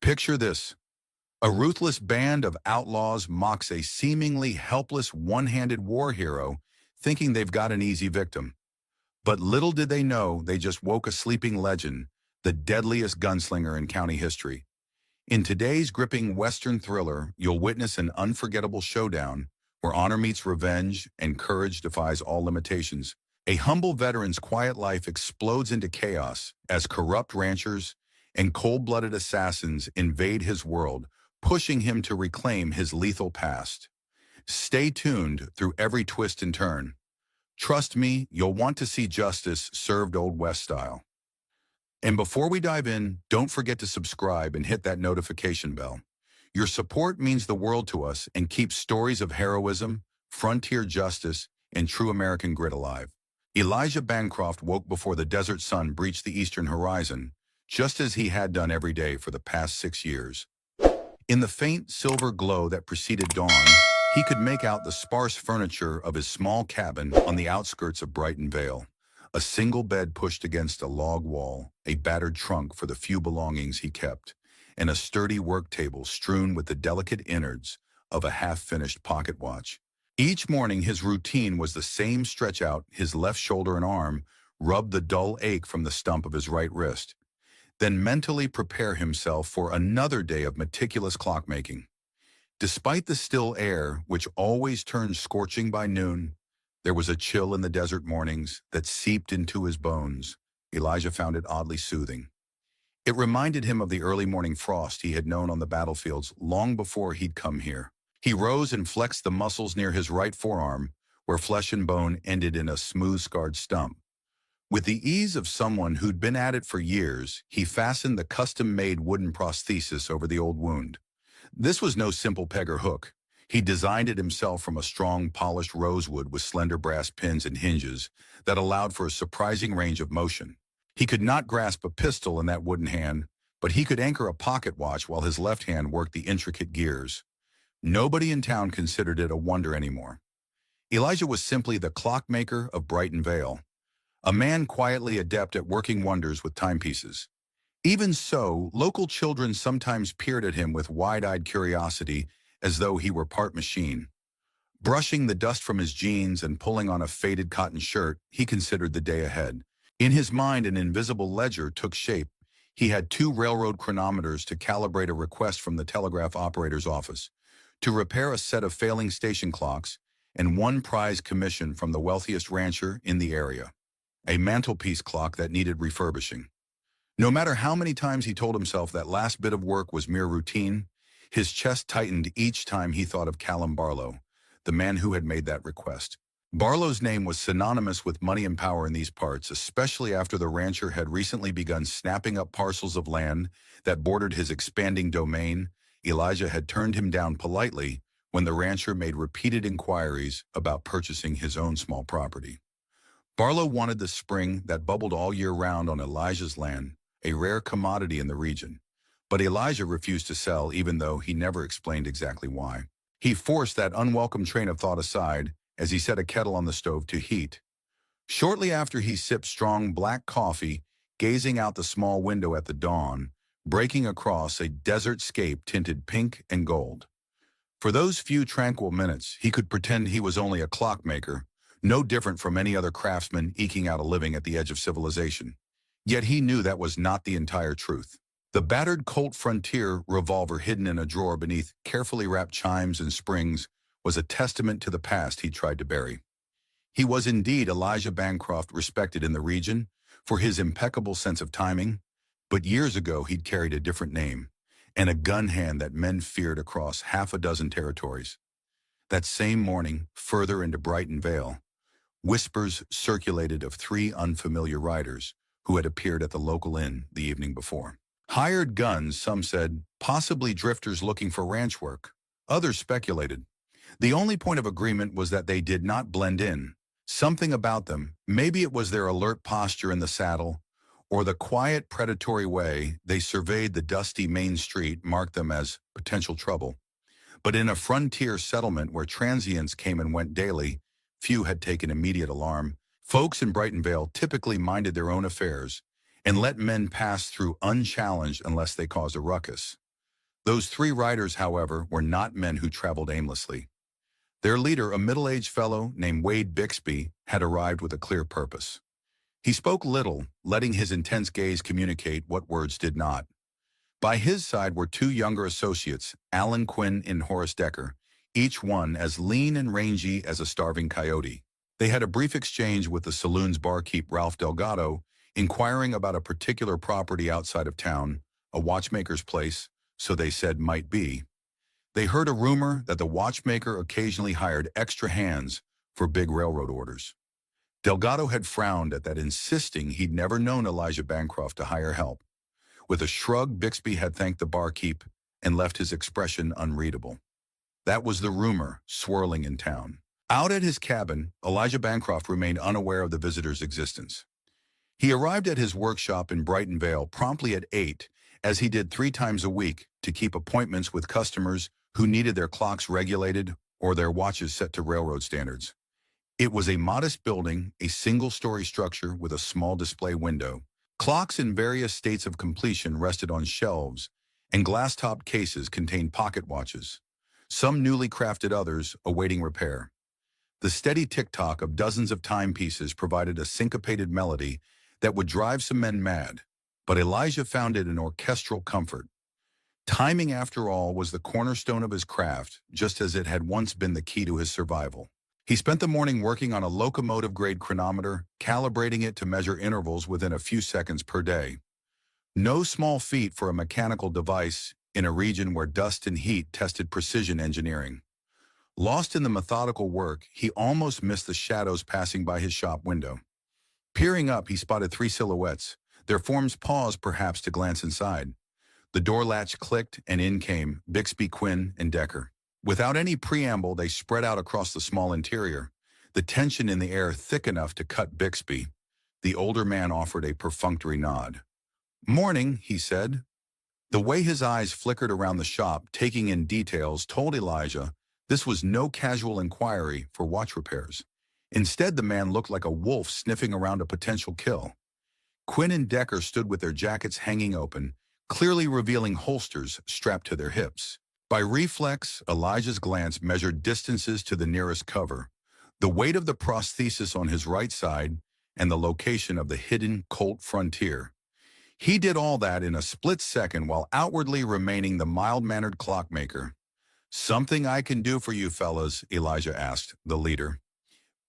Picture this. A ruthless band of outlaws mocks a seemingly helpless one-handed war hero, thinking they've got an easy victim. But little did they know they just woke a sleeping legend, the deadliest gunslinger in county history. In today's gripping Western thriller, you'll witness an unforgettable showdown where honor meets revenge and courage defies all limitations. A humble veteran's quiet life explodes into chaos as corrupt ranchers and cold-blooded assassins invade his world, pushing him to reclaim his lethal past. Stay tuned through every twist and turn. Trust me, you'll want to see justice served Old West style. And before we dive in, don't forget to subscribe and hit that notification bell. Your support means the world to us and keeps stories of heroism, frontier justice, and true American grit alive. Elijah Bancroft woke before the desert sun breached the eastern horizon, just as he had done every day for the past 6 years. In the faint silver glow that preceded dawn, he could make out the sparse furniture of his small cabin on the outskirts of Brighton Vale. A single bed pushed against a log wall, a battered trunk for the few belongings he kept, and a sturdy work table strewn with the delicate innards of a half-finished pocket watch. Each morning his routine was the same: stretch out his left shoulder and arm, rub the dull ache from the stump of his right wrist, then mentally prepare himself for another day of meticulous clockmaking. Despite the still air, which always turned scorching by noon, there was a chill in the desert mornings that seeped into his bones. Elijah found it oddly soothing. It reminded him of the early morning frost he had known on the battlefields long before he'd come here. He rose and flexed the muscles near his right forearm, where flesh and bone ended in a smooth, scarred stump. With the ease of someone who'd been at it for years, he fastened the custom-made wooden prosthesis over the old wound. This was no simple peg or hook. He designed it himself from a strong, polished rosewood with slender brass pins and hinges that allowed for a surprising range of motion. He could not grasp a pistol in that wooden hand, but he could anchor a pocket watch while his left hand worked the intricate gears. Nobody in town considered it a wonder anymore. Elijah was simply the clockmaker of Brighton Vale, a man quietly adept at working wonders with timepieces. Even so, local children sometimes peered at him with wide-eyed curiosity, as though he were part machine. Brushing the dust from his jeans and pulling on a faded cotton shirt, he considered the day ahead. In his mind, an invisible ledger took shape. He had 2 railroad chronometers to calibrate a request from the telegraph operator's office, to repair a set of failing station clocks, and 1 prize commission from the wealthiest rancher in the area, a mantelpiece clock that needed refurbishing. No matter how many times he told himself that last bit of work was mere routine, his chest tightened each time he thought of Callum Barlow, the man who had made that request. Barlow's name was synonymous with money and power in these parts, especially after the rancher had recently begun snapping up parcels of land that bordered his expanding domain. Elijah had turned him down politely when the rancher made repeated inquiries about purchasing his own small property. Barlow wanted the spring that bubbled all year round on Elijah's land, a rare commodity in the region. But Elijah refused to sell, even though he never explained exactly why. He forced that unwelcome train of thought aside as he set a kettle on the stove to heat. Shortly after, he sipped strong black coffee, gazing out the small window at the dawn, breaking across a desert-scape tinted pink and gold. For those few tranquil minutes, he could pretend he was only a clockmaker, no different from any other craftsman eking out a living at the edge of civilization. Yet he knew that was not the entire truth. The battered Colt Frontier revolver hidden in a drawer beneath carefully wrapped chimes and springs was a testament to the past he tried to bury. He was indeed Elijah Bancroft, respected in the region for his impeccable sense of timing, but years ago he'd carried a different name and a gun hand that men feared across half a dozen territories. That same morning, further into Brighton Vale, whispers circulated of 3 unfamiliar riders who had appeared at the local inn the evening before. Hired guns, some said, possibly drifters looking for ranch work. Others speculated. The only point of agreement was that they did not blend in. Something about them, maybe it was their alert posture in the saddle, or the quiet, predatory way they surveyed the dusty main street, marked them as potential trouble. But in a frontier settlement where transients came and went daily, few had taken immediate alarm. Folks in Brighton Vale typically minded their own affairs and let men pass through unchallenged unless they caused a ruckus. Those three riders, however, were not men who traveled aimlessly. Their leader, a middle-aged fellow named Wade Bixby, had arrived with a clear purpose. He spoke little, letting his intense gaze communicate what words did not. By his side were two younger associates, Alan Quinn and Horace Decker, each one as lean and rangy as a starving coyote. They had a brief exchange with the saloon's barkeep, Ralph Delgado, inquiring about a particular property outside of town, a watchmaker's place, so they said might be. They heard a rumor that the watchmaker occasionally hired extra hands for big railroad orders. Delgado had frowned at that, insisting he'd never known Elijah Bancroft to hire help. With a shrug, Bixby had thanked the barkeep and left his expression unreadable. That was the rumor swirling in town. Out at his cabin, Elijah Bancroft remained unaware of the visitor's existence. He arrived at his workshop in Brighton Vale promptly at 8, as he did 3 times a week to keep appointments with customers who needed their clocks regulated or their watches set to railroad standards. It was a modest building, a single-story structure with a small display window. Clocks in various states of completion rested on shelves, and glass-topped cases contained pocket watches, some newly crafted, others awaiting repair. The steady tick-tock of dozens of timepieces provided a syncopated melody that would drive some men mad, but Elijah found it an orchestral comfort. Timing, after all, was the cornerstone of his craft, just as it had once been the key to his survival. He spent the morning working on a locomotive-grade chronometer, calibrating it to measure intervals within a few seconds per day. No small feat for a mechanical device in a region where dust and heat tested precision engineering. Lost in the methodical work, he almost missed the shadows passing by his shop window. Peering up, he spotted 3 silhouettes. Their forms paused perhaps to glance inside. The door latch clicked, and in came Bixby, Quinn, and Decker. Without any preamble, they spread out across the small interior, the tension in the air thick enough to cut Bixby. The older man offered a perfunctory nod. "Morning," he said. The way his eyes flickered around the shop, taking in details, told Elijah this was no casual inquiry for watch repairs. Instead, the man looked like a wolf sniffing around a potential kill. Quinn and Decker stood with their jackets hanging open, clearly revealing holsters strapped to their hips. By reflex, Elijah's glance measured distances to the nearest cover, the weight of the prosthesis on his right side, and the location of the hidden Colt Frontier. He did all that in a split second while outwardly remaining the mild-mannered clockmaker. "Something I can do for you fellas?" Elijah asked, the leader.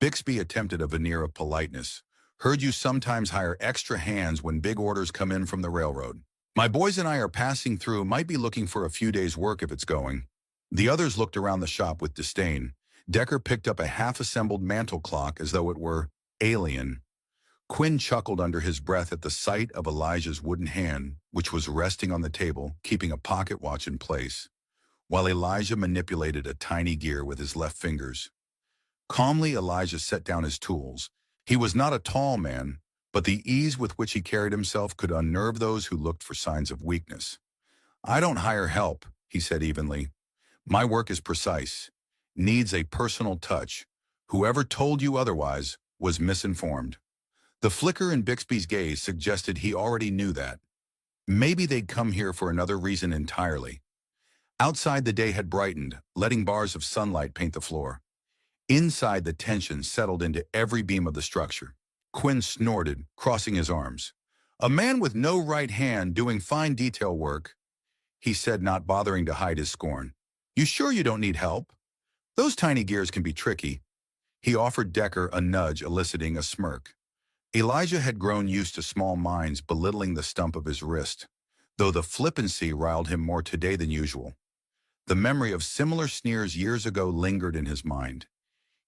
Bixby attempted a veneer of politeness. "Heard you sometimes hire extra hands when big orders come in from the railroad. My boys and I are passing through, might be looking for a few days' work if it's going." The others looked around the shop with disdain. Decker picked up a half-assembled mantel clock as though it were alien. Quinn chuckled under his breath at the sight of Elijah's wooden hand, which was resting on the table, keeping a pocket watch in place, while Elijah manipulated a tiny gear with his left fingers. Calmly, Elijah set down his tools. He was not a tall man, but the ease with which he carried himself could unnerve those who looked for signs of weakness. "I don't hire help," he said evenly. "My work is precise, needs a personal touch. Whoever told you otherwise was misinformed." The flicker in Bixby's gaze suggested he already knew that. Maybe they'd come here for another reason entirely. Outside, the day had brightened, letting bars of sunlight paint the floor. Inside, the tension settled into every beam of the structure. Quinn snorted, crossing his arms. "A man with no right hand doing fine detail work," he said, not bothering to hide his scorn. "You sure you don't need help? Those tiny gears can be tricky." He offered Decker a nudge, eliciting a smirk. Elijah had grown used to small minds belittling the stump of his wrist, though the flippancy riled him more today than usual. The memory of similar sneers years ago lingered in his mind.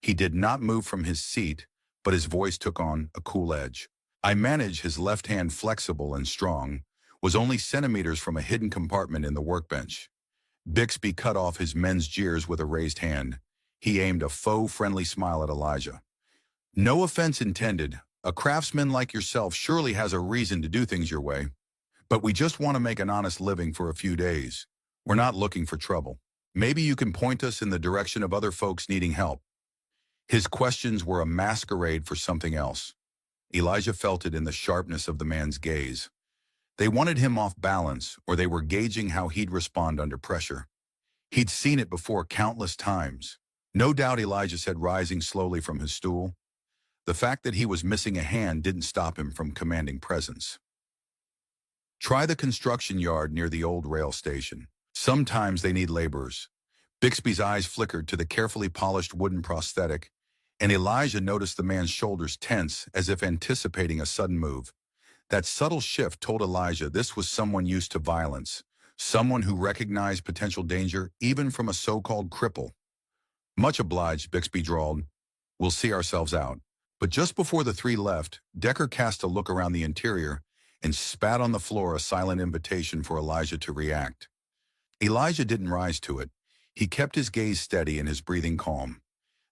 He did not move from his seat, but his voice took on a cool edge. "I manage," his left hand, flexible and strong, was only centimeters from a hidden compartment in the workbench. Bixby cut off his men's jeers with a raised hand. He aimed a faux friendly smile at Elijah. "No offense intended. A craftsman like yourself surely has a reason to do things your way. But we just want to make an honest living for a few days. We're not looking for trouble. Maybe you can point us in the direction of other folks needing help." His questions were a masquerade for something else. Elijah felt it in the sharpness of the man's gaze. They wanted him off balance, or they were gauging how he'd respond under pressure. He'd seen it before countless times. No doubt, Elijah said, rising slowly from his stool. The fact that he was missing a hand didn't stop him from commanding presence. Try the construction yard near the old rail station. Sometimes they need laborers. Bixby's eyes flickered to the carefully polished wooden prosthetic, and Elijah noticed the man's shoulders tense as if anticipating a sudden move. That subtle shift told Elijah this was someone used to violence, someone who recognized potential danger even from a so-called cripple. Much obliged, Bixby drawled. We'll see ourselves out. But just before the three left, Decker cast a look around the interior and spat on the floor, a silent invitation for Elijah to react. Elijah didn't rise to it. He kept his gaze steady and his breathing calm.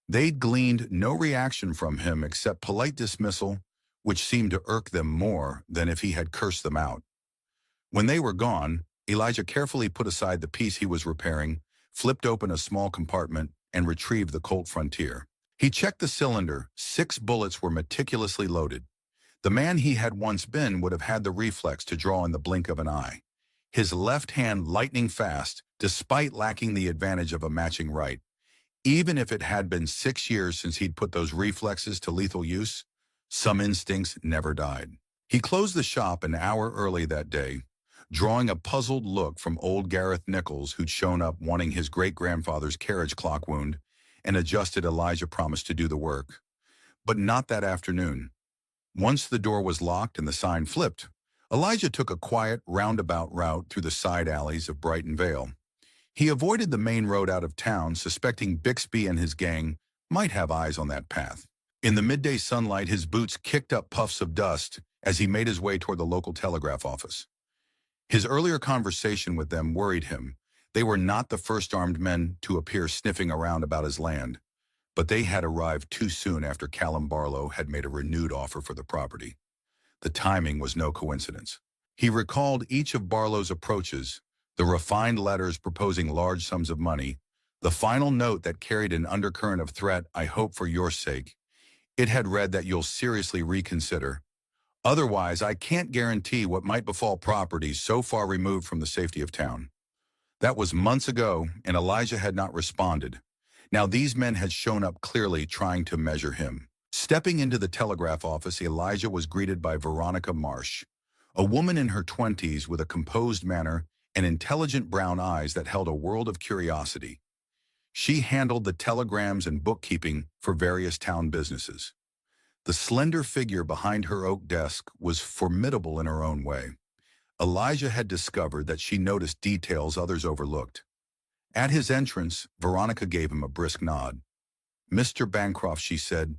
They'd gleaned no reaction from him except polite dismissal, which seemed to irk them more than if he had cursed them out. When they were gone, Elijah carefully put aside the piece he was repairing, flipped open a small compartment, and retrieved the Colt Frontier. He checked the cylinder. 6 bullets were meticulously loaded. The man he had once been would have had the reflex to draw in the blink of an eye, his left hand lightning fast, despite lacking the advantage of a matching right. Even if it had been 6 years since he'd put those reflexes to lethal use, some instincts never died. He closed the shop an hour early that day, drawing a puzzled look from old Gareth Nichols, who'd shown up wanting his great-grandfather's carriage clock wound, and adjusted. Elijah promised to do the work. But not that afternoon. Once the door was locked and the sign flipped, Elijah took a quiet, roundabout route through the side alleys of Brighton Vale. He avoided the main road out of town, suspecting Bixby and his gang might have eyes on that path. In the midday sunlight, his boots kicked up puffs of dust as he made his way toward the local telegraph office. His earlier conversation with them worried him. They were not the first armed men to appear sniffing around about his land, but they had arrived too soon after Callum Barlow had made a renewed offer for the property. The timing was no coincidence. He recalled each of Barlow's approaches, the refined letters proposing large sums of money, the final note that carried an undercurrent of threat. I hope for your sake. It had read that you'll seriously reconsider. Otherwise, I can't guarantee what might befall properties so far removed from the safety of town. That was months ago, and Elijah had not responded. Now these men had shown up clearly trying to measure him. Stepping into the telegraph office, Elijah was greeted by Veronica Marsh, a woman in her 20s with a composed manner and intelligent brown eyes that held a world of curiosity. She handled the telegrams and bookkeeping for various town businesses. The slender figure behind her oak desk was formidable in her own way. Elijah had discovered that she noticed details others overlooked. At his entrance, Veronica gave him a brisk nod. Mr. Bancroft, she said,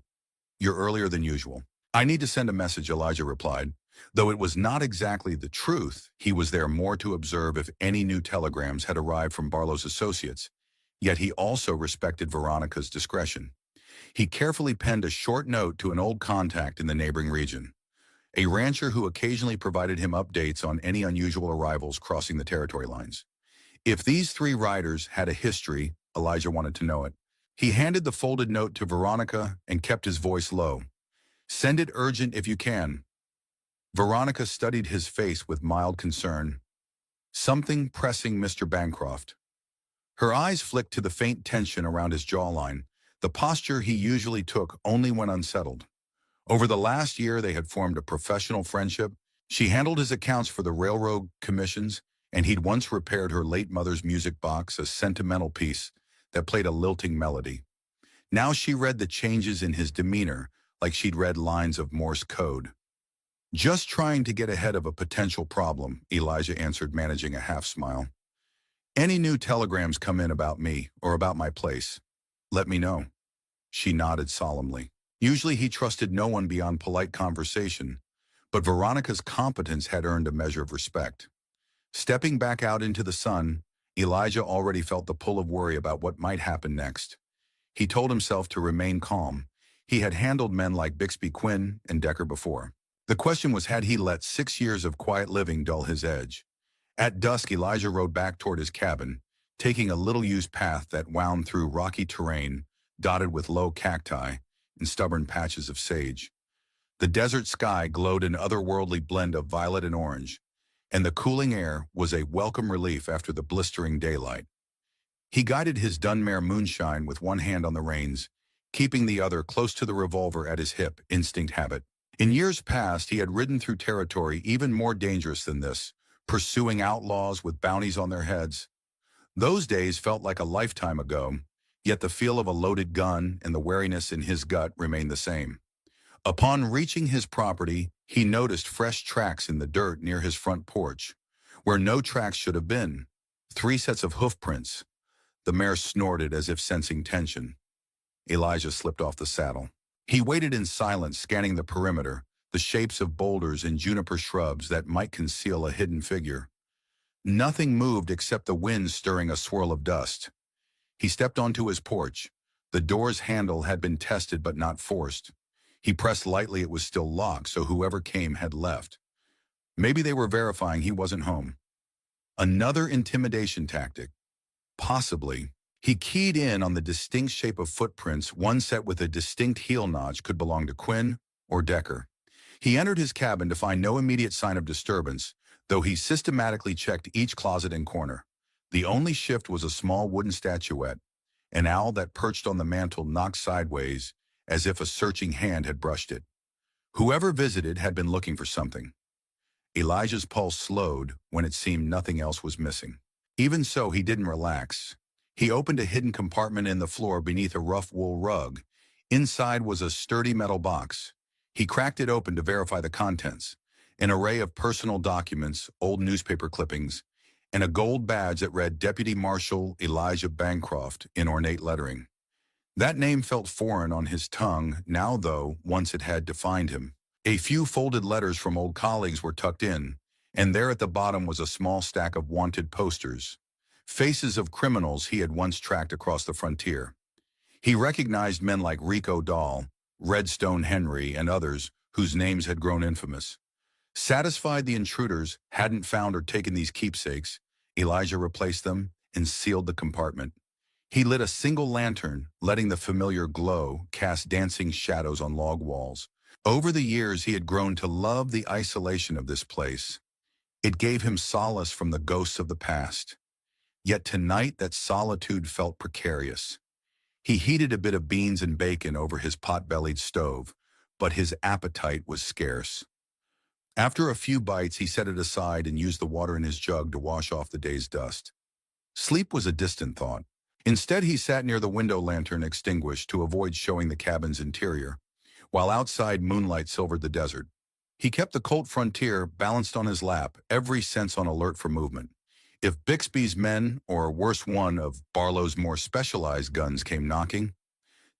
you're earlier than usual. I need to send a message, Elijah replied. Though it was not exactly the truth, he was there more to observe if any new telegrams had arrived from Barlow's associates. Yet he also respected Veronica's discretion. He carefully penned a short note to an old contact in the neighboring region, a rancher who occasionally provided him updates on any unusual arrivals crossing the territory lines. If these 3 riders had a history, Elijah wanted to know it. He handed the folded note to Veronica and kept his voice low. Send it urgent if you can. Veronica studied his face with mild concern. Something pressing, Mr. Bancroft. Her eyes flicked to the faint tension around his jawline, the posture he usually took only when unsettled. Over the last year, they had formed a professional friendship. She handled his accounts for the railroad commissions, and he'd once repaired her late mother's music box, a sentimental piece that played a lilting melody. Now she read the changes in his demeanor like she'd read lines of Morse code. Just trying to get ahead of a potential problem, Elijah answered, managing a half-smile. Any new telegrams come in about me or about my place, let me know. She nodded solemnly. Usually he trusted no one beyond polite conversation, but Veronica's competence had earned a measure of respect. Stepping back out into the sun, Elijah already felt the pull of worry about what might happen next. He told himself to remain calm. He had handled men like Bixby Quinn and Decker before. The question was, had he let 6 years of quiet living dull his edge? At dusk, Elijah rode back toward his cabin, taking a little-used path that wound through rocky terrain, dotted with low cacti and stubborn patches of sage. The desert sky glowed an otherworldly blend of violet and orange, and the cooling air was a welcome relief after the blistering daylight. He guided his Dunmare moonshine with one hand on the reins, keeping the other close to the revolver at his hip, instinct habit. In years past, he had ridden through territory even more dangerous than this, pursuing outlaws with bounties on their heads. Those days felt like a lifetime ago, yet the feel of a loaded gun and the wariness in his gut remained the same. Upon reaching his property, he noticed fresh tracks in the dirt near his front porch, where no tracks should have been. 3 sets of hoof prints. The mare snorted as if sensing tension. Elijah slipped off the saddle. He waited in silence, scanning the perimeter, the shapes of boulders and juniper shrubs that might conceal a hidden figure. Nothing moved except the wind stirring a swirl of dust. He stepped onto his porch. The door's handle had been tested but not forced. He pressed lightly. It was still locked, so whoever came had left. Maybe they were verifying he wasn't home. Another intimidation tactic. Possibly. He keyed in on the distinct shape of footprints. One set with a distinct heel notch could belong to Quinn or Decker. He entered his cabin to find no immediate sign of disturbance, though he systematically checked each closet and corner. The only shift was a small wooden statuette, an owl that perched on the mantel knocked sideways as if a searching hand had brushed it. Whoever visited had been looking for something. Elijah's pulse slowed when it seemed nothing else was missing. Even so, he didn't relax. He opened a hidden compartment in the floor beneath a rough wool rug. Inside was a sturdy metal box. He cracked it open to verify the contents. An array of personal documents, old newspaper clippings, and a gold badge that read Deputy Marshal Elijah Bancroft in ornate lettering. That name felt foreign on his tongue, now though, once it had defined him. A few folded letters from old colleagues were tucked in, and there at the bottom was a small stack of wanted posters. Faces of criminals he had once tracked across the frontier. He recognized men like Rico Dahl, Redstone Henry, and others whose names had grown infamous. Satisfied the intruders hadn't found or taken these keepsakes, Elijah replaced them and sealed the compartment. He lit a single lantern, letting the familiar glow cast dancing shadows on log walls. Over the years, he had grown to love the isolation of this place. It gave him solace from the ghosts of the past. Yet tonight, that solitude felt precarious. He heated a bit of beans and bacon over his pot-bellied stove, but his appetite was scarce. After a few bites, he set it aside and used the water in his jug to wash off the day's dust. Sleep was a distant thought. Instead, he sat near the window lantern extinguished to avoid showing the cabin's interior, while outside moonlight silvered the desert. He kept the Colt Frontier balanced on his lap, every sense on alert for movement. If Bixby's men, or worse, one of Barlow's more specialized guns, came knocking,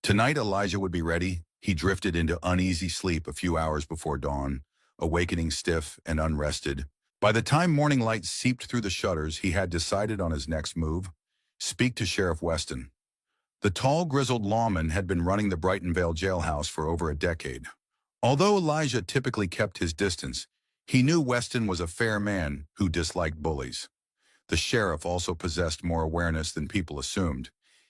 tonight Elijah would be ready. He drifted into uneasy sleep a few hours before dawn, awakening stiff and unrested. By the time morning light seeped through the shutters, he had decided on his next move: speak to Sheriff Weston. The tall, grizzled lawman had been running the Brightonvale jailhouse for over a decade. Although Elijah typically kept his distance, he knew Weston was a fair man who disliked bullies. The sheriff also possessed more awareness than people assumed.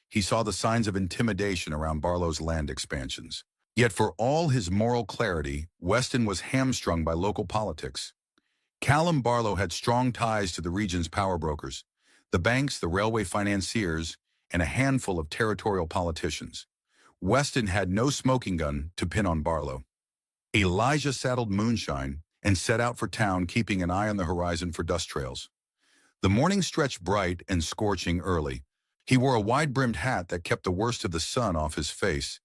He saw the signs of intimidation around Barlow's land expansions. Yet for all his moral clarity, Weston was hamstrung by local politics. Callum Barlow had strong ties to the region's power brokers, the banks, the railway financiers, and a handful of territorial politicians. Weston had no smoking gun to pin on Barlow. Elijah saddled moonshine and set out for town, keeping an eye on the horizon for dust trails. The morning stretched bright and scorching early. He wore a wide-brimmed hat that kept the worst of the sun off his face,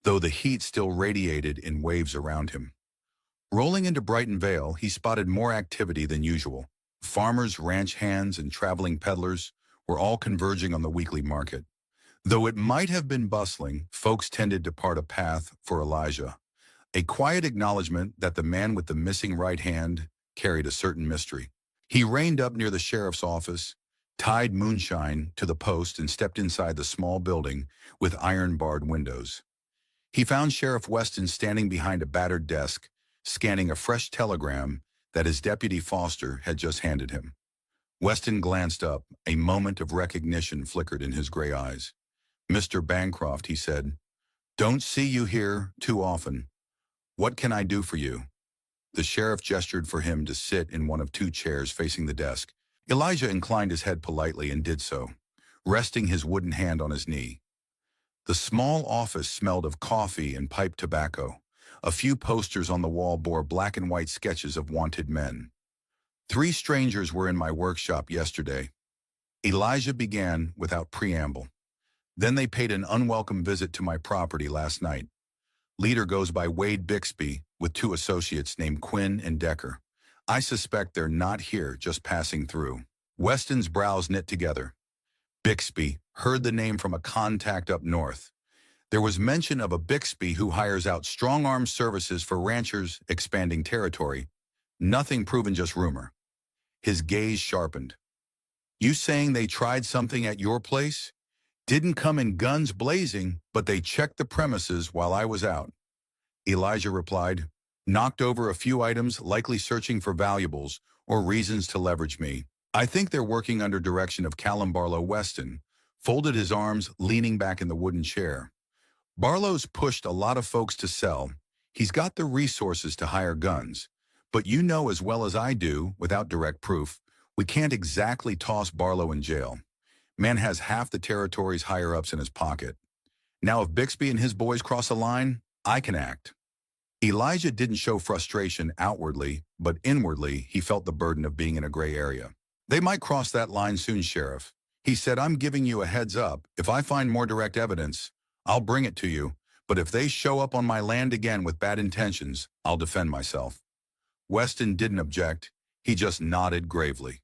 though the heat still radiated in waves around him. Rolling into Brighton Vale, he spotted more activity than usual. Farmers, ranch hands, and traveling peddlers were all converging on the weekly market. Though it might have been bustling, folks tended to part a path for Elijah, a quiet acknowledgement that the man with the missing right hand carried a certain mystery. He reined up near the sheriff's office, tied moonshine to the post, and stepped inside the small building with iron-barred windows. He found Sheriff Weston standing behind a battered desk, scanning a fresh telegram that his deputy Foster had just handed him. Weston glanced up. A moment of recognition flickered in his gray eyes. "Mr. Bancroft," he said, "don't see you here too often. What can I do for you?" The sheriff gestured for him to sit in one of two chairs facing the desk. Elijah inclined his head politely and did so, resting his wooden hand on his knee. The small office smelled of coffee and pipe tobacco. A few posters on the wall bore black and white sketches of wanted men. 3 strangers were in my workshop yesterday. Elijah began without preamble. Then they paid an unwelcome visit to my property last night. Leader goes by Wade Bixby with 2 associates named Quinn and Decker. I suspect they're not here, just passing through. Weston's brows knit together. Bixby heard the name from a contact up north. There was mention of a Bixby who hires out strong-arm services for ranchers expanding territory. Nothing proven, just rumor. His gaze sharpened. You saying they tried something at your place? Didn't come in guns blazing, but they checked the premises while I was out. Elijah replied, knocked over a few items, likely searching for valuables or reasons to leverage me. I think they're working under direction of Callum Barlow. Weston folded his arms, leaning back in the wooden chair. Barlow's pushed a lot of folks to sell. He's got the resources to hire guns. But you know as well as I do, without direct proof, we can't exactly toss Barlow in jail. Man has half the territory's higher-ups in his pocket. Now if Bixby and his boys cross a line, I can act. Elijah didn't show frustration outwardly, but inwardly he felt the burden of being in a gray area. They might cross that line soon, Sheriff. He said, I'm giving you a heads up. If I find more direct evidence, I'll bring it to you. But if they show up on my land again with bad intentions, I'll defend myself. Weston didn't object. He just nodded gravely.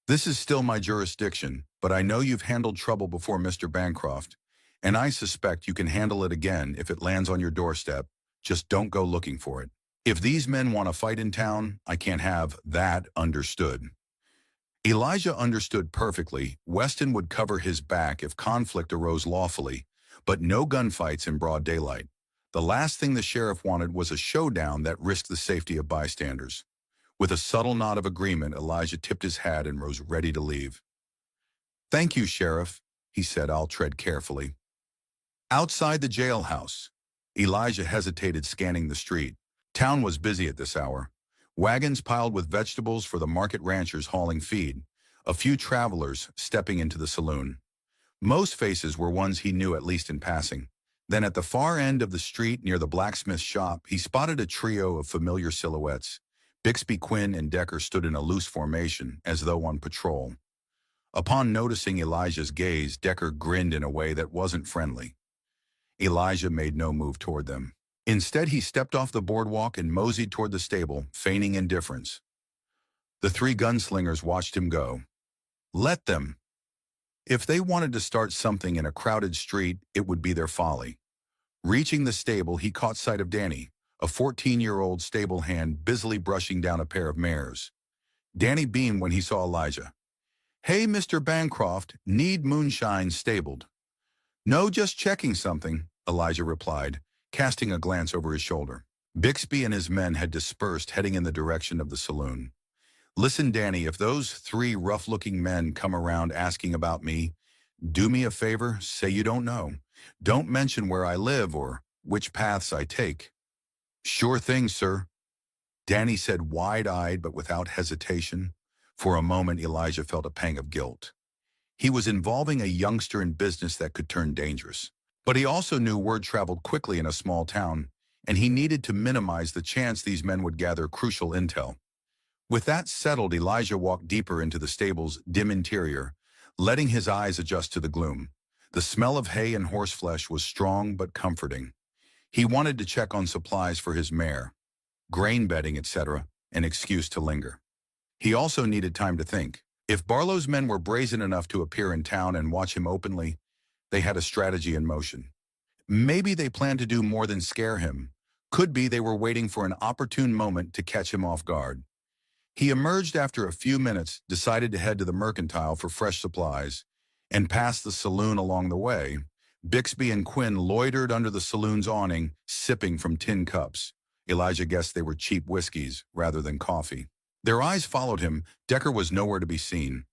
This is still my jurisdiction, but I know you've handled trouble before, Mr. Bancroft, and I suspect you can handle it again if it lands on your doorstep. Just don't go looking for it. If these men want to fight in town, I can't have that. Understood. Elijah understood perfectly. Weston would cover his back if conflict arose lawfully, but no gunfights in broad daylight. The last thing the sheriff wanted was a showdown that risked the safety of bystanders. With a subtle nod of agreement, Elijah tipped his hat and rose ready to leave. Thank you, Sheriff, he said. I'll tread carefully. Outside the jailhouse, Elijah hesitated, scanning the street. Town was busy at this hour. Wagons piled with vegetables for the market ranchers hauling feed. A few travelers stepping into the saloon. Most faces were ones he knew, at least in passing. Then at the far end of the street near the blacksmith shop, he spotted a trio of familiar silhouettes. Bixby, Quinn, and Decker stood in a loose formation, as though on patrol. Upon noticing Elijah's gaze, Decker grinned in a way that wasn't friendly. Elijah made no move toward them. Instead, he stepped off the boardwalk and moseyed toward the stable, feigning indifference. The 3 gunslingers watched him go. Let them. If they wanted to start something in a crowded street, it would be their folly. Reaching the stable, he caught sight of Danny, a 14-year-old stable hand busily brushing down a pair of mares. Danny beamed when he saw Elijah. Hey, Mr. Bancroft, need moonshine stabled. No, just checking something, Elijah replied, casting a glance over his shoulder. Bixby and his men had dispersed, heading in the direction of the saloon. Listen, Danny, if those 3 rough-looking men come around asking about me, do me a favor, say you don't know. Don't mention where I live or which paths I take. Sure thing, sir, Danny said, wide-eyed but without hesitation. For a moment, Elijah felt a pang of guilt. He was involving a youngster in business that could turn dangerous. But he also knew word traveled quickly in a small town, and he needed to minimize the chance these men would gather crucial intel. With that settled, Elijah walked deeper into the stable's dim interior, letting his eyes adjust to the gloom. The smell of hay and horseflesh was strong but comforting. He wanted to check on supplies for his mare, grain bedding, etc., an excuse to linger. He also needed time to think. If Barlow's men were brazen enough to appear in town and watch him openly, they had a strategy in motion. Maybe they planned to do more than scare him. Could be they were waiting for an opportune moment to catch him off guard. He emerged after a few minutes, decided to head to the mercantile for fresh supplies, and passed the saloon along the way. Bixby and Quinn loitered under the saloon's awning, sipping from tin cups. Elijah guessed they were cheap whiskeys rather than coffee. Their eyes followed him. Decker was nowhere to be seen.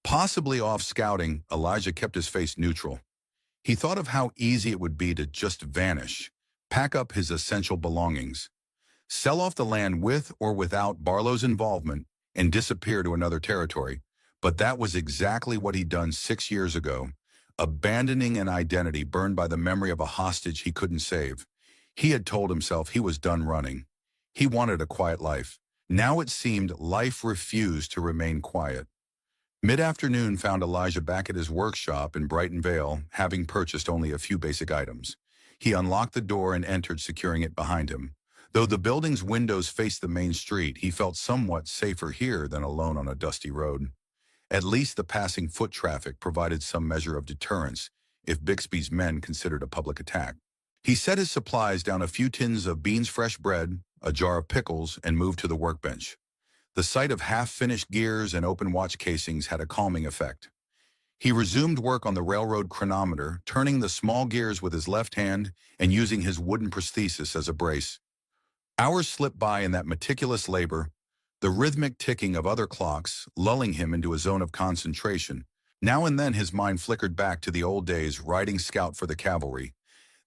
Possibly off scouting, Elijah kept his face neutral. He thought of how easy it would be to just vanish, pack up his essential belongings. sell off the land with or without Barlow's involvement, and disappear to another territory. But that was exactly what he'd done 6 years ago, abandoning an identity burned by the memory of a hostage he couldn't save. He had told himself he was done running. He wanted a quiet life. Now it seemed life refused to remain quiet. Mid-afternoon found Elijah back at his workshop in Brighton Vale, having purchased only a few basic items. He unlocked the door and entered, securing it behind him. Though the building's windows faced the main street, he felt somewhat safer here than alone on a dusty road. At least the passing foot traffic provided some measure of deterrence if Bixby's men considered a public attack. He set his supplies down, a few tins of Beans fresh bread, a jar of pickles, and moved to the workbench. The sight of half-finished gears and open watch casings had a calming effect. He resumed work on the railroad chronometer, turning the small gears with his left hand and using his wooden prosthesis as a brace. Hours slipped by in that meticulous labor, the rhythmic ticking of other clocks lulling him into a zone of concentration. Now and then his mind flickered back to the old days, riding scout for the cavalry,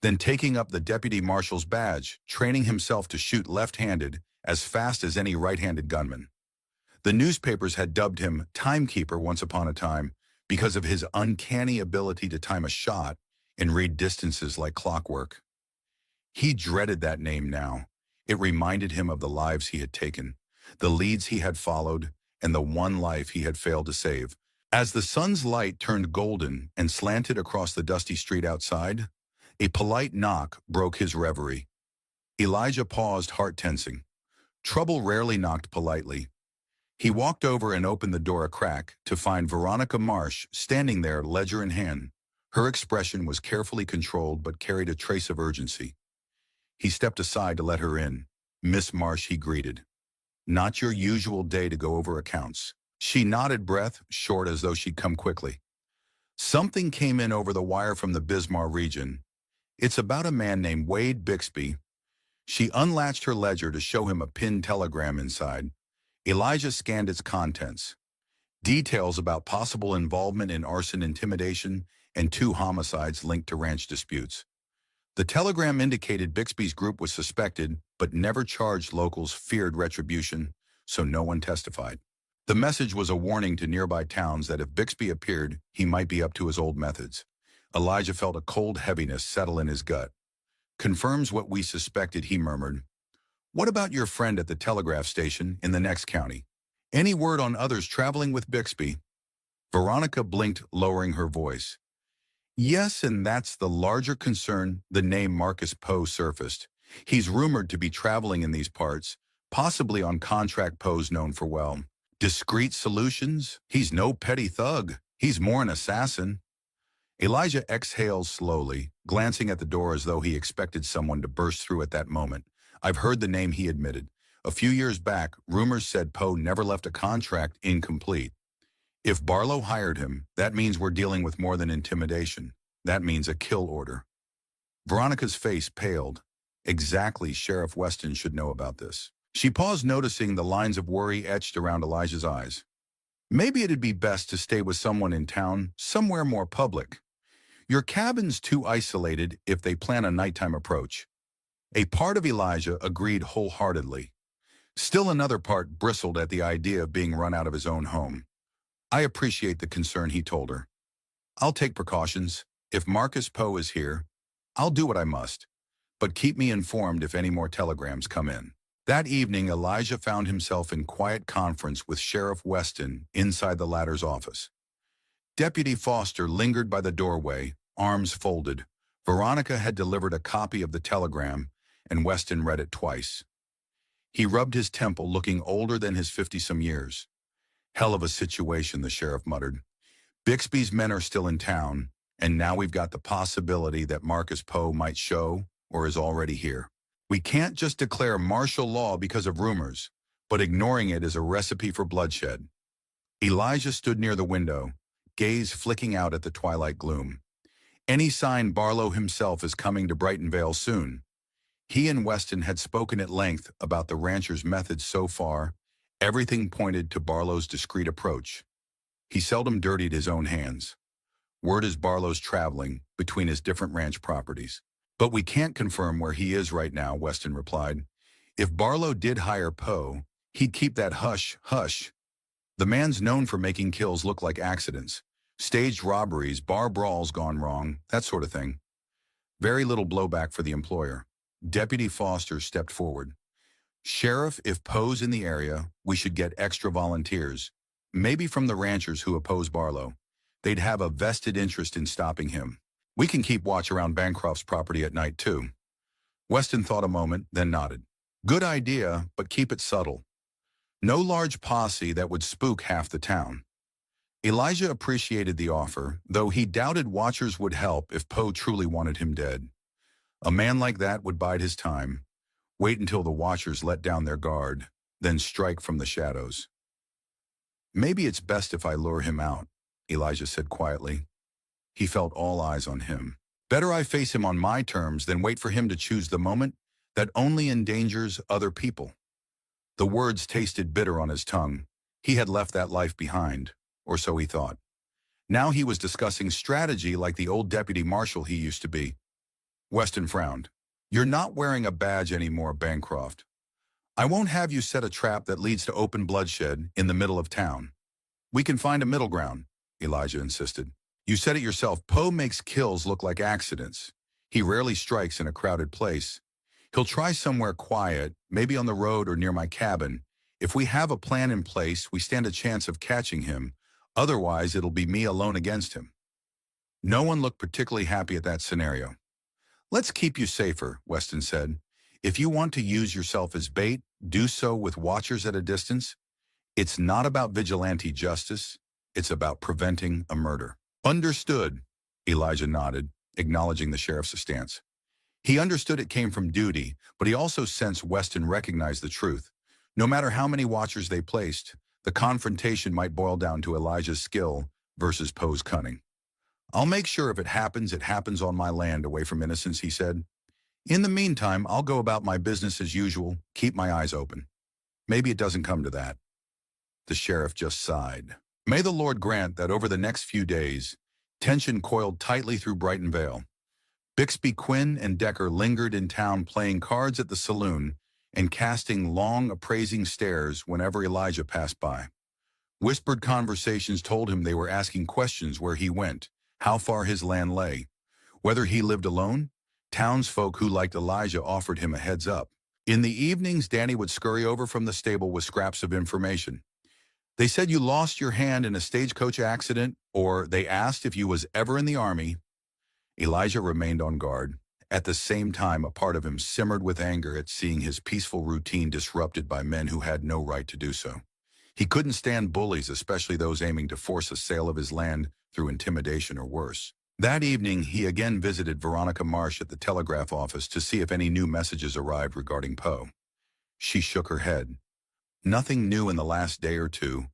then taking up the deputy marshal's badge, training himself to shoot left-handed as fast as any right-handed gunman. The newspapers had dubbed him timekeeper once upon a time because of his uncanny ability to time a shot and read distances like clockwork. He dreaded that name now. It reminded him of the lives he had taken, the leads he had followed, and the one life he had failed to save. As the sun's light turned golden and slanted across the dusty street outside, a polite knock broke his reverie. Elijah paused, heart tensing. Trouble rarely knocked politely. He walked over and opened the door a crack to find Veronica Marsh standing there, ledger in hand. Her expression was carefully controlled but carried a trace of urgency. He stepped aside to let her in. "Miss Marsh," he greeted. "Not your usual day to go over accounts." She nodded, breath short as though she'd come quickly. "Something came in over the wire from the Bismarck region. It's about a man named Wade Bixby." She unlatched her ledger to show him a pinned telegram inside. Elijah scanned its contents. Details about possible involvement in arson, intimidation, and 2 homicides linked to ranch disputes. The telegram indicated Bixby's group was suspected, but never charged. Locals feared retribution, so no one testified. The message was a warning to nearby towns that if Bixby appeared, he might be up to his old methods. Elijah felt a cold heaviness settle in his gut. "Confirms what we suspected," he murmured. "What about your friend at the telegraph station in the next county? Any word on others traveling with Bixby?" Veronica blinked, lowering her voice. "Yes, and that's the larger concern." The name Marcus Poe surfaced. "He's rumored to be traveling in these parts, possibly on contract. Poe's known for, well, discreet solutions. He's no petty thug. He's more an assassin." Elijah exhaled slowly, glancing at the door as though he expected someone to burst through at that moment. "I've heard the name," he admitted. "A few years back, rumors said Poe never left a contract incomplete. If Barlow hired him, that means we're dealing with more than intimidation. That means a kill order." Veronica's face paled. Exactly, Sheriff Weston should know about this. She paused, noticing the lines of worry etched around Elijah's eyes. "Maybe it'd be best to stay with someone in town, somewhere more public. Your cabin's too isolated if they plan a nighttime approach." A part of Elijah agreed wholeheartedly. Still another part bristled at the idea of being run out of his own home. "I appreciate the concern," he told her. "I'll take precautions. If Marcus Poe is here, I'll do what I must. But keep me informed if any more telegrams come in." That evening, Elijah found himself in quiet conference with Sheriff Weston inside the latter's office. Deputy Foster lingered by the doorway, arms folded. Veronica had delivered a copy of the telegram, and Weston read it twice. He rubbed his temple, looking older than his 50-some years. "Hell of a situation," the sheriff muttered. "Bixby's men are still in town, and now we've got the possibility that Marcus Poe might show or is already here. We can't just declare martial law because of rumors, but ignoring it is a recipe for bloodshed." Elijah stood near the window, gaze flicking out at the twilight gloom. Any sign Barlow himself is coming to Brighton Vale soon? He and Weston had spoken at length about the rancher's methods so far. Everything pointed to Barlow's discreet approach. He seldom dirtied his own hands. Word is Barlow's traveling between his different ranch properties. "But we can't confirm where he is right now," Weston replied. If Barlow did hire Poe, he'd keep that hush, hush. The man's known for making kills look like accidents. Staged robberies, bar brawls gone wrong, that sort of thing. Very little blowback for the employer. Deputy Foster stepped forward. Sheriff, if Poe's in the area, we should get extra volunteers. Maybe from the ranchers who oppose Barlow. They'd have a vested interest in stopping him. We can keep watch around Bancroft's property at night, too. Weston thought a moment, then nodded. Good idea, but keep it subtle. No large posse that would spook half the town. Elijah appreciated the offer, though he doubted watchers would help if Poe truly wanted him dead. A man like that would bide his time, wait until the watchers let down their guard, then strike from the shadows. Maybe it's best if I lure him out, Elijah said quietly. He felt all eyes on him. Better I face him on my terms than wait for him to choose the moment that only endangers other people. The words tasted bitter on his tongue. He had left that life behind, or so he thought. Now he was discussing strategy like the old deputy marshal he used to be. Weston frowned. You're not wearing a badge anymore, Bancroft. I won't have you set a trap that leads to open bloodshed in the middle of town. We can find a middle ground, Elijah insisted. You said it yourself, Poe makes kills look like accidents. He rarely strikes in a crowded place. He'll try somewhere quiet, maybe on the road or near my cabin. If we have a plan in place, we stand a chance of catching him. Otherwise, it'll be me alone against him. No one looked particularly happy at that scenario. Let's keep you safer, Weston said. If you want to use yourself as bait, do so with watchers at a distance. It's not about vigilante justice. It's about preventing a murder. Understood, Elijah nodded, acknowledging the sheriff's stance. He understood it came from duty, but he also sensed Weston recognized the truth. No matter how many watchers they placed, the confrontation might boil down to Elijah's skill versus Poe's cunning. I'll make sure if it happens on my land away from innocents, he said. In the meantime, I'll go about my business as usual, keep my eyes open. Maybe it doesn't come to that. The sheriff just sighed. May the Lord grant that over the next few days, tension coiled tightly through Brighton Vale. Bixby, Quinn, and Decker lingered in town playing cards at the saloon and casting long, appraising stares whenever Elijah passed by. Whispered conversations told him they were asking questions where he went, how far his land lay. Whether he lived alone, townsfolk who liked Elijah offered him a heads up. In the evenings, Danny would scurry over from the stable with scraps of information. They said you lost your hand in a stagecoach accident, or they asked if you was ever in the army. Elijah remained on guard. At the same time, a part of him simmered with anger at seeing his peaceful routine disrupted by men who had no right to do so. He couldn't stand bullies, especially those aiming to force a sale of his land through intimidation or worse. That evening, he again visited Veronica Marsh at the telegraph office to see if any new messages arrived regarding Poe. She shook her head. Nothing new in the last day or two.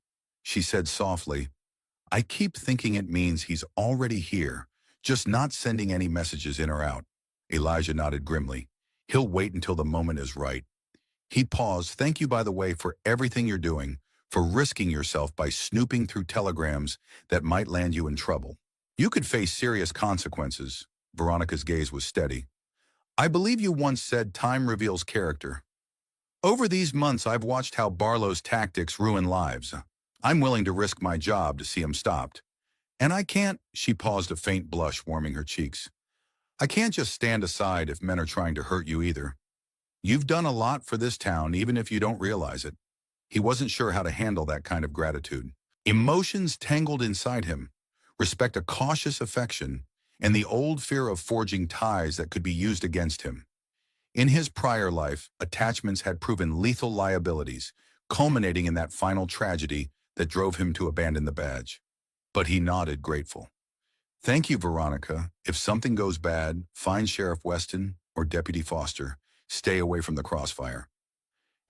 She said softly, I keep thinking it means he's already here, just not sending any messages in or out. Elijah nodded grimly. He'll wait until the moment is right. He paused. Thank you, by the way, for everything you're doing, for risking yourself by snooping through telegrams that might land you in trouble. You could face serious consequences. Veronica's gaze was steady. I believe you once said time reveals character. Over these months, I've watched how Barlow's tactics ruin lives. I'm willing to risk my job to see him stopped. And I can't, she paused, a faint blush warming her cheeks. I can't just stand aside if men are trying to hurt you either. You've done a lot for this town, even if you don't realize it. He wasn't sure how to handle that kind of gratitude. Emotions tangled inside him. Respect, a cautious affection, and the old fear of forging ties that could be used against him. In his prior life, attachments had proven lethal liabilities, culminating in that final tragedy that drove him to abandon the badge. But he nodded, grateful. Thank you, Veronica. If something goes bad, find Sheriff Weston or Deputy Foster. Stay away from the crossfire.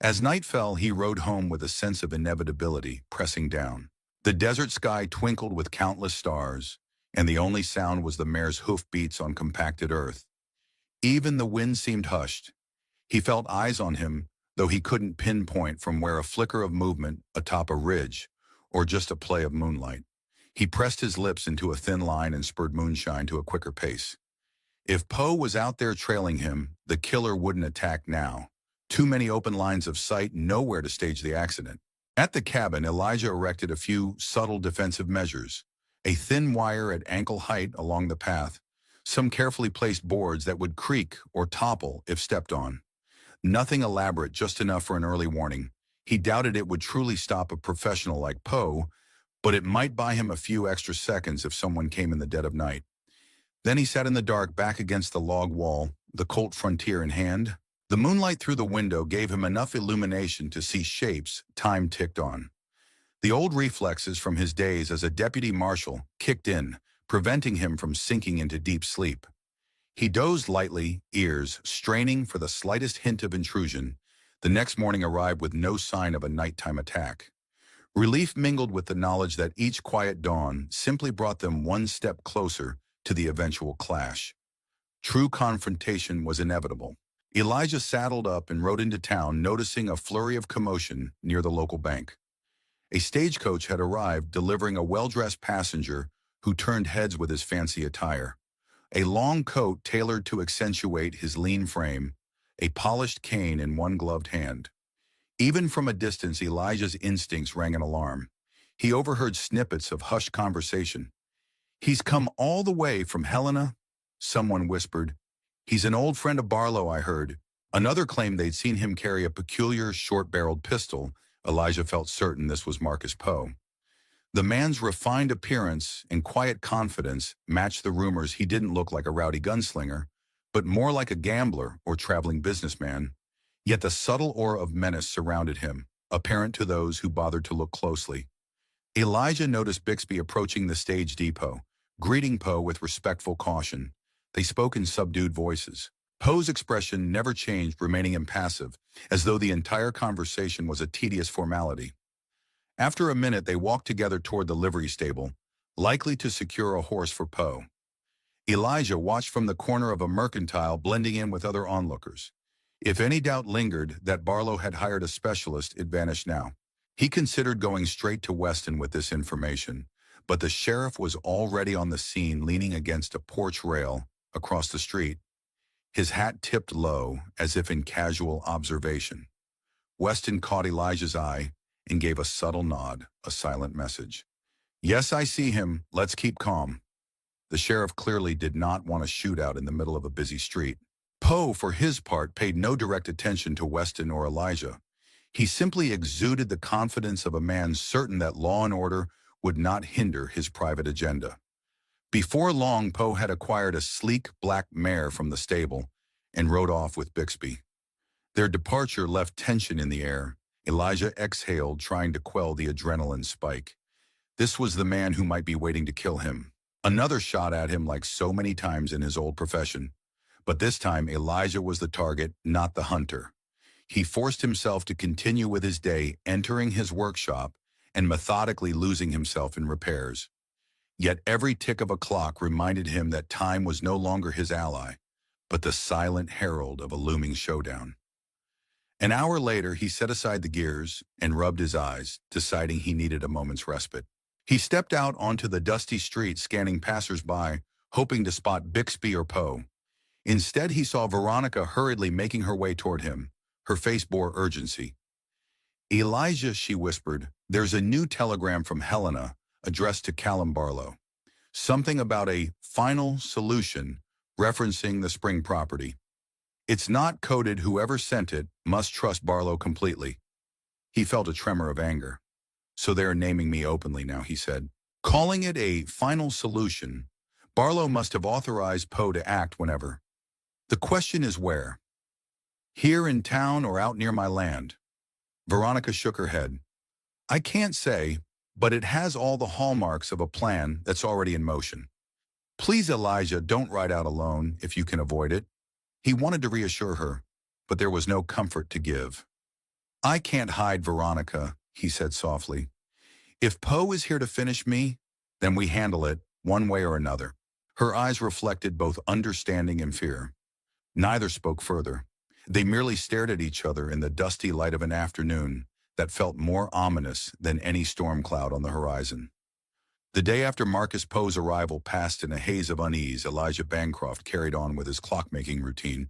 As night fell, he rode home with a sense of inevitability pressing down. The desert sky twinkled with countless stars, and the only sound was the mare's hoofbeats on compacted earth. Even the wind seemed hushed. He felt eyes on him, though he couldn't pinpoint from where a flicker of movement atop a ridge, or just a play of moonlight. He pressed his lips into a thin line and spurred moonshine to a quicker pace. If Poe was out there trailing him, the killer wouldn't attack now. Too many open lines of sight, nowhere to stage the accident. At the cabin, Elijah erected a few subtle defensive measures. A thin wire at ankle height along the path, some carefully placed boards that would creak or topple if stepped on. Nothing elaborate, just enough for an early warning. He doubted it would truly stop a professional like Poe, but it might buy him a few extra seconds if someone came in the dead of night. Then he sat in the dark back against the log wall, the Colt Frontier in hand. The moonlight through the window gave him enough illumination to see shapes time ticked on. The old reflexes from his days as a deputy marshal kicked in, preventing him from sinking into deep sleep. He dozed lightly, ears straining for the slightest hint of intrusion. The next morning arrived with no sign of a nighttime attack. Relief mingled with the knowledge that each quiet dawn simply brought them one step closer to the eventual clash. True confrontation was inevitable. Elijah saddled up and rode into town, noticing a flurry of commotion near the local bank. A stagecoach had arrived, delivering a well-dressed passenger who turned heads with his fancy attire. A long coat tailored to accentuate his lean frame, a polished cane in one gloved hand. Even from a distance, Elijah's instincts rang an alarm. He overheard snippets of hushed conversation. "He's come all the way from Helena," someone whispered. "He's an old friend of Barlow, I heard." Another claimed they'd seen him carry a peculiar short-barreled pistol. Elijah felt certain this was Marcus Poe. The man's refined appearance and quiet confidence matched the rumors he didn't look like a rowdy gunslinger, but more like a gambler or traveling businessman. Yet the subtle aura of menace surrounded him, apparent to those who bothered to look closely. Elijah noticed Bixby approaching the stage depot, greeting Poe with respectful caution. They spoke in subdued voices. Poe's expression never changed, remaining impassive, as though the entire conversation was a tedious formality. After a minute, they walked together toward the livery stable, likely to secure a horse for Poe. Elijah watched from the corner of a mercantile, blending in with other onlookers. If any doubt lingered that Barlow had hired a specialist, it vanished now. He considered going straight to Weston with this information, but the sheriff was already on the scene, leaning against a porch rail across the street, his hat tipped low as if in casual observation. Weston caught Elijah's eye and gave a subtle nod, a silent message. "Yes, I see him. Let's keep calm." The sheriff clearly did not want a shootout in the middle of a busy street. Poe, for his part, paid no direct attention to Weston or Elijah. He simply exuded the confidence of a man certain that law and order would not hinder his private agenda. Before long, Poe had acquired a sleek black mare from the stable and rode off with Bixby. Their departure left tension in the air. Elijah exhaled, trying to quell the adrenaline spike. This was the man who might be waiting to kill him. Another shot at him like so many times in his old profession. But this time, Elijah was the target, not the hunter. He forced himself to continue with his day, entering his workshop and methodically losing himself in repairs. Yet every tick of a clock reminded him that time was no longer his ally, but the silent herald of a looming showdown. An hour later, he set aside the gears and rubbed his eyes, deciding he needed a moment's respite. He stepped out onto the dusty street, scanning passers-by, hoping to spot Bixby or Poe. Instead, he saw Veronica hurriedly making her way toward him. Her face bore urgency. "Elijah," she whispered, "there's a new telegram from Helena, addressed to Callum Barlow. Something about a final solution, referencing the spring property. It's not coded. Whoever sent it must trust Barlow completely." He felt a tremor of anger. "So they're naming me openly now," he said. "Calling it a final solution. Barlow must have authorized Poe to act whenever. The question is where? Here in town or out near my land?" Veronica shook her head. "I can't say, but it has all the hallmarks of a plan that's already in motion. Please, Elijah, don't ride out alone if you can avoid it." He wanted to reassure her, but there was no comfort to give. "I can't hide, Veronica," he said softly. "If Poe is here to finish me, then we handle it one way or another." Her eyes reflected both understanding and fear. Neither spoke further. They merely stared at each other in the dusty light of an afternoon that felt more ominous than any storm cloud on the horizon. The day after Marcus Poe's arrival passed in a haze of unease. Elijah Bancroft carried on with his clockmaking routine,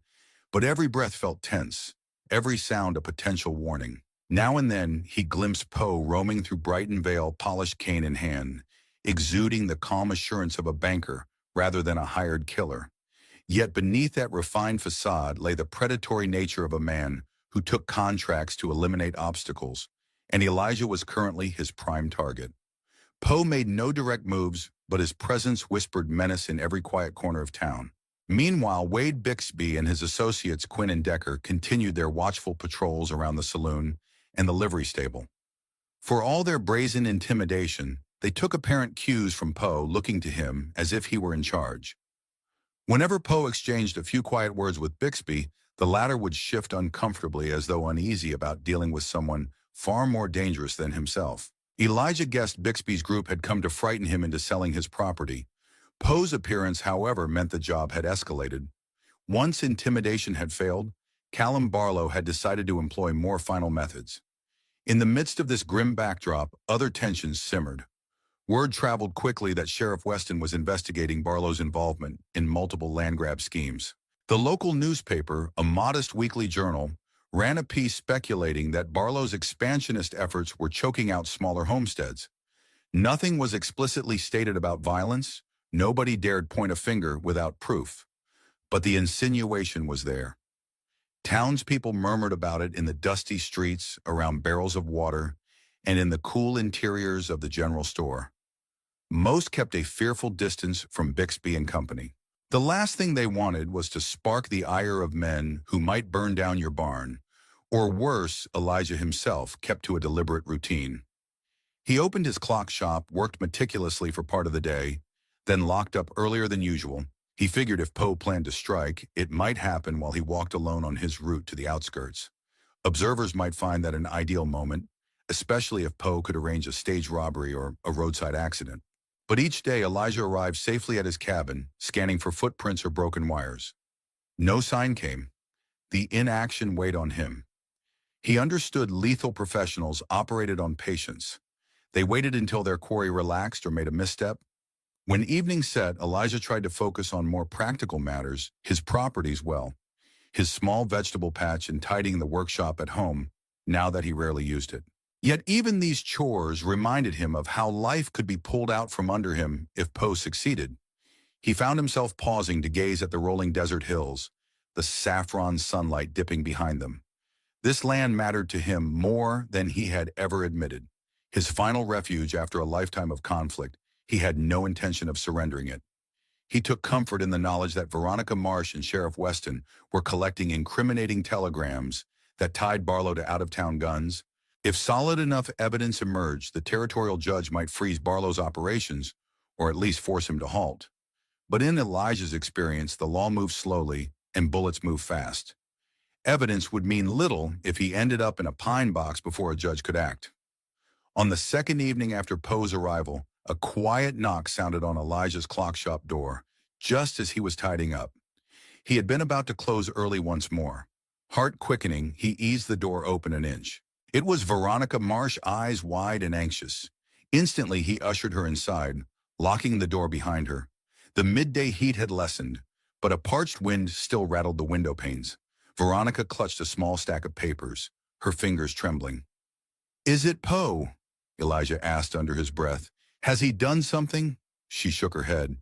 but every breath felt tense. every sound a potential warning. Now and then, he glimpsed Poe roaming through Brighton Vale, polished cane in hand, exuding the calm assurance of a banker rather than a hired killer. Yet beneath that refined facade lay the predatory nature of a man who took contracts to eliminate obstacles, and Elijah was currently his prime target. Poe made no direct moves, but his presence whispered menace in every quiet corner of town. Meanwhile, Wade Bixby and his associates Quinn and Decker continued their watchful patrols around the saloon and the livery stable. For all their brazen intimidation, they took apparent cues from Poe, looking to him as if he were in charge. Whenever Poe exchanged a few quiet words with Bixby, the latter would shift uncomfortably as though uneasy about dealing with someone far more dangerous than himself. Elijah guessed Bixby's group had come to frighten him into selling his property. Poe's appearance, however, meant the job had escalated. Once intimidation had failed, Callum Barlow had decided to employ more final methods. In the midst of this grim backdrop, other tensions simmered. Word traveled quickly that Sheriff Weston was investigating Barlow's involvement in multiple land grab schemes. The local newspaper, a modest weekly journal, ran a piece speculating that Barlow's expansionist efforts were choking out smaller homesteads. Nothing was explicitly stated about violence. Nobody dared point a finger without proof. But the insinuation was there. Townspeople murmured about it in the dusty streets, around barrels of water, and in the cool interiors of the general store. Most kept a fearful distance from Bixby and company. The last thing they wanted was to spark the ire of men who might burn down your barn, or worse, Elijah himself kept to a deliberate routine. He opened his clock shop, worked meticulously for part of the day, then locked up earlier than usual. He figured if Poe planned to strike, it might happen while he walked alone on his route to the outskirts. Observers might find that an ideal moment, especially if Poe could arrange a staged robbery or a roadside accident. But each day, Elijah arrived safely at his cabin, scanning for footprints or broken wires. No sign came. The inaction weighed on him. He understood lethal professionals operated on patience. They waited until their quarry relaxed or made a misstep. When evening set, Elijah tried to focus on more practical matters, his properties, his small vegetable patch and tidying the workshop at home, now that he rarely used it. Yet even these chores reminded him of how life could be pulled out from under him if Poe succeeded. He found himself pausing to gaze at the rolling desert hills, the saffron sunlight dipping behind them. This land mattered to him more than he had ever admitted. His final refuge after a lifetime of conflict, he had no intention of surrendering it. He took comfort in the knowledge that Veronica Marsh and Sheriff Weston were collecting incriminating telegrams that tied Barlow to out-of-town guns. If solid enough evidence emerged, the territorial judge might freeze Barlow's operations, or at least force him to halt. But in Elijah's experience, the law moves slowly and bullets move fast. Evidence would mean little if he ended up in a pine box before a judge could act. On the second evening after Poe's arrival, a quiet knock sounded on Elijah's clock shop door, just as he was tidying up. He had been about to close early once more. Heart quickening, he eased the door open an inch. It was Veronica Marsh, eyes wide and anxious. Instantly, he ushered her inside, locking the door behind her. The midday heat had lessened, but a parched wind still rattled the window panes. Veronica clutched a small stack of papers, her fingers trembling. "Is it Poe?" Elijah asked under his breath. "Has he done something?" She shook her head.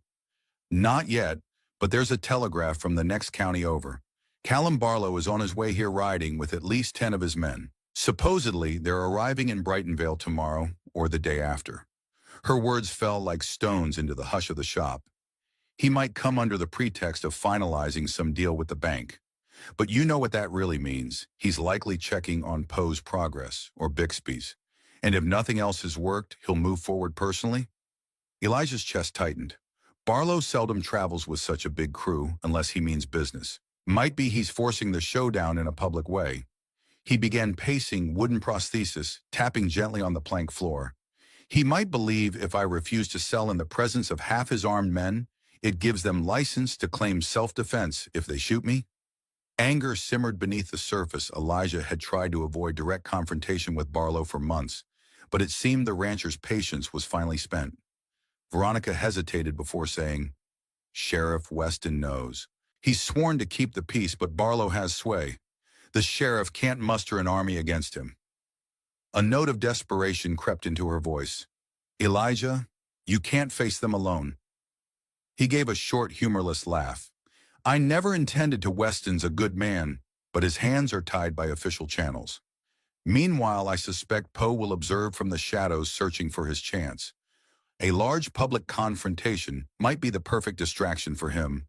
"Not yet, but there's a telegraph from the next county over. Callum Barlow is on his way here riding with at least 10 of his men. Supposedly, they're arriving in Brightonvale tomorrow or the day after." Her words fell like stones into the hush of the shop. He might come under the pretext of finalizing some deal with the bank. But you know what that really means. He's likely checking on Poe's progress, or Bixby's. And if nothing else has worked, he'll move forward personally? Elijah's chest tightened. Barlow seldom travels with such a big crew unless he means business. Might be he's forcing the showdown in a public way. He began pacing wooden prosthesis, tapping gently on the plank floor. He might believe if I refuse to sell in the presence of half his armed men, it gives them license to claim self-defense if they shoot me. Anger simmered beneath the surface. Elijah had tried to avoid direct confrontation with Barlow for months, but it seemed the rancher's patience was finally spent. Veronica hesitated before saying, "Sheriff Weston knows. He's sworn to keep the peace, but Barlow has sway. The sheriff can't muster an army against him. A note of desperation crept into her voice. Elijah, you can't face them alone. He gave a short, humorless laugh. I never intended to Weston's a good man, but his hands are tied by official channels. Meanwhile, I suspect Poe will observe from the shadows searching for his chance. A large public confrontation might be the perfect distraction for him.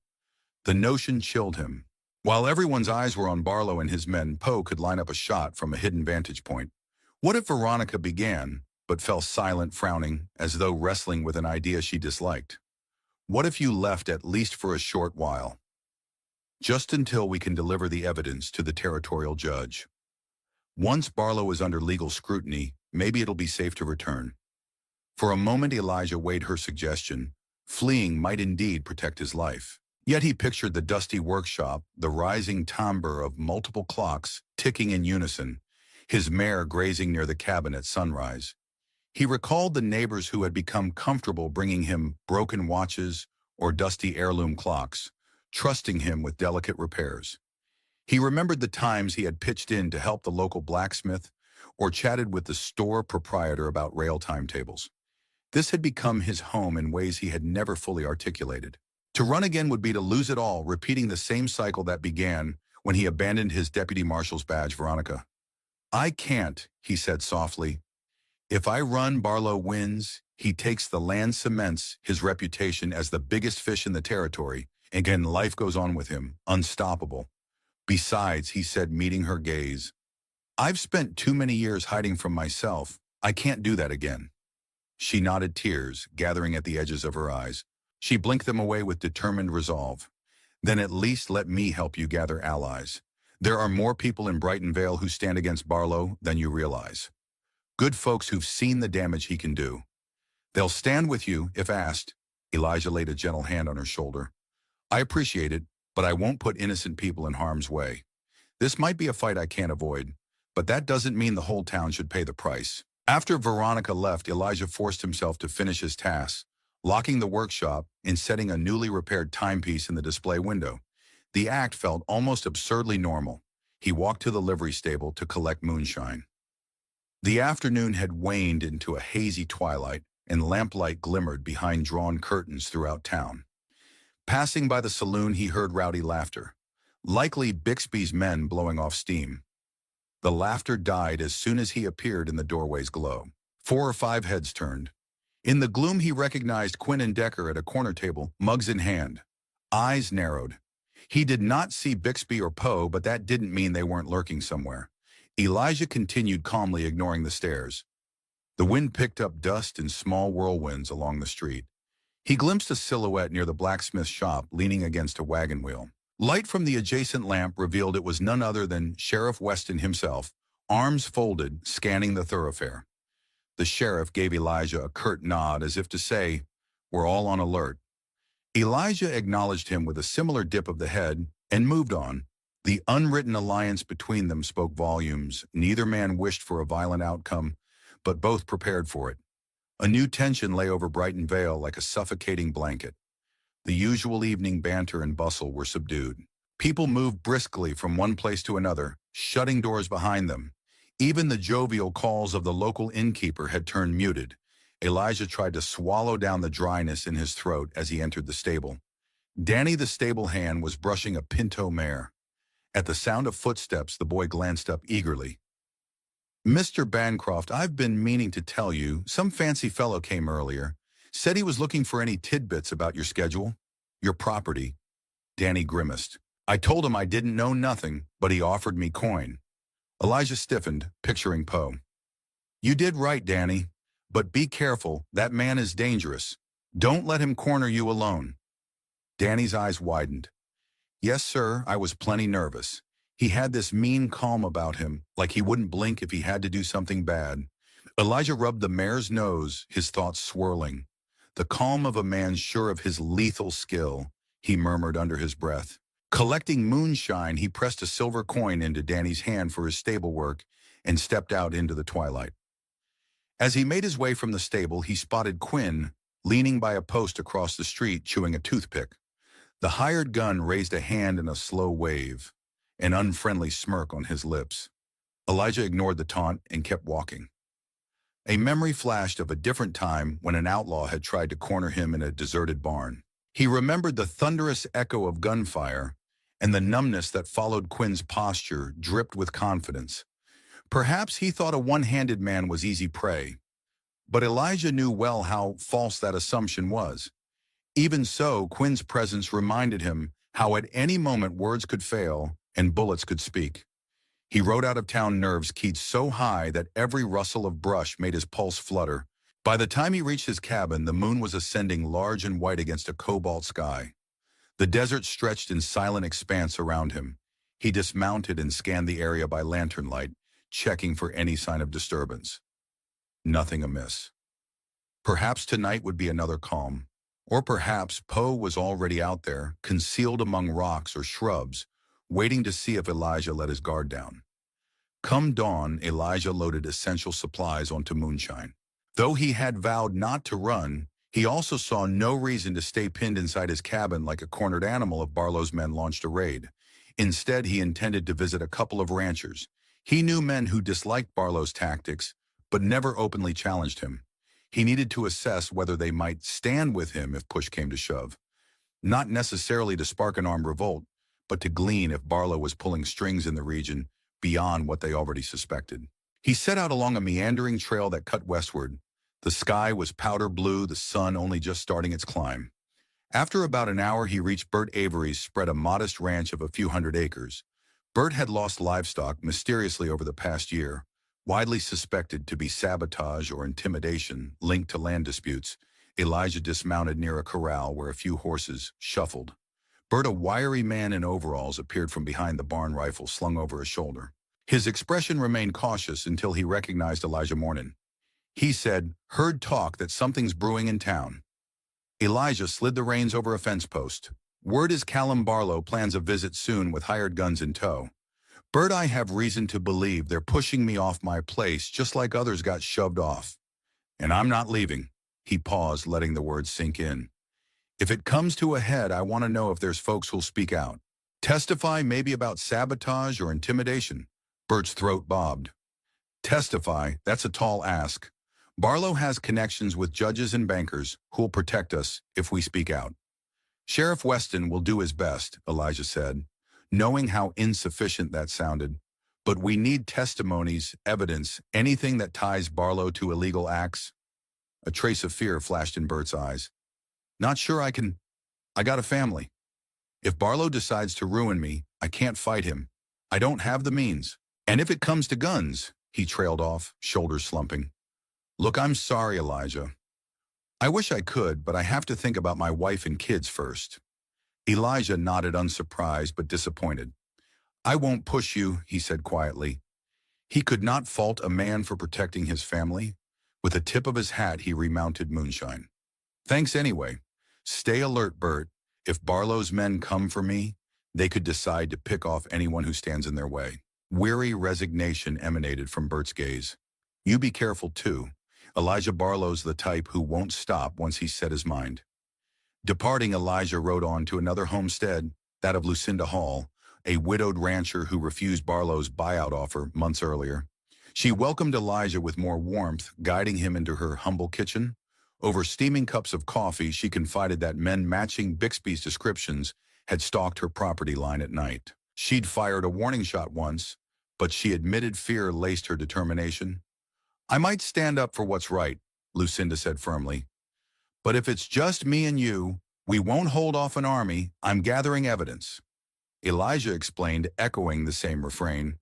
The notion chilled him. While everyone's eyes were on Barlow and his men, Poe could line up a shot from a hidden vantage point. What if Veronica began, but fell silent, frowning, as though wrestling with an idea she disliked? What if you left at least for a short while? Just until we can deliver the evidence to the territorial judge. Once Barlow is under legal scrutiny, maybe it'll be safe to return. For a moment Elijah weighed her suggestion. Fleeing might indeed protect his life. Yet he pictured the dusty workshop, the rising timbre of multiple clocks ticking in unison, his mare grazing near the cabin at sunrise. He recalled the neighbors who had become comfortable bringing him broken watches or dusty heirloom clocks, trusting him with delicate repairs. He remembered the times he had pitched in to help the local blacksmith or chatted with the store proprietor about rail timetables. This had become his home in ways he had never fully articulated. To run again would be to lose it all, repeating the same cycle that began when he abandoned his deputy marshal's badge, Veronica. I can't, he said softly. If I run, Barlow wins. He takes the land, cements his reputation as the biggest fish in the territory, and again life goes on with him, unstoppable. Besides, he said, meeting her gaze, I've spent too many years hiding from myself. I can't do that again. She nodded, tears gathering at the edges of her eyes. She blinked them away with determined resolve. Then at least let me help you gather allies. There are more people in Brighton Vale who stand against Barlow than you realize. Good folks who've seen the damage he can do. They'll stand with you if asked. Elijah laid a gentle hand on her shoulder. I appreciate it, but I won't put innocent people in harm's way. This might be a fight I can't avoid, but that doesn't mean the whole town should pay the price. After Veronica left, Elijah forced himself to finish his tasks, locking the workshop and setting a newly repaired timepiece in the display window. The act felt almost absurdly normal. He walked to the livery stable to collect moonshine. The afternoon had waned into a hazy twilight, and lamplight glimmered behind drawn curtains throughout town. Passing by the saloon, he heard rowdy laughter, likely Bixby's men blowing off steam. The laughter died as soon as he appeared in the doorway's glow. 4 or 5 heads turned. In the gloom, he recognized Quinn and Decker at a corner table, mugs in hand. Eyes narrowed. He did not see Bixby or Poe, but that didn't mean they weren't lurking somewhere. Elijah continued calmly, ignoring the stares. The wind picked up dust in small whirlwinds along the street. He glimpsed a silhouette near the blacksmith's shop, leaning against a wagon wheel. Light from the adjacent lamp revealed it was none other than Sheriff Weston himself, arms folded, scanning the thoroughfare. The sheriff gave Elijah a curt nod as if to say, we're all on alert. Elijah acknowledged him with a similar dip of the head and moved on. The unwritten alliance between them spoke volumes. Neither man wished for a violent outcome, but both prepared for it. A new tension lay over Brighton Vale like a suffocating blanket. The usual evening banter and bustle were subdued. People moved briskly from one place to another, shutting doors behind them. Even the jovial calls of the local innkeeper had turned muted. Elijah tried to swallow down the dryness in his throat as he entered the stable. Danny, the stable hand, was brushing a pinto mare. At the sound of footsteps, the boy glanced up eagerly. Mr. Bancroft, I've been meaning to tell you, some fancy fellow came earlier. Said he was looking for any tidbits about your schedule, your property. Danny grimaced. I told him I didn't know nothing, but he offered me coin. Elijah stiffened, picturing Poe. You did right, Danny, but be careful, that man is dangerous. Don't let him corner you alone. Danny's eyes widened. Yes, sir, I was plenty nervous. He had this mean calm about him, like he wouldn't blink if he had to do something bad. Elijah rubbed the mare's nose, his thoughts swirling. The calm of a man sure of his lethal skill, he murmured under his breath. Collecting moonshine, he pressed a silver coin into Danny's hand for his stable work and stepped out into the twilight. As he made his way from the stable, he spotted Quinn, leaning by a post across the street, chewing a toothpick. The hired gun raised a hand in a slow wave. an unfriendly smirk on his lips. Elijah ignored the taunt and kept walking. A memory flashed of a different time when an outlaw had tried to corner him in a deserted barn. He remembered the thunderous echo of gunfire, and the numbness that followed. Quinn's posture dripped with confidence. Perhaps he thought a one-handed man was easy prey, but Elijah knew well how false that assumption was. Even so, Quinn's presence reminded him how at any moment words could fail and bullets could speak. He rode out of town, nerves keyed so high that every rustle of brush made his pulse flutter. By the time he reached his cabin, the moon was ascending large and white against a cobalt sky. The desert stretched in silent expanse around him. He dismounted and scanned the area by lantern light, checking for any sign of disturbance. Nothing amiss. Perhaps tonight would be another calm. Or perhaps Poe was already out there, concealed among rocks or shrubs, waiting to see if Elijah let his guard down. Come dawn, Elijah loaded essential supplies onto Moonshine. Though he had vowed not to run, he also saw no reason to stay pinned inside his cabin like a cornered animal if Barlow's men launched a raid. Instead, he intended to visit a couple of ranchers. He knew men who disliked Barlow's tactics, but never openly challenged him. He needed to assess whether they might stand with him if push came to shove. Not necessarily to spark an armed revolt, but to glean if Barlow was pulling strings in the region beyond what they already suspected. He set out along a meandering trail that cut westward. The sky was powder blue, the sun only just starting its climb. After about an hour, he reached Bert Avery's spread a modest ranch of a few hundred acres. Bert had lost livestock mysteriously over the past year, widely suspected to be sabotage or intimidation linked to land disputes. Elijah dismounted near a corral where a few horses shuffled. Bert, a wiry man in overalls, appeared from behind the barn, rifle slung over his shoulder. His expression remained cautious until he recognized Elijah Mornin. He said, "Heard talk that something's brewing in town." Elijah slid the reins over a fence post. "Word is Callum Barlow plans a visit soon with hired guns in tow. Bert, I have reason to believe they're pushing me off my place just like others got shoved off. And I'm not leaving." He paused, letting the words sink in. "If it comes to a head, I want to know if there's folks who'll speak out. Testify maybe about sabotage or intimidation." Bert's throat bobbed. "Testify? That's a tall ask. Barlow has connections with judges and bankers who'll protect us if we speak out." "Sheriff Weston will do his best," Elijah said, knowing how insufficient that sounded. "But we need testimonies, evidence, anything that ties Barlow to illegal acts." A trace of fear flashed in Bert's eyes. "Not sure I can. I got a family. If Barlow decides to ruin me, I can't fight him. I don't have the means. And if it comes to guns," he trailed off, shoulders slumping. "Look, I'm sorry, Elijah. I wish I could, but I have to think about my wife and kids first." Elijah nodded, unsurprised but disappointed. "I won't push you," he said quietly. He could not fault a man for protecting his family. With a tip of his hat, he remounted Moonshine. "Thanks anyway. Stay alert, Bert. If Barlow's men come for me, they could decide to pick off anyone who stands in their way." Weary resignation emanated from Bert's gaze. "You be careful, too. Elijah Barlow's the type who won't stop once he's set his mind." Departing, Elijah rode on to another homestead, that of Lucinda Hall, a widowed rancher who refused Barlow's buyout offer months earlier. She welcomed Elijah with more warmth, guiding him into her humble kitchen. Over steaming cups of coffee, she confided that men matching Bixby's descriptions had stalked her property line at night. She'd fired a warning shot once, but she admitted fear laced her determination. "I might stand up for what's right," Lucinda said firmly. "But if it's just me and you, we won't hold off an army. I'm gathering evidence." Elijah explained, echoing the same refrain.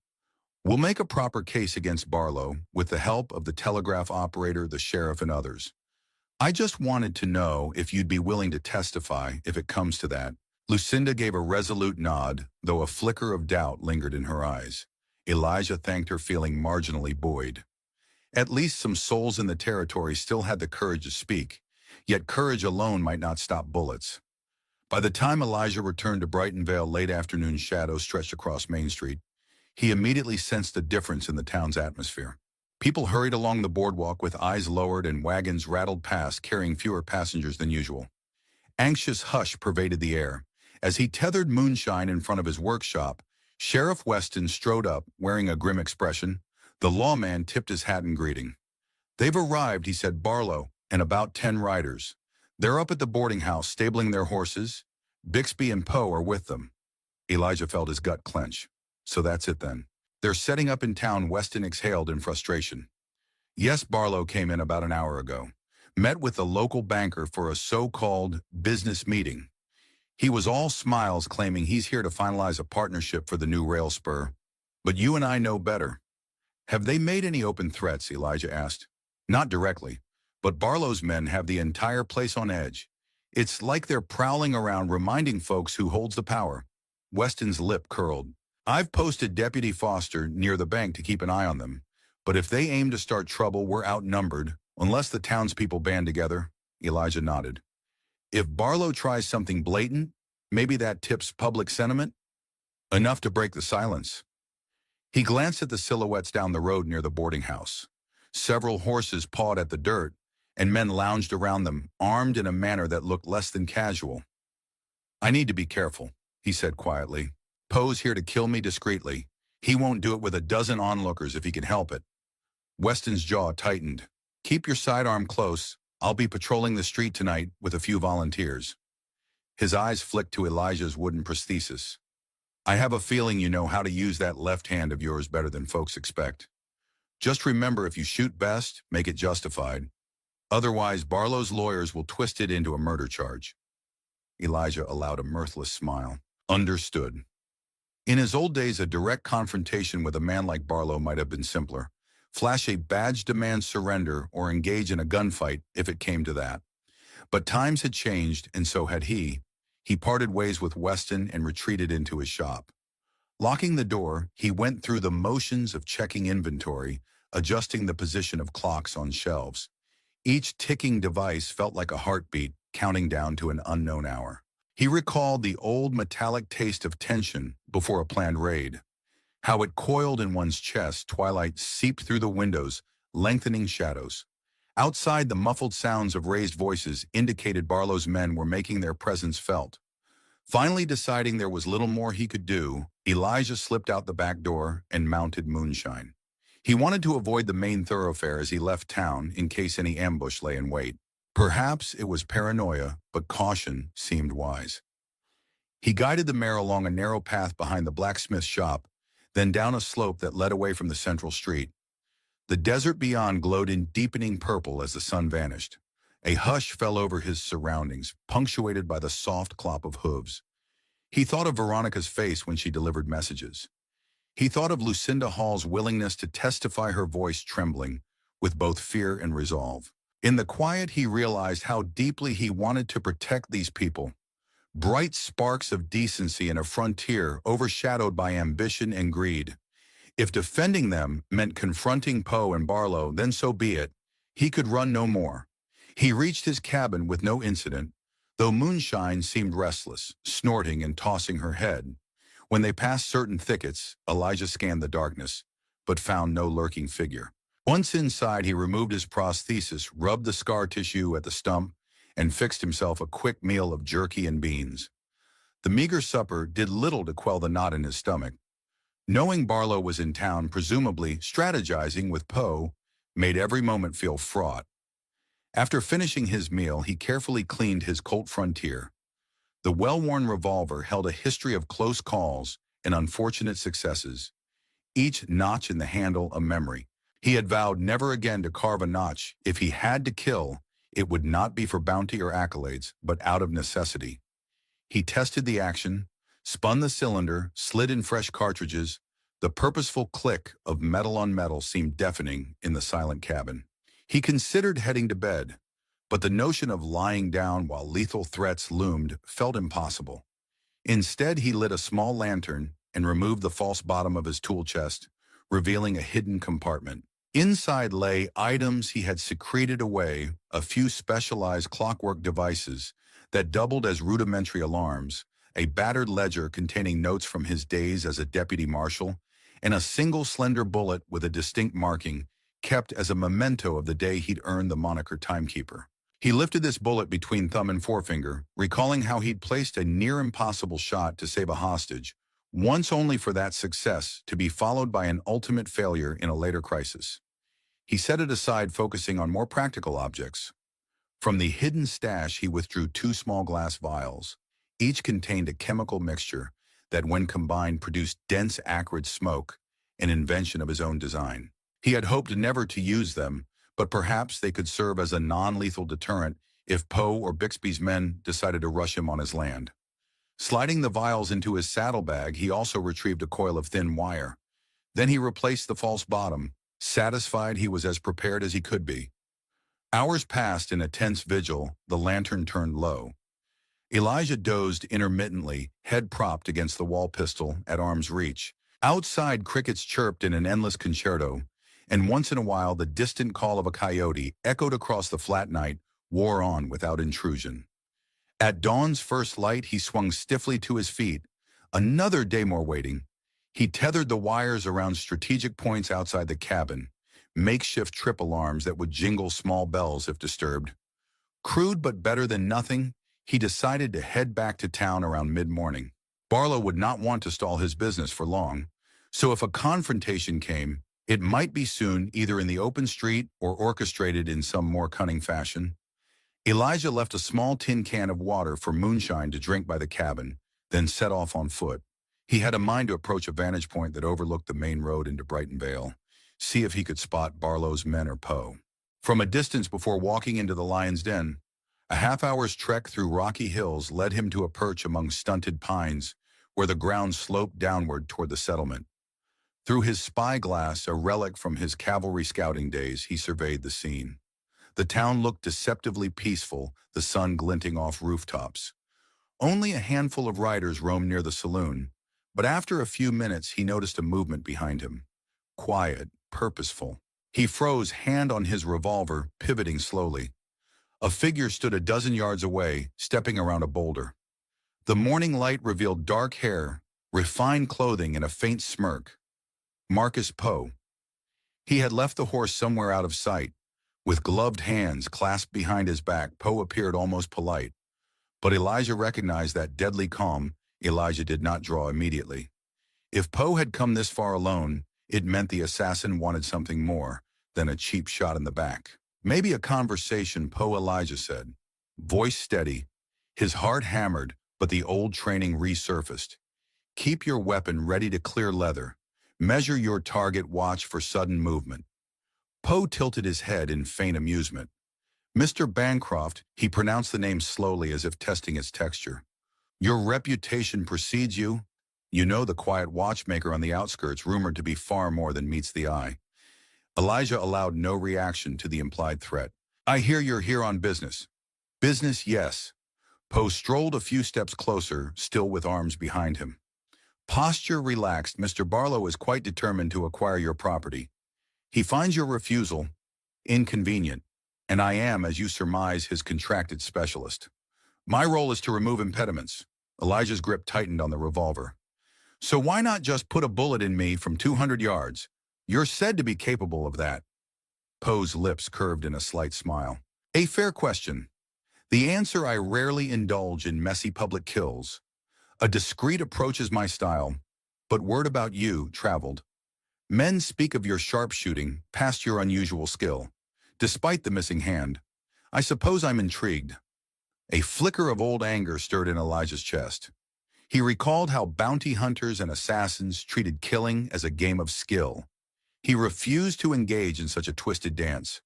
"We'll make a proper case against Barlow, with the help of the telegraph operator, the sheriff, and others. I just wanted to know if you'd be willing to testify if it comes to that." Lucinda gave a resolute nod, though a flicker of doubt lingered in her eyes. Elijah thanked her, feeling marginally buoyed. At least some souls in the territory still had the courage to speak, yet courage alone might not stop bullets. By the time Elijah returned to Brightonvale, late afternoon shadows stretched across Main Street. He immediately sensed a difference in the town's atmosphere. People hurried along the boardwalk with eyes lowered, and wagons rattled past, carrying fewer passengers than usual. Anxious hush pervaded the air. As he tethered Moonshine in front of his workshop, Sheriff Weston strode up, wearing a grim expression. The lawman tipped his hat in greeting. "They've arrived," he said. "Barlow and about 10 riders. They're up at the boarding house, stabling their horses. Bixby and Poe are with them." Elijah felt his gut clench. "So that's it then. They're setting up in town," Weston exhaled in frustration. "Yes, Barlow came in about an hour ago. Met with the local banker for a so-called business meeting. He was all smiles, claiming he's here to finalize a partnership for the new rail spur. But you and I know better." "Have they made any open threats?" Elijah asked. "Not directly, but Barlow's men have the entire place on edge. It's like they're prowling around reminding folks who holds the power." Weston's lip curled. "I've posted Deputy Foster near the bank to keep an eye on them, but if they aim to start trouble, we're outnumbered, unless the townspeople band together." Elijah nodded. "If Barlow tries something blatant, maybe that tips public sentiment? Enough to break the silence." He glanced at the silhouettes down the road near the boarding house. Several horses pawed at the dirt, and men lounged around them, armed in a manner that looked less than casual. "I need to be careful," he said quietly. "Poe's here to kill me discreetly. He won't do it with a dozen onlookers if he can help it." Weston's jaw tightened. "Keep your sidearm close. I'll be patrolling the street tonight with a few volunteers." His eyes flicked to Elijah's wooden prosthesis. "I have a feeling you know how to use that left hand of yours better than folks expect. Just remember, if you shoot best, make it justified. Otherwise, Barlow's lawyers will twist it into a murder charge." Elijah allowed a mirthless smile. "Understood." In his old days, a direct confrontation with a man like Barlow might have been simpler. Flash a badge, demand surrender, or engage in a gunfight if it came to that. But times had changed, and so had he. He parted ways with Weston and retreated into his shop. Locking the door, he went through the motions of checking inventory, adjusting the position of clocks on shelves. Each ticking device felt like a heartbeat, counting down to an unknown hour. He recalled the old metallic taste of tension before a planned raid. How it coiled in one's chest, twilight seeped through the windows, lengthening shadows. Outside, the muffled sounds of raised voices indicated Barlow's men were making their presence felt. Finally deciding there was little more he could do, Elijah slipped out the back door and mounted Moonshine. He wanted to avoid the main thoroughfare as he left town in case any ambush lay in wait. Perhaps it was paranoia, but caution seemed wise. He guided the mare along a narrow path behind the blacksmith's shop, then down a slope that led away from the central street. The desert beyond glowed in deepening purple as the sun vanished. A hush fell over his surroundings, punctuated by the soft clop of hooves. He thought of Veronica's face when she delivered messages. He thought of Lucinda Hall's willingness to testify, her voice trembling with both fear and resolve. In the quiet, he realized how deeply he wanted to protect these people. Bright sparks of decency in a frontier overshadowed by ambition and greed. If defending them meant confronting Poe and Barlow, then so be it. He could run no more. He reached his cabin with no incident, though Moonshine seemed restless, snorting and tossing her head. When they passed certain thickets, Elijah scanned the darkness, but found no lurking figure. Once inside, he removed his prosthesis, rubbed the scar tissue at the stump, and fixed himself a quick meal of jerky and beans. The meager supper did little to quell the knot in his stomach. Knowing Barlow was in town, presumably strategizing with Poe, made every moment feel fraught. After finishing his meal, he carefully cleaned his Colt Frontier. The well-worn revolver held a history of close calls and unfortunate successes, each notch in the handle a memory. He had vowed never again to carve a notch. If he had to kill, it would not be for bounty or accolades, but out of necessity. He tested the action, spun the cylinder, slid in fresh cartridges. The purposeful click of metal on metal seemed deafening in the silent cabin. He considered heading to bed, but the notion of lying down while lethal threats loomed felt impossible. Instead, he lit a small lantern and removed the false bottom of his tool chest, revealing a hidden compartment. Inside lay items he had secreted away, a few specialized clockwork devices that doubled as rudimentary alarms, a battered ledger containing notes from his days as a deputy marshal, and a single slender bullet with a distinct marking, kept as a memento of the day he'd earned the moniker Timekeeper. He lifted this bullet between thumb and forefinger, recalling how he'd placed a near-impossible shot to save a hostage, once only for that success to be followed by an ultimate failure in a later crisis. He set it aside, focusing on more practical objects. From the hidden stash, he withdrew two small glass vials. Each contained a chemical mixture that, when combined, produced dense, acrid smoke, an invention of his own design. He had hoped never to use them, but perhaps they could serve as a non-lethal deterrent if Poe or Bixby's men decided to rush him on his land. Sliding the vials into his saddlebag, he also retrieved a coil of thin wire. Then he replaced the false bottom, satisfied he was as prepared as he could be. Hours passed in a tense vigil. The lantern turned low. Elijah dozed intermittently, head propped against the wall, pistol at arm's reach. Outside, crickets chirped in an endless concerto, and once in a while the distant call of a coyote echoed across the flat night, wore on without intrusion. At dawn's first light, he swung stiffly to his feet. Another day more waiting. He tethered the wires around strategic points outside the cabin, makeshift trip alarms that would jingle small bells if disturbed. Crude but better than nothing, he decided to head back to town around mid-morning. Barlow would not want to stall his business for long, so if a confrontation came, it might be soon, either in the open street or orchestrated in some more cunning fashion. Elijah left a small tin can of water for moonshine to drink by the cabin, then set off on foot. He had a mind to approach a vantage point that overlooked the main road into Brighton Vale, see if he could spot Barlow's men or Poe. From a distance before walking into the lion's den, a half-hour's trek through rocky hills led him to a perch among stunted pines where the ground sloped downward toward the settlement. Through his spyglass, a relic from his cavalry scouting days, he surveyed the scene. The town looked deceptively peaceful, the sun glinting off rooftops. Only a handful of riders roamed near the saloon, but after a few minutes he noticed a movement behind him. Quiet, purposeful. He froze, hand on his revolver, pivoting slowly. A figure stood a dozen yards away, stepping around a boulder. The morning light revealed dark hair, refined clothing, and a faint smirk. Marcus Poe. He had left the horse somewhere out of sight. With gloved hands clasped behind his back, Poe appeared almost polite. But Elijah recognized that deadly calm. Elijah did not draw immediately. If Poe had come this far alone, it meant the assassin wanted something more than a cheap shot in the back. Maybe a conversation, Poe, Elijah said. Voice steady. His heart hammered, but the old training resurfaced. Keep your weapon ready to clear leather. Measure your target, watch for sudden movement. Poe tilted his head in faint amusement. Mr. Bancroft, he pronounced the name slowly as if testing its texture. Your reputation precedes you. You know, the quiet watchmaker on the outskirts, rumored to be far more than meets the eye. Elijah allowed no reaction to the implied threat. I hear you're here on business. Business, yes. Poe strolled a few steps closer, still with arms behind him. Posture relaxed. Mr. Barlow is quite determined to acquire your property. He finds your refusal inconvenient, and I am, as you surmise, his contracted specialist. My role is to remove impediments. Elijah's grip tightened on the revolver. So why not just put a bullet in me from 200 yards? You're said to be capable of that. Poe's lips curved in a slight smile. A fair question. The answer: I rarely indulge in messy public kills. A discreet approach is my style, but word about you traveled. Men speak of your sharpshooting, past your unusual skill. Despite the missing hand, I suppose I'm intrigued. A flicker of old anger stirred in Elijah's chest. He recalled how bounty hunters and assassins treated killing as a game of skill. He refused to engage in such a twisted dance.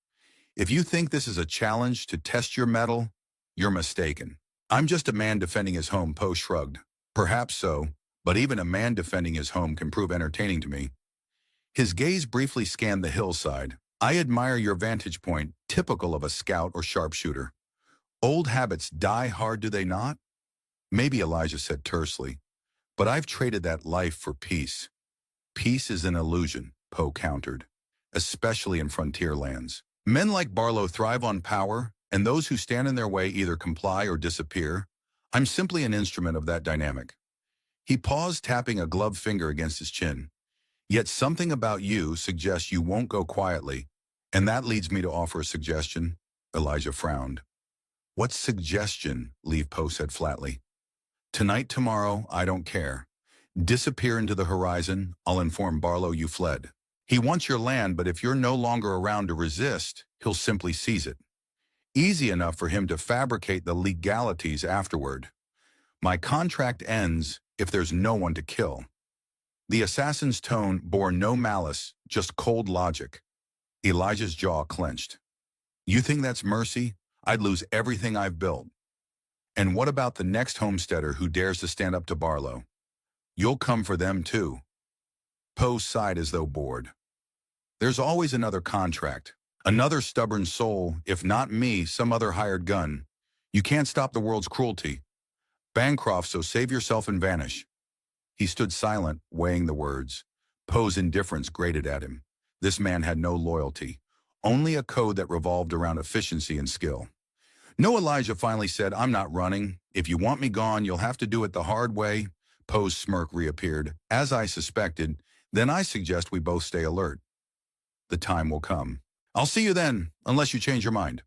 If you think this is a challenge to test your mettle, you're mistaken. I'm just a man defending his home, Poe shrugged. Perhaps so, but even a man defending his home can prove entertaining to me. His gaze briefly scanned the hillside. I admire your vantage point, typical of a scout or sharpshooter. Old habits die hard, do they not? Maybe, Elijah said tersely, but I've traded that life for peace. Peace is an illusion, Poe countered, especially in frontier lands. Men like Barlow thrive on power, and those who stand in their way either comply or disappear. I'm simply an instrument of that dynamic. He paused, tapping a gloved finger against his chin. Yet something about you suggests you won't go quietly, and that leads me to offer a suggestion. Elijah frowned. What suggestion? Poe said flatly. Tonight, tomorrow, I don't care. Disappear into the horizon. I'll inform Barlow you fled. He wants your land, but if you're no longer around to resist, he'll simply seize it. Easy enough for him to fabricate the legalities afterward. My contract ends if there's no one to kill. The assassin's tone bore no malice, just cold logic. Elijah's jaw clenched. You think that's mercy? I'd lose everything I've built. And what about the next homesteader who dares to stand up to Barlow? You'll come for them too. Poe sighed as though bored. There's always another contract. Another stubborn soul, if not me, some other hired gun. You can't stop the world's cruelty. Bancroft, so save yourself and vanish. He stood silent, weighing the words. Poe's indifference grated at him. This man had no loyalty, only a code that revolved around efficiency and skill. No, Elijah finally said, I'm not running. If you want me gone, you'll have to do it the hard way. Poe's smirk reappeared. As I suspected, then I suggest we both stay alert. The time will come. I'll see you then, unless you change your mind.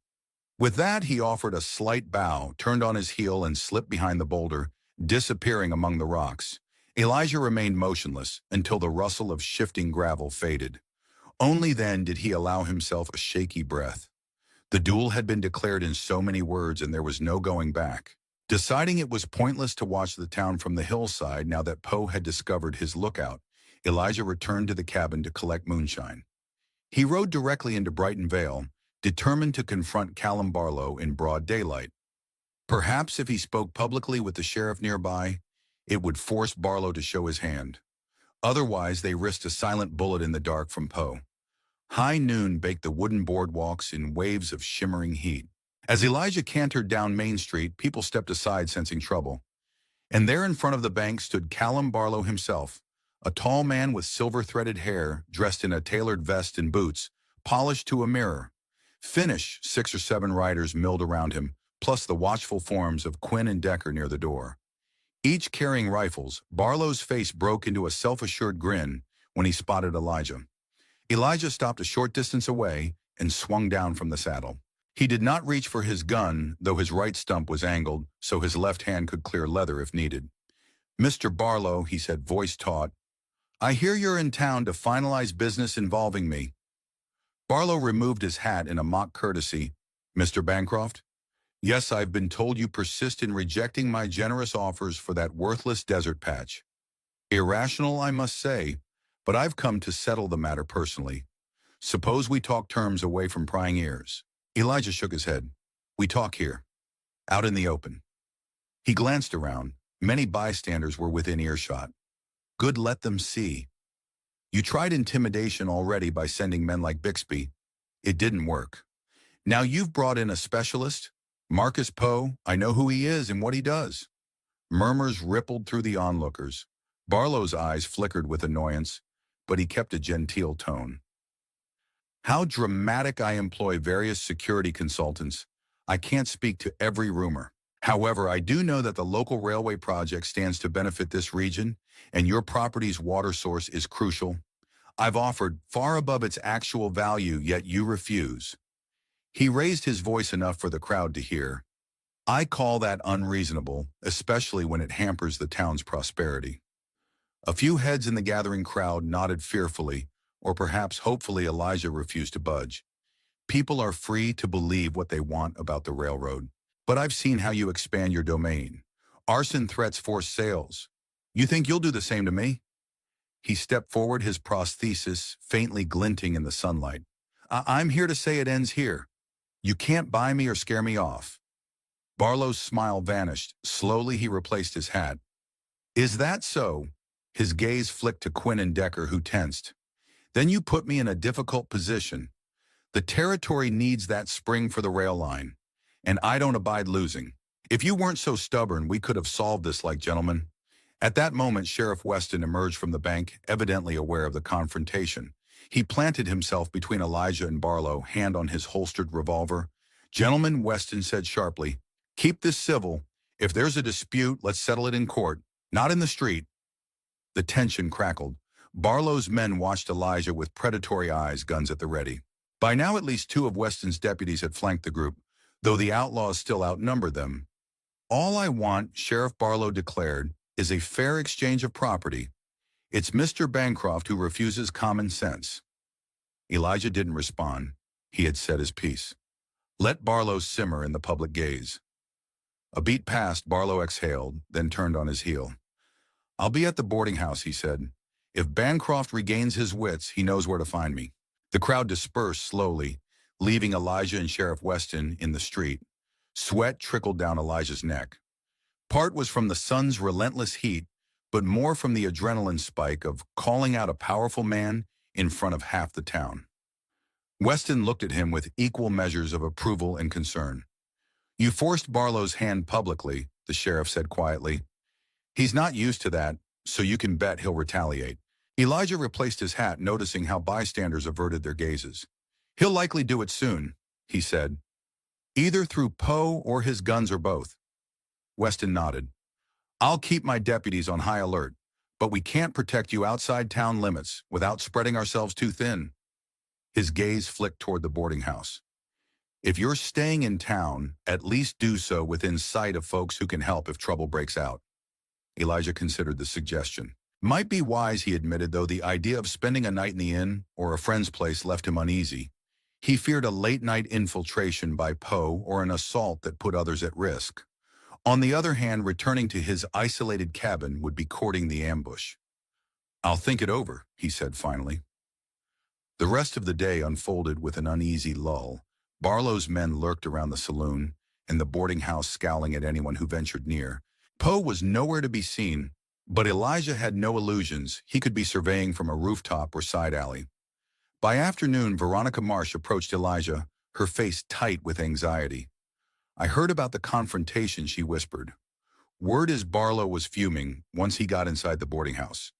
With that, he offered a slight bow, turned on his heel, and slipped behind the boulder, disappearing among the rocks. Elijah remained motionless until the rustle of shifting gravel faded. Only then did he allow himself a shaky breath. The duel had been declared in so many words, and there was no going back. Deciding it was pointless to watch the town from the hillside now that Poe had discovered his lookout, Elijah returned to the cabin to collect moonshine. He rode directly into Brighton Vale, determined to confront Callum Barlow in broad daylight. Perhaps if he spoke publicly with the sheriff nearby, it would force Barlow to show his hand. Otherwise, they risked a silent bullet in the dark from Poe. High noon baked the wooden boardwalks in waves of shimmering heat. As Elijah cantered down Main Street, people stepped aside, sensing trouble. And there in front of the bank stood Callum Barlow himself, a tall man with silver-threaded hair, dressed in a tailored vest and boots, polished to a mirror. Finish, 6 or 7 riders milled around him, plus the watchful forms of Quinn and Decker near the door. Each carrying rifles, Barlow's face broke into a self-assured grin when he spotted Elijah. Elijah stopped a short distance away and swung down from the saddle. He did not reach for his gun, though his right stump was angled, so his left hand could clear leather if needed. Mr. Barlow, he said, voice taut, I hear you're in town to finalize business involving me. Barlow removed his hat in a mock courtesy. Mr. Bancroft? Yes, I've been told you persist in rejecting my generous offers for that worthless desert patch. Irrational, I must say, but I've come to settle the matter personally. Suppose we talk terms away from prying ears. Elijah shook his head. We talk here, out in the open. He glanced around. Many bystanders were within earshot. Good, let them see. You tried intimidation already by sending men like Bixby. It didn't work. Now you've brought in a specialist. Marcus Poe, I know who he is and what he does. Murmurs rippled through the onlookers. Barlow's eyes flickered with annoyance, but he kept a genteel tone. How dramatic. I employ various security consultants. I can't speak to every rumor. However, I do know that the local railway project stands to benefit this region, and your property's water source is crucial. I've offered far above its actual value, yet you refuse. He raised his voice enough for the crowd to hear. I call that unreasonable, especially when it hampers the town's prosperity. A few heads in the gathering crowd nodded fearfully, or perhaps hopefully. Elijah refused to budge. People are free to believe what they want about the railroad, but I've seen how you expand your domain. Arson threats force sales. You think you'll do the same to me? He stepped forward, his prosthesis faintly glinting in the sunlight. I'm here to say it ends here. You can't buy me or scare me off. Barlow's smile vanished. Slowly he replaced his hat. Is that so? His gaze flicked to Quinn and Decker, who tensed. Then you put me in a difficult position. The territory needs that spring for the rail line, and I don't abide losing. If you weren't so stubborn, we could have solved this like gentlemen. At that moment, Sheriff Weston emerged from the bank, evidently aware of the confrontation. He planted himself between Elijah and Barlow, hand on his holstered revolver. Gentlemen, Weston said sharply, keep this civil. If there's a dispute, let's settle it in court, not in the street. The tension crackled. Barlow's men watched Elijah with predatory eyes, guns at the ready. By now, at least 2 of Weston's deputies had flanked the group, though the outlaws still outnumbered them. All I want, Sheriff Barlow declared, is a fair exchange of property. It's Mr. Bancroft who refuses common sense." Elijah didn't respond. He had said his piece. Let Barlow simmer in the public gaze. A beat passed, Barlow exhaled, then turned on his heel. "I'll be at the boarding house," he said. "If Bancroft regains his wits, he knows where to find me." The crowd dispersed slowly, leaving Elijah and Sheriff Weston in the street. Sweat trickled down Elijah's neck. Part was from the sun's relentless heat, but more from the adrenaline spike of calling out a powerful man in front of half the town. Weston looked at him with equal measures of approval and concern. "You forced Barlow's hand publicly," the sheriff said quietly. "He's not used to that, so you can bet he'll retaliate." Elijah replaced his hat, noticing how bystanders averted their gazes. "He'll likely do it soon," he said. "Either through Poe or his guns or both." Weston nodded. "I'll keep my deputies on high alert, but we can't protect you outside town limits without spreading ourselves too thin." His gaze flicked toward the boarding house. "If you're staying in town, at least do so within sight of folks who can help if trouble breaks out." Elijah considered the suggestion. Might be wise, he admitted, though the idea of spending a night in the inn or a friend's place left him uneasy. He feared a late-night infiltration by Poe or an assault that put others at risk. On the other hand, returning to his isolated cabin would be courting the ambush. "I'll think it over," he said finally. The rest of the day unfolded with an uneasy lull. Barlow's men lurked around the saloon, and the boarding house scowling at anyone who ventured near. Poe was nowhere to be seen, but Elijah had no illusions. He could be surveying from a rooftop or side alley. By afternoon, Veronica Marsh approached Elijah, her face tight with anxiety. "I heard about the confrontation," she whispered. "Word is Barlow was fuming once he got inside the boarding house.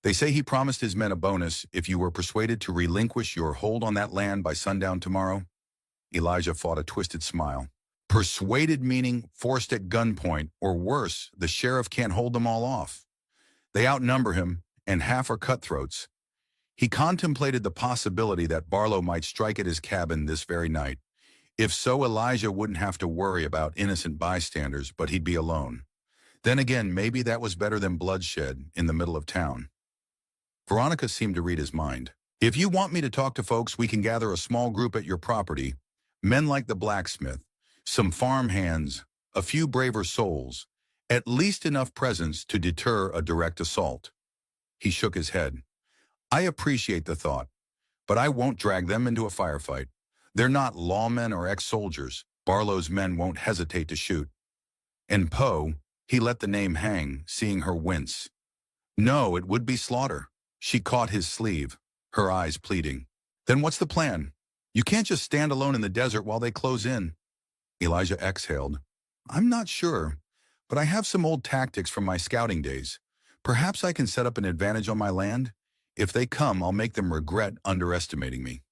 They say he promised his men a bonus if you were persuaded to relinquish your hold on that land by sundown tomorrow." Elijah fought a twisted smile. Persuaded meaning forced at gunpoint, or worse, the sheriff can't hold them all off. They outnumber him, and half are cutthroats. He contemplated the possibility that Barlow might strike at his cabin this very night. If so, Elijah wouldn't have to worry about innocent bystanders, but he'd be alone. Then again, maybe that was better than bloodshed in the middle of town. Veronica seemed to read his mind. "If you want me to talk to folks, we can gather a small group at your property. Men like the blacksmith, some farm hands, a few braver souls, at least enough presence to deter a direct assault." He shook his head. "I appreciate the thought, but I won't drag them into a firefight. They're not lawmen or ex-soldiers. Barlow's men won't hesitate to shoot." And Poe, he let the name hang, seeing her wince. "No, it would be slaughter." She caught his sleeve, her eyes pleading. "Then what's the plan? You can't just stand alone in the desert while they close in." Elijah exhaled. "I'm not sure, but I have some old tactics from my scouting days. Perhaps I can set up an advantage on my land. If they come, I'll make them regret underestimating me."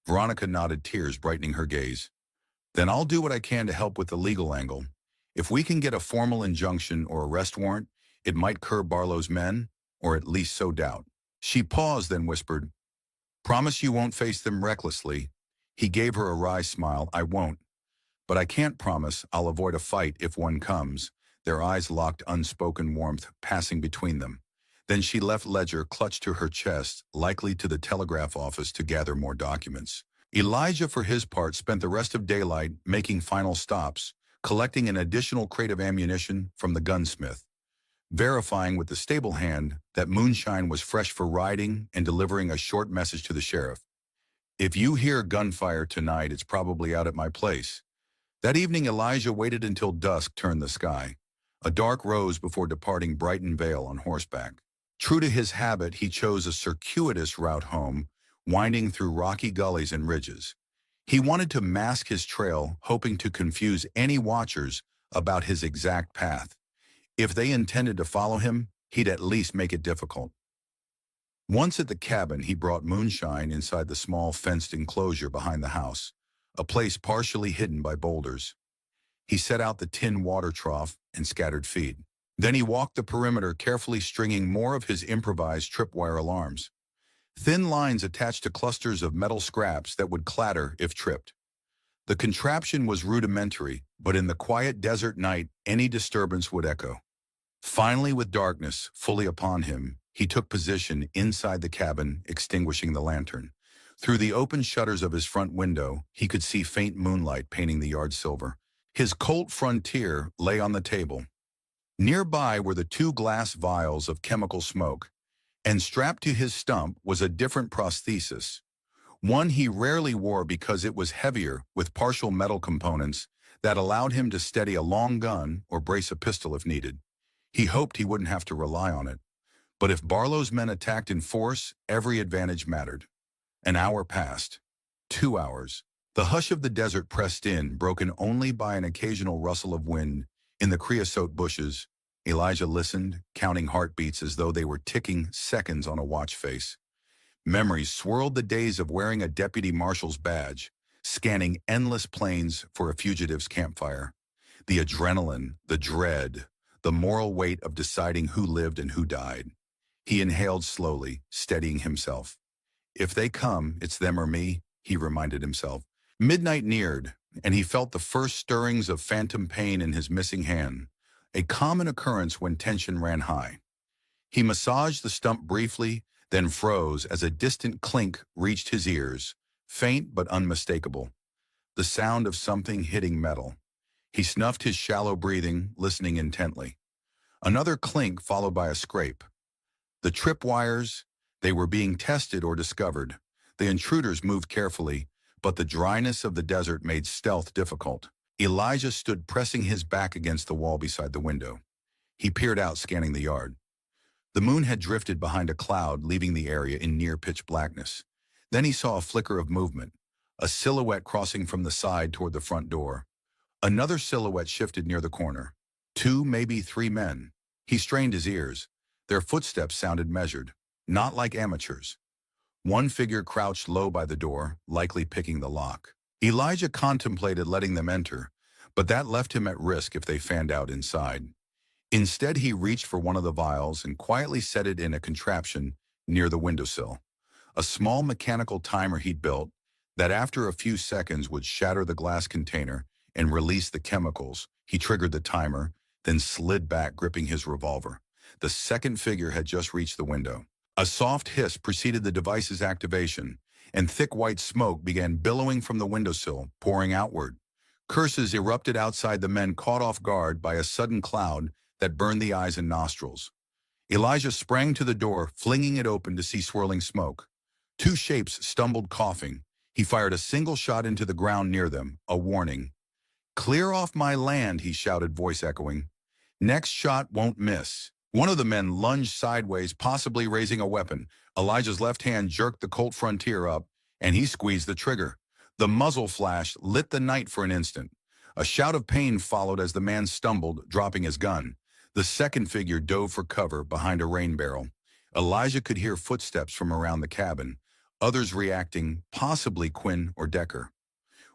Veronica nodded, tears brightening her gaze. "Then I'll do what I can to help with the legal angle. If we can get a formal injunction or arrest warrant, it might curb Barlow's men, or at least sow doubt." She paused, then whispered, "Promise you won't face them recklessly." He gave her a wry smile. "I won't. But I can't promise I'll avoid a fight if one comes." Their eyes locked, unspoken warmth passing between them. Then she left Ledger clutched to her chest, likely to the telegraph office to gather more documents. Elijah, for his part, spent the rest of daylight making final stops, collecting an additional crate of ammunition from the gunsmith, verifying with the stable hand that moonshine was fresh for riding, and delivering a short message to the sheriff. "If you hear gunfire tonight, it's probably out at my place." That evening, Elijah waited until dusk turned the sky. A dark rose before departing Brighton Vale on horseback. True to his habit, he chose a circuitous route home, winding through rocky gullies and ridges. He wanted to mask his trail, hoping to confuse any watchers about his exact path. If they intended to follow him, he'd at least make it difficult. Once at the cabin, he brought moonshine inside the small fenced enclosure behind the house, a place partially hidden by boulders. He set out the tin water trough and scattered feed. Then he walked the perimeter, carefully stringing more of his improvised tripwire alarms. Thin lines attached to clusters of metal scraps that would clatter if tripped. The contraption was rudimentary, but in the quiet desert night, any disturbance would echo. Finally, with darkness fully upon him, he took position inside the cabin, extinguishing the lantern. Through the open shutters of his front window, he could see faint moonlight painting the yard silver. His Colt Frontier lay on the table. Nearby were the two glass vials of chemical smoke, and strapped to his stump was a different prosthesis, one he rarely wore because it was heavier with partial metal components that allowed him to steady a long gun or brace a pistol if needed. He hoped he wouldn't have to rely on it. But if Barlow's men attacked in force, every advantage mattered. An hour passed. 2 hours. The hush of the desert pressed in, broken only by an occasional rustle of wind in the creosote bushes. Elijah listened, counting heartbeats as though they were ticking seconds on a watch face. Memories swirled the days of wearing a deputy marshal's badge, scanning endless plains for a fugitive's campfire. The adrenaline, the dread, the moral weight of deciding who lived and who died. He inhaled slowly, steadying himself. If they come, it's them or me, he reminded himself. Midnight neared, and he felt the first stirrings of phantom pain in his missing hand, a common occurrence when tension ran high. He massaged the stump briefly, then froze as a distant clink reached his ears, faint but unmistakable. The sound of something hitting metal. He snuffed his shallow breathing, listening intently. Another clink followed by a scrape. The tripwires, they were being tested or discovered. The intruders moved carefully, but the dryness of the desert made stealth difficult. Elijah stood pressing his back against the wall beside the window. He peered out, scanning the yard. The moon had drifted behind a cloud, leaving the area in near-pitch blackness. Then he saw a flicker of movement, a silhouette crossing from the side toward the front door. Another silhouette shifted near the corner. 2, maybe 3 men. He strained his ears. Their footsteps sounded measured, not like amateurs. One figure crouched low by the door, likely picking the lock. Elijah contemplated letting them enter, but that left him at risk if they fanned out inside. Instead, he reached for one of the vials and quietly set it in a contraption near the windowsill. A small mechanical timer he'd built that after a few seconds would shatter the glass container and release the chemicals. He triggered the timer, then slid back, gripping his revolver. The second figure had just reached the window. A soft hiss preceded the device's activation, and thick white smoke began billowing from the windowsill, pouring outward. Curses erupted outside the men, caught off guard by a sudden cloud that burned the eyes and nostrils. Elijah sprang to the door, flinging it open to see swirling smoke. 2 shapes stumbled, coughing. He fired a single shot into the ground near them, a warning. "Clear off my land," he shouted, voice echoing. "Next shot won't miss." One of the men lunged sideways, possibly raising a weapon. Elijah's left hand jerked the Colt Frontier up, and he squeezed the trigger. The muzzle flash lit the night for an instant. A shout of pain followed as the man stumbled, dropping his gun. The second figure dove for cover behind a rain barrel. Elijah could hear footsteps from around the cabin, others reacting, possibly Quinn or Decker.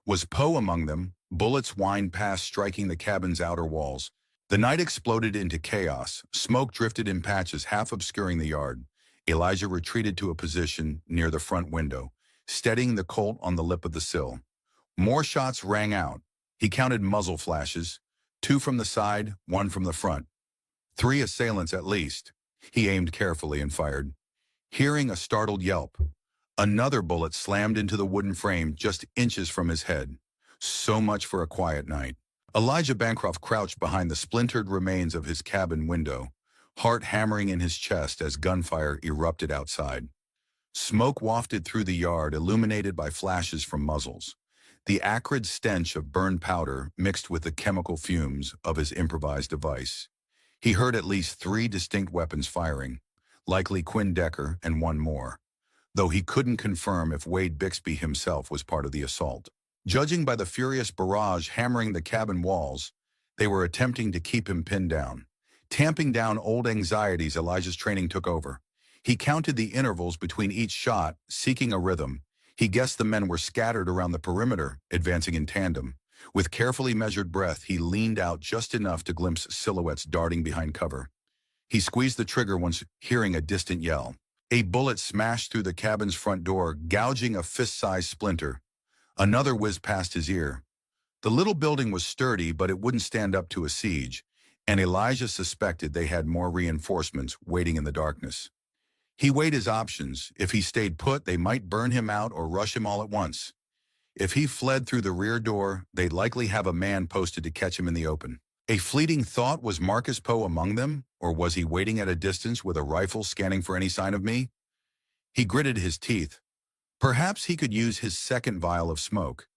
Was Poe among them? Bullets whined past, striking the cabin's outer walls. The night exploded into chaos. Smoke drifted in patches, half obscuring the yard. Elijah retreated to a position near the front window, steadying the Colt on the lip of the sill. More shots rang out. He counted muzzle flashes, 2 from the side, 1 from the front. 3 assailants at least. He aimed carefully and fired, hearing a startled yelp. Another bullet slammed into the wooden frame just inches from his head. So much for a quiet night. Elijah Bancroft crouched behind the splintered remains of his cabin window, heart hammering in his chest as gunfire erupted outside. Smoke wafted through the yard, illuminated by flashes from muzzles. The acrid stench of burned powder mixed with the chemical fumes of his improvised device. He heard at least 3 distinct weapons firing, likely Quinn Decker and 1 more, though he couldn't confirm if Wade Bixby himself was part of the assault. Judging by the furious barrage hammering the cabin walls, they were attempting to keep him pinned down. Tamping down old anxieties, Elijah's training took over. He counted the intervals between each shot, seeking a rhythm. He guessed the men were scattered around the perimeter, advancing in tandem. With carefully measured breath, he leaned out just enough to glimpse silhouettes darting behind cover. He squeezed the trigger once, hearing a distant yell. A bullet smashed through the cabin's front door, gouging a fist-sized splinter. Another whizzed past his ear. The little building was sturdy, but it wouldn't stand up to a siege. and Elijah suspected they had more reinforcements waiting in the darkness. He weighed his options. If he stayed put, they might burn him out or rush him all at once. If he fled through the rear door, they'd likely have a man posted to catch him in the open. A fleeting thought, was Marcus Poe among them, or was he waiting at a distance with a rifle scanning for any sign of me? He gritted his teeth. Perhaps he could use his second vial of smoke,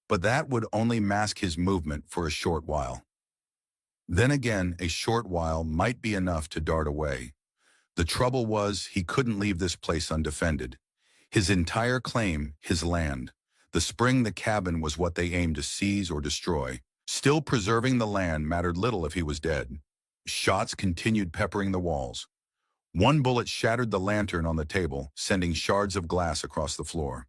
but that would only mask his movement for a short while. Then again, a short while might be enough to dart away. The trouble was, he couldn't leave this place undefended. His entire claim, his land, the spring, the cabin, was what they aimed to seize or destroy. Still, preserving the land mattered little if he was dead. Shots continued peppering the walls. One bullet shattered the lantern on the table, sending shards of glass across the floor.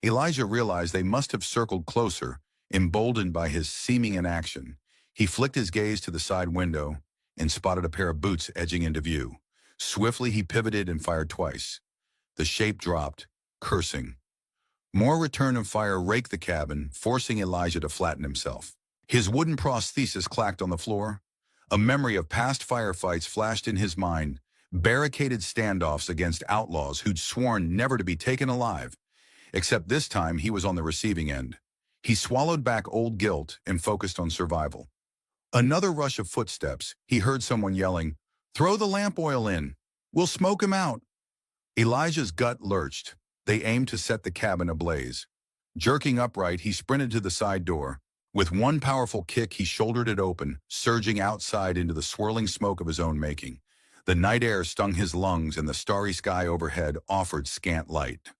Elijah realized they must have circled closer, emboldened by his seeming inaction. He flicked his gaze to the side window and spotted a pair of boots edging into view. Swiftly, he pivoted and fired twice. The shape dropped, cursing. More return of fire raked the cabin, forcing Elijah to flatten himself. His wooden prosthesis clacked on the floor. A memory of past firefights flashed in his mind, barricaded standoffs against outlaws who'd sworn never to be taken alive. Except this time, he was on the receiving end. He swallowed back old guilt and focused on survival. Another rush of footsteps. He heard someone yelling, "Throw the lamp oil in. We'll smoke him out." Elijah's gut lurched. They aimed to set the cabin ablaze. Jerking upright, he sprinted to the side door. With one powerful kick, he shouldered it open, surging outside into the swirling smoke of his own making. The night air stung his lungs, and the starry sky overhead offered scant light.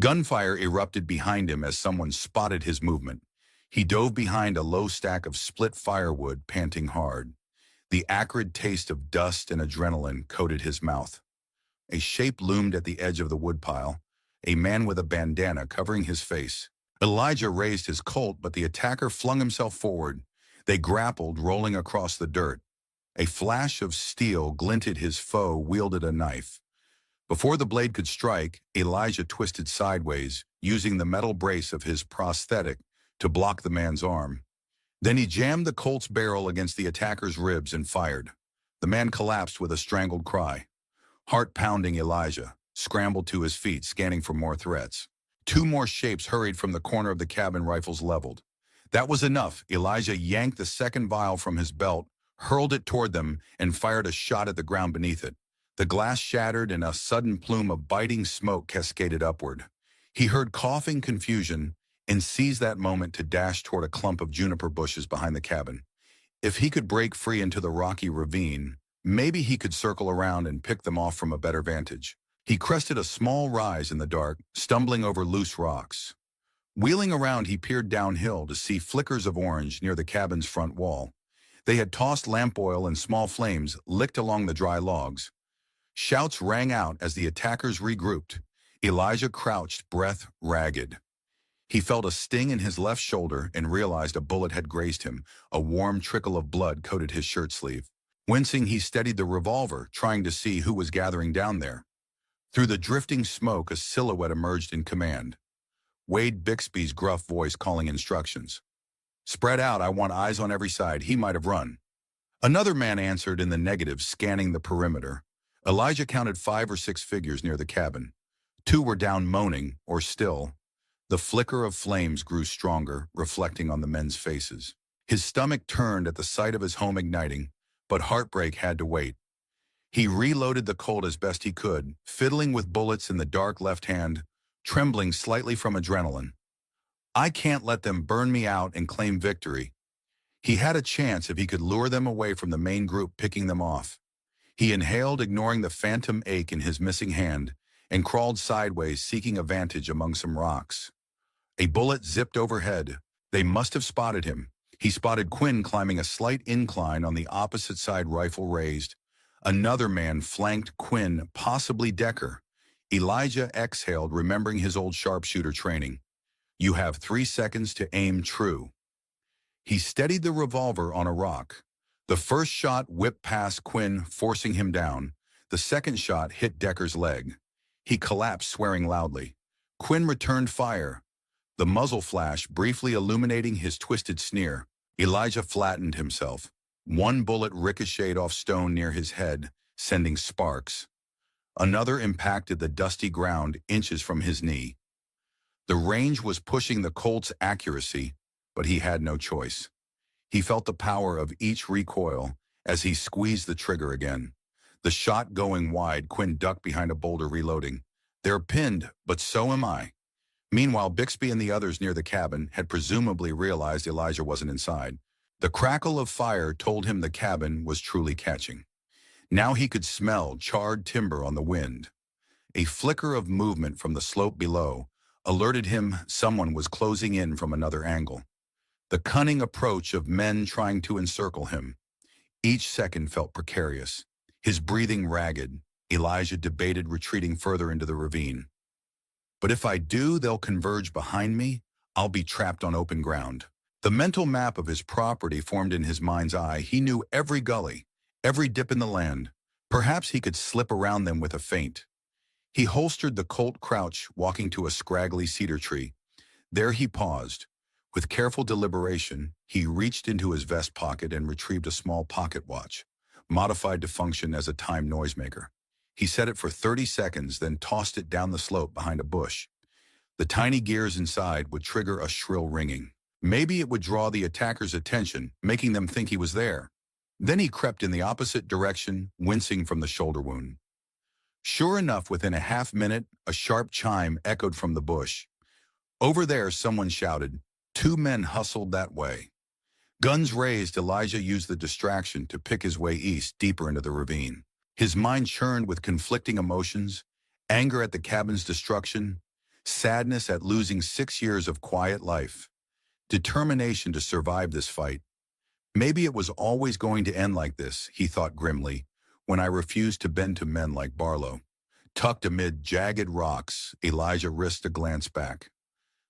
Gunfire erupted behind him as someone spotted his movement. He dove behind a low stack of split firewood, panting hard. The acrid taste of dust and adrenaline coated his mouth. A shape loomed at the edge of the woodpile, a man with a bandana covering his face. Elijah raised his Colt, but the attacker flung himself forward. They grappled, rolling across the dirt. A flash of steel glinted. His foe wielded a knife. Before the blade could strike, Elijah twisted sideways, using the metal brace of his prosthetic to block the man's arm. Then he jammed the Colt's barrel against the attacker's ribs and fired. The man collapsed with a strangled cry. Heart-pounding, Elijah scrambled to his feet, scanning for more threats. Two more shapes hurried from the corner of the cabin, rifles leveled. That was enough. Elijah yanked the second vial from his belt, hurled it toward them, and fired a shot at the ground beneath it. The glass shattered, and a sudden plume of biting smoke cascaded upward. He heard coughing confusion and seized that moment to dash toward a clump of juniper bushes behind the cabin. If he could break free into the rocky ravine, maybe he could circle around and pick them off from a better vantage. He crested a small rise in the dark, stumbling over loose rocks. Wheeling around, he peered downhill to see flickers of orange near the cabin's front wall. They had tossed lamp oil, and small flames licked along the dry logs. Shouts rang out as the attackers regrouped. Elijah crouched, breath ragged. He felt a sting in his left shoulder and realized a bullet had grazed him. A warm trickle of blood coated his shirt sleeve. Wincing, he steadied the revolver, trying to see who was gathering down there. Through the drifting smoke, a silhouette emerged in command. Wade Bixby's gruff voice calling instructions. "Spread out, I want eyes on every side." He might have run. Another man answered in the negative, scanning the perimeter. Elijah counted 5 or 6 figures near the cabin. 2 were down, moaning, or still. The flicker of flames grew stronger, reflecting on the men's faces. His stomach turned at the sight of his home igniting, but heartbreak had to wait. He reloaded the Colt as best he could, fiddling with bullets in the dark left hand, trembling slightly from adrenaline. I can't let them burn me out and claim victory. He had a chance if he could lure them away from the main group, picking them off. He inhaled, ignoring the phantom ache in his missing hand, and crawled sideways, seeking a vantage among some rocks. A bullet zipped overhead. They must have spotted him. He spotted Quinn climbing a slight incline on the opposite side, rifle raised. Another man flanked Quinn, possibly Decker. Elijah exhaled, remembering his old sharpshooter training. You have 3 seconds to aim true. He steadied the revolver on a rock. The first shot whipped past Quinn, forcing him down. The second shot hit Decker's leg. He collapsed, swearing loudly. Quinn returned fire, the muzzle flash briefly illuminating his twisted sneer. Elijah flattened himself. One bullet ricocheted off stone near his head, sending sparks. Another impacted the dusty ground inches from his knee. The range was pushing the Colt's accuracy, but he had no choice. He felt the power of each recoil as he squeezed the trigger again. The shot going wide, Quinn ducked behind a boulder reloading. They're pinned, but so am I. Meanwhile, Bixby and the others near the cabin had presumably realized Elijah wasn't inside. The crackle of fire told him the cabin was truly catching. Now he could smell charred timber on the wind. A flicker of movement from the slope below alerted him someone was closing in from another angle. The cunning approach of men trying to encircle him. Each second felt precarious. His breathing ragged, Elijah debated retreating further into the ravine. But if I do, they'll converge behind me. I'll be trapped on open ground. The mental map of his property formed in his mind's eye. He knew every gully, every dip in the land. Perhaps he could slip around them with a feint. He holstered the Colt crouch, walking to a scraggly cedar tree. There he paused. With careful deliberation, he reached into his vest pocket and retrieved a small pocket watch, modified to function as a time noisemaker. He set it for 30 seconds, then tossed it down the slope behind a bush. The tiny gears inside would trigger a shrill ringing. Maybe it would draw the attacker's attention, making them think he was there. Then he crept in the opposite direction, wincing from the shoulder wound. Sure enough, within a half-minute, a sharp chime echoed from the bush. Over there, someone shouted. 2 men hustled that way. Guns raised, Elijah used the distraction to pick his way east, deeper into the ravine. His mind churned with conflicting emotions, anger at the cabin's destruction, sadness at losing 6 years of quiet life, determination to survive this fight. Maybe it was always going to end like this, he thought grimly, when I refused to bend to men like Barlow. Tucked amid jagged rocks, Elijah risked a glance back.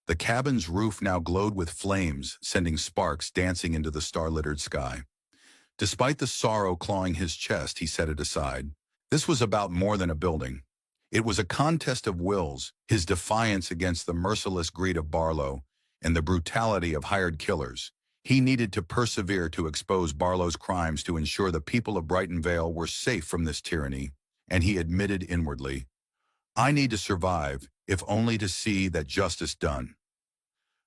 The cabin's roof now glowed with flames, sending sparks dancing into the star-littered sky. Despite the sorrow clawing his chest, he set it aside. This was about more than a building. It was a contest of wills, his defiance against the merciless greed of Barlow and the brutality of hired killers. He needed to persevere to expose Barlow's crimes to ensure the people of Brighton Vale were safe from this tyranny, and he admitted inwardly, I need to survive, if only to see that justice done.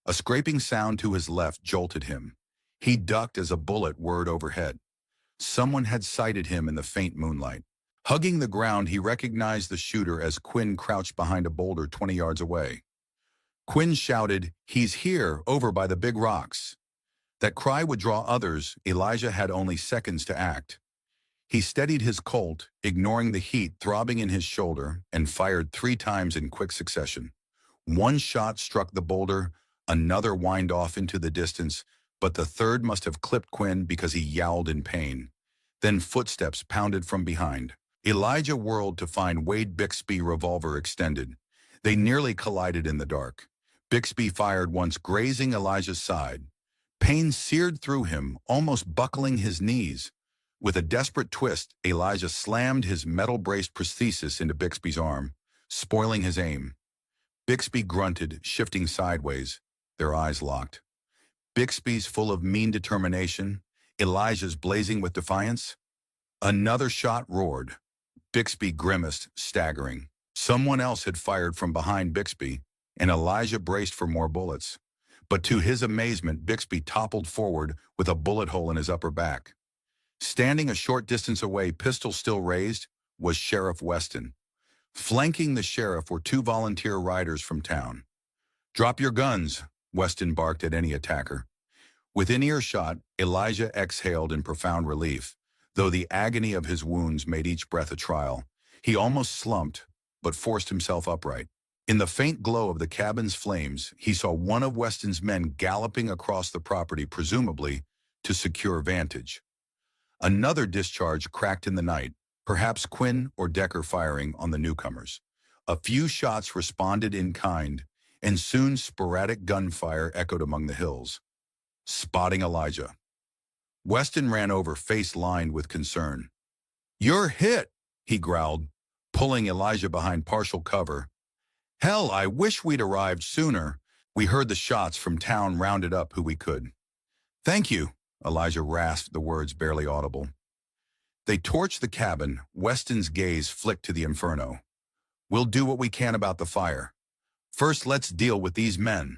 A scraping sound to his left jolted him. He ducked as a bullet whirred overhead. Someone had sighted him in the faint moonlight. Hugging the ground, he recognized the shooter as Quinn crouched behind a boulder 20 yards away. Quinn shouted, He's here, over by the big rocks. That cry would draw others. Elijah had only seconds to act. He steadied his Colt, ignoring the heat throbbing in his shoulder, and fired 3 times in quick succession. One shot struck the boulder, another whined off into the distance, but the third must have clipped Quinn because he yowled in pain. Then footsteps pounded from behind. Elijah whirled to find Wade Bixby's revolver extended. They nearly collided in the dark. Bixby fired once, grazing Elijah's side. Pain seared through him, almost buckling his knees. With a desperate twist, Elijah slammed his metal-braced prosthesis into Bixby's arm, spoiling his aim. Bixby grunted, shifting sideways, their eyes locked. Bixby's full of mean determination, Elijah's blazing with defiance. Another shot roared. Bixby grimaced, staggering. Someone else had fired from behind Bixby, and Elijah braced for more bullets. But to his amazement, Bixby toppled forward with a bullet hole in his upper back. Standing a short distance away, pistol still raised, was Sheriff Weston. Flanking the sheriff were 2 volunteer riders from town. Drop your guns, Weston barked at any attacker. Within earshot, Elijah exhaled in profound relief, though the agony of his wounds made each breath a trial. He almost slumped, but forced himself upright. In the faint glow of the cabin's flames, he saw one of Weston's men galloping across the property, presumably to secure vantage. Another discharge cracked in the night, perhaps Quinn or Decker firing on the newcomers. A few shots responded in kind, and soon sporadic gunfire echoed among the hills. Spotting Elijah. Weston ran over, face lined with concern. You're hit, he growled, pulling Elijah behind partial cover. Hell, I wish we'd arrived sooner. We heard the shots from town, rounded up who we could. Thank you, Elijah rasped the words barely audible. They torched the cabin. Weston's gaze flicked to the inferno. We'll do what we can about the fire. First, let's deal with these men.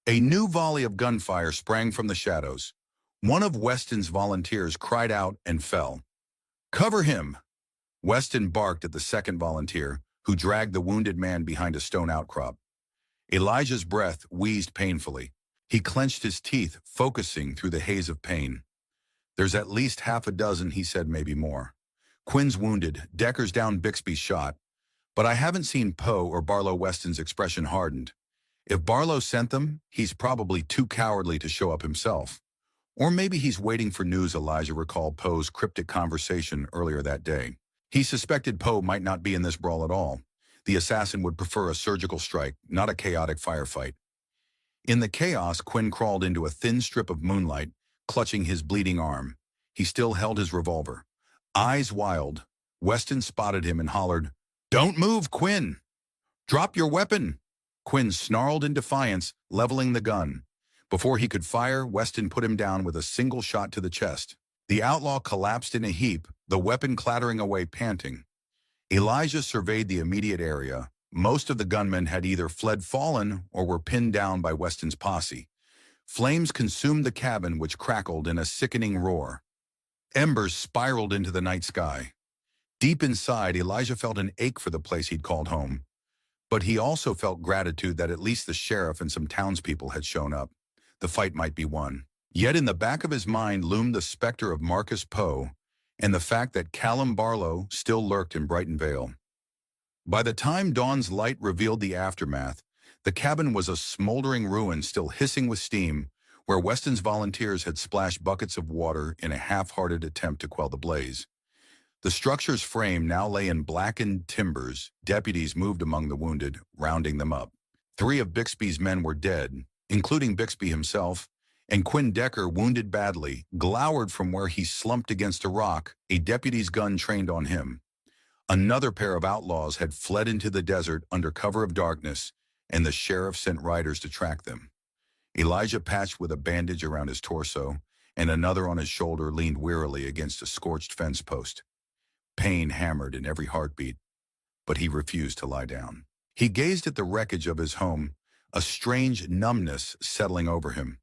A new volley of gunfire sprang from the shadows. One of Weston's volunteers cried out and fell. Cover him! Weston barked at the second volunteer, who dragged the wounded man behind a stone outcrop. Elijah's breath wheezed painfully. He clenched his teeth, focusing through the haze of pain. There's at least half a dozen, he said, maybe more. Quinn's wounded, Decker's down, Bixby's shot. But I haven't seen Poe or Barlow. Weston's expression hardened. If Barlow sent them, he's probably too cowardly to show up himself. Or maybe he's waiting for news. Elijah recalled Poe's cryptic conversation earlier that day. He suspected Poe might not be in this brawl at all. The assassin would prefer a surgical strike, not a chaotic firefight. In the chaos, Quinn crawled into a thin strip of moonlight, clutching his bleeding arm. He still held his revolver. Eyes wild, Weston spotted him and hollered, "Don't move, Quinn! Drop your weapon!" Quinn snarled in defiance, leveling the gun. Before he could fire, Weston put him down with a single shot to the chest. The outlaw collapsed in a heap, the weapon clattering away, panting. Elijah surveyed the immediate area. Most of the gunmen had either fled fallen or were pinned down by Weston's posse. Flames consumed the cabin, which crackled in a sickening roar. Embers spiraled into the night sky. Deep inside, Elijah felt an ache for the place he'd called home. But he also felt gratitude that at least the sheriff and some townspeople had shown up. The fight might be won. Yet in the back of his mind loomed the specter of Marcus Poe and the fact that Callum Barlow still lurked in Brighton Vale. By the time dawn's light revealed the aftermath, the cabin was a smoldering ruin still hissing with steam, where Weston's volunteers had splashed buckets of water in a half-hearted attempt to quell the blaze. The structure's frame now lay in blackened timbers. Deputies moved among the wounded, rounding them up. 3 of Bixby's men were dead, including Bixby himself, and Quinn Decker, wounded badly, glowered from where he slumped against a rock, a deputy's gun trained on him. Another pair of outlaws had fled into the desert under cover of darkness, and the sheriff sent riders to track them. Elijah, patched with a bandage around his torso, and another on his shoulder, leaned wearily against a scorched fence post. Pain hammered in every heartbeat, but he refused to lie down. He gazed at the wreckage of his home, a strange numbness settling over him.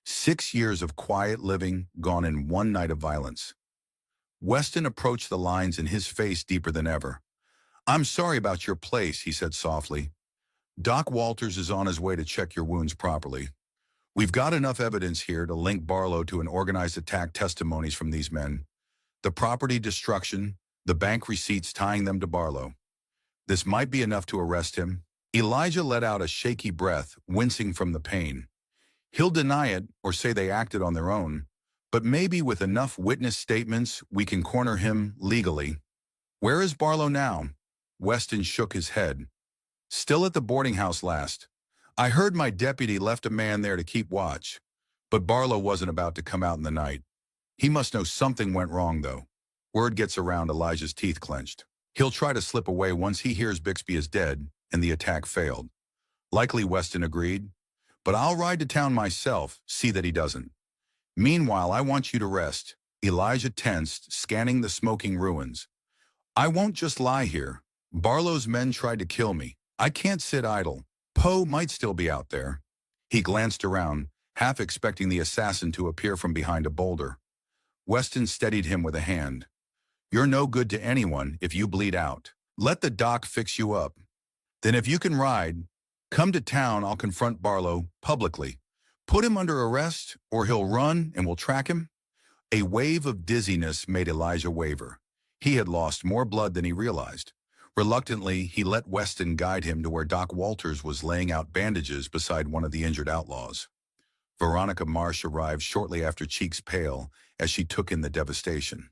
6 years of quiet living gone in one night of violence. Weston approached the lines in his face deeper than ever. "I'm sorry about your place," he said softly. "Doc Walters is on his way to check your wounds properly. We've got enough evidence here to link Barlow to an organized attack, testimonies from these men, the property destruction, the bank receipts tying them to Barlow. This might be enough to arrest him." Elijah let out a shaky breath, wincing from the pain. He'll deny it or say they acted on their own, but maybe with enough witness statements, we can corner him legally. "Where is Barlow now?" Weston shook his head. "Still at the boarding house last. I heard my deputy left a man there to keep watch, but Barlow wasn't about to come out in the night. He must know something went wrong, though. Word gets around." Elijah's teeth clenched. "He'll try to slip away once he hears Bixby is dead and the attack failed." "Likely," Weston agreed. "But I'll ride to town myself, see that he doesn't. Meanwhile, I want you to rest." Elijah tensed, scanning the smoking ruins. "I won't just lie here. Barlow's men tried to kill me. I can't sit idle. Poe might still be out there." He glanced around, half expecting the assassin to appear from behind a boulder. Weston steadied him with a hand. "You're no good to anyone if you bleed out. Let the doc fix you up. Then if you can ride, come to town. I'll confront Barlow publicly. Put him under arrest, or he'll run and we'll track him." A wave of dizziness made Elijah waver. He had lost more blood than he realized. Reluctantly, he let Weston guide him to where Doc Walters was laying out bandages beside one of the injured outlaws. Veronica Marsh arrived shortly after, cheeks pale, as she took in the devastation.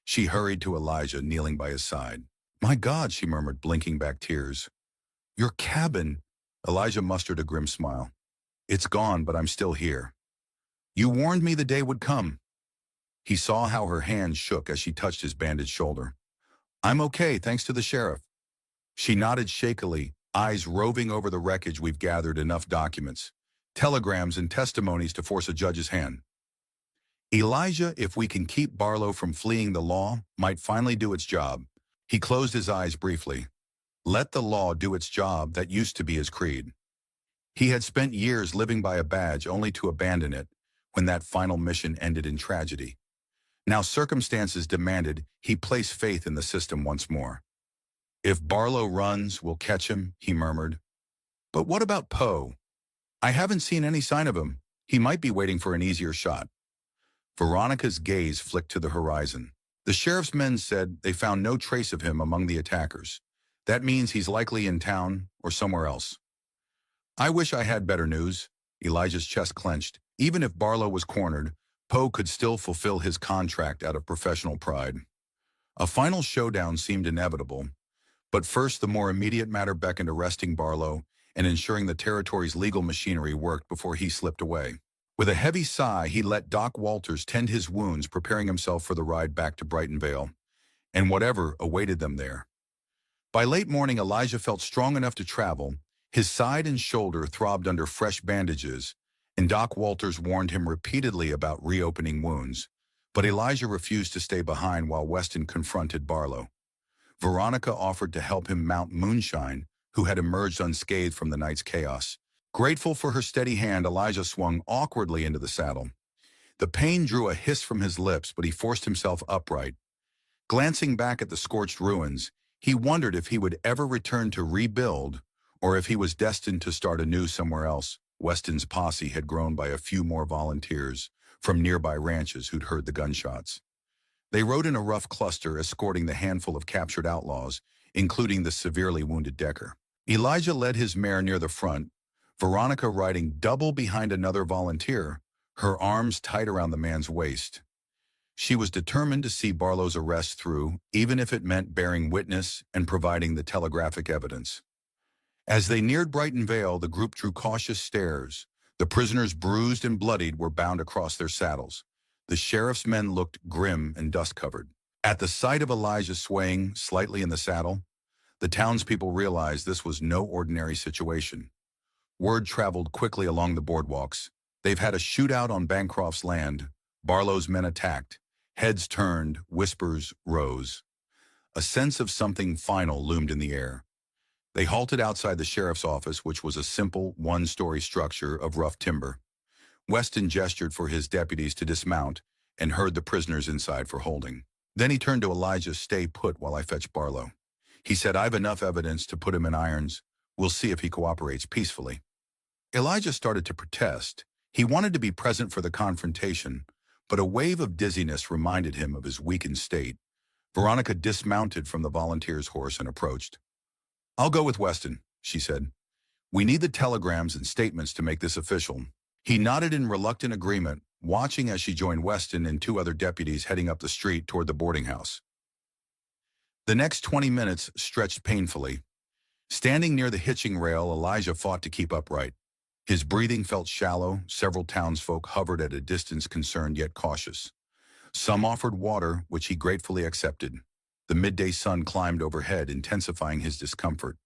She hurried to Elijah, kneeling by his side. "My God," she murmured, blinking back tears. "Your cabin." Elijah mustered a grim smile. "It's gone, but I'm still here. You warned me the day would come." He saw how her hand shook as she touched his bandaged shoulder. "I'm okay, thanks to the sheriff." She nodded shakily, eyes roving over the wreckage. "We've gathered enough documents, telegrams and testimonies to force a judge's hand." Elijah, if we can keep Barlow from fleeing the law, might finally do its job. He closed his eyes briefly. Let the law do its job, that used to be his creed. He had spent years living by a badge only to abandon it when that final mission ended in tragedy. Now circumstances demanded he place faith in the system once more. If Barlow runs, we'll catch him, he murmured. But what about Poe? I haven't seen any sign of him. He might be waiting for an easier shot. Veronica's gaze flicked to the horizon. The sheriff's men said they found no trace of him among the attackers. That means he's likely in town or somewhere else. I wish I had better news. Elijah's chest clenched. Even if Barlow was cornered, Poe could still fulfill his contract out of professional pride. A final showdown seemed inevitable, but first the more immediate matter beckoned arresting Barlow and ensuring the territory's legal machinery worked before he slipped away. With a heavy sigh, he let Doc Walters tend his wounds, preparing himself for the ride back to Brighton Vale, and whatever awaited them there. By late morning, Elijah felt strong enough to travel. His side and shoulder throbbed under fresh bandages, and Doc Walters warned him repeatedly about reopening wounds. But Elijah refused to stay behind while Weston confronted Barlow. Veronica offered to help him mount Moonshine, who had emerged unscathed from the night's chaos. Grateful for her steady hand, Elijah swung awkwardly into the saddle. The pain drew a hiss from his lips, but he forced himself upright. Glancing back at the scorched ruins, he wondered if he would ever return to rebuild, or if he was destined to start anew somewhere else. Weston's posse had grown by a few more volunteers from nearby ranches who'd heard the gunshots. They rode in a rough cluster, escorting the handful of captured outlaws, including the severely wounded Decker. Elijah led his mare near the front, Veronica riding double behind another volunteer, her arms tight around the man's waist. She was determined to see Barlow's arrest through, even if it meant bearing witness and providing the telegraphic evidence. As they neared Brighton Vale, the group drew cautious stares. The prisoners, bruised and bloodied, were bound across their saddles. The sheriff's men looked grim and dust-covered. At the sight of Elijah swaying slightly in the saddle, the townspeople realized this was no ordinary situation. Word traveled quickly along the boardwalks. They've had a shootout on Bancroft's land. Barlow's men attacked. Heads turned, whispers rose. A sense of something final loomed in the air. They halted outside the sheriff's office, which was a simple, one-story structure of rough timber. Weston gestured for his deputies to dismount and herd the prisoners inside for holding. Then he turned to Elijah. Stay put while I fetch Barlow. He said, I've enough evidence to put him in irons. We'll see if he cooperates peacefully. Elijah started to protest. He wanted to be present for the confrontation, but a wave of dizziness reminded him of his weakened state. Veronica dismounted from the volunteer's horse and approached. I'll go with Weston, she said. We need the telegrams and statements to make this official. He nodded in reluctant agreement, watching as she joined Weston and two other deputies heading up the street toward the boarding house. The next 20 minutes stretched painfully. Standing near the hitching rail, Elijah fought to keep upright. His breathing felt shallow. Several townsfolk hovered at a distance, concerned yet cautious. Some offered water, which he gratefully accepted. The midday sun climbed overhead, intensifying his discomfort.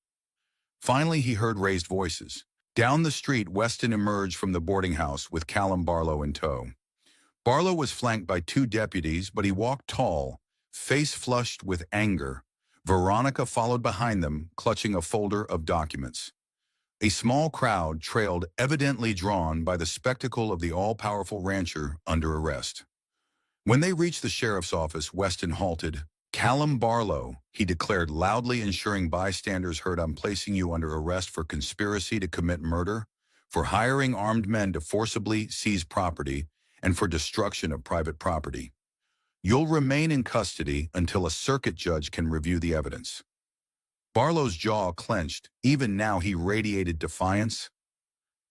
Finally, he heard raised voices. Down the street, Weston emerged from the boarding house with Callum Barlow in tow. Barlow was flanked by two deputies, but he walked tall, face flushed with anger. Veronica followed behind them, clutching a folder of documents. A small crowd trailed, evidently drawn by the spectacle of the all-powerful rancher under arrest. When they reached the sheriff's office, Weston halted. Callum Barlow, he declared loudly, ensuring bystanders heard, I'm placing you under arrest for conspiracy to commit murder, for hiring armed men to forcibly seize property, and for destruction of private property. You'll remain in custody until a circuit judge can review the evidence. Barlow's jaw clenched. Even now he radiated defiance.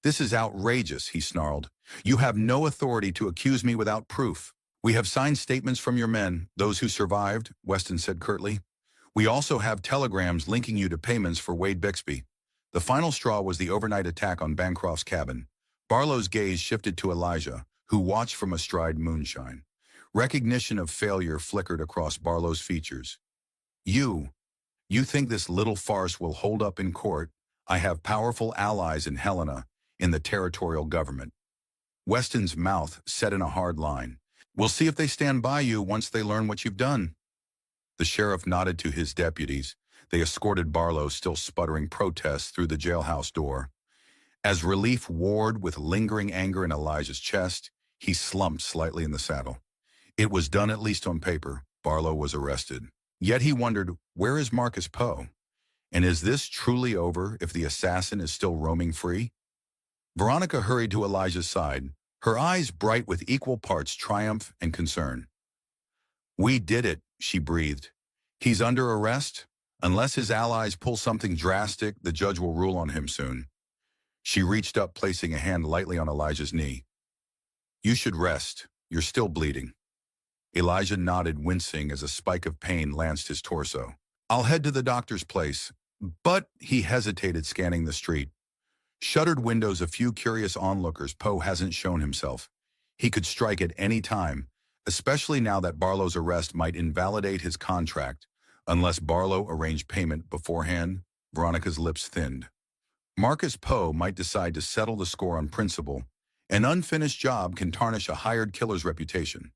This is outrageous, he snarled. You have no authority to accuse me without proof. We have signed statements from your men, those who survived, Weston said curtly. We also have telegrams linking you to payments for Wade Bixby. The final straw was the overnight attack on Bancroft's cabin. Barlow's gaze shifted to Elijah, who watched from astride Moonshine. Recognition of failure flickered across Barlow's features. You think this little farce will hold up in court? I have powerful allies in Helena, in the territorial government. Weston's mouth set in a hard line. We'll see if they stand by you once they learn what you've done." The sheriff nodded to his deputies. They escorted Barlow, still sputtering protests, through the jailhouse door. As relief warred with lingering anger in Elijah's chest, he slumped slightly in the saddle. It was done, at least on paper. Barlow was arrested. Yet he wondered, where is Marcus Poe? And is this truly over if the assassin is still roaming free? Veronica hurried to Elijah's side, her eyes bright with equal parts triumph and concern. "We did it," she breathed. "He's under arrest. Unless his allies pull something drastic, the judge will rule on him soon." She reached up, placing a hand lightly on Elijah's knee. "You should rest. You're still bleeding." Elijah nodded, wincing as a spike of pain lanced his torso. "I'll head to the doctor's place." But he hesitated, scanning the street. Shuttered windows, a few curious onlookers. Poe hasn't shown himself. He could strike at any time, especially now that Barlow's arrest might invalidate his contract. Unless Barlow arranged payment beforehand, Veronica's lips thinned. Marcus Poe might decide to settle the score on principle. An unfinished job can tarnish a hired killer's reputation.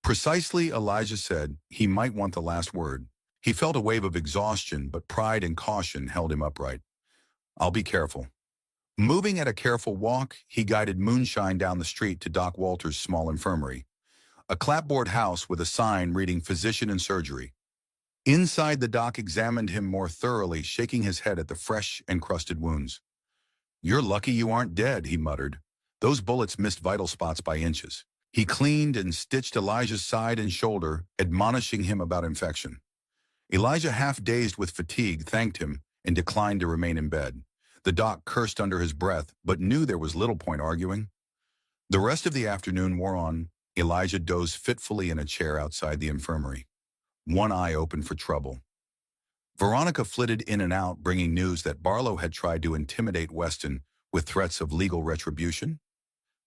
Precisely, Elijah said, he might want the last word. He felt a wave of exhaustion, but pride and caution held him upright. "I'll be careful." Moving at a careful walk, he guided Moonshine down the street to Doc Walter's small infirmary, a clapboard house with a sign reading "Physician and Surgery." Inside, the doc examined him more thoroughly, shaking his head at the fresh, encrusted wounds. "You're lucky you aren't dead," he muttered. "Those bullets missed vital spots by inches." He cleaned and stitched Elijah's side and shoulder, admonishing him about infection. Elijah, half dazed with fatigue, thanked him and declined to remain in bed. The doc cursed under his breath, but knew there was little point arguing. The rest of the afternoon wore on. Elijah dozed fitfully in a chair outside the infirmary, one eye open for trouble. Veronica flitted in and out, bringing news that Barlow had tried to intimidate Weston with threats of legal retribution.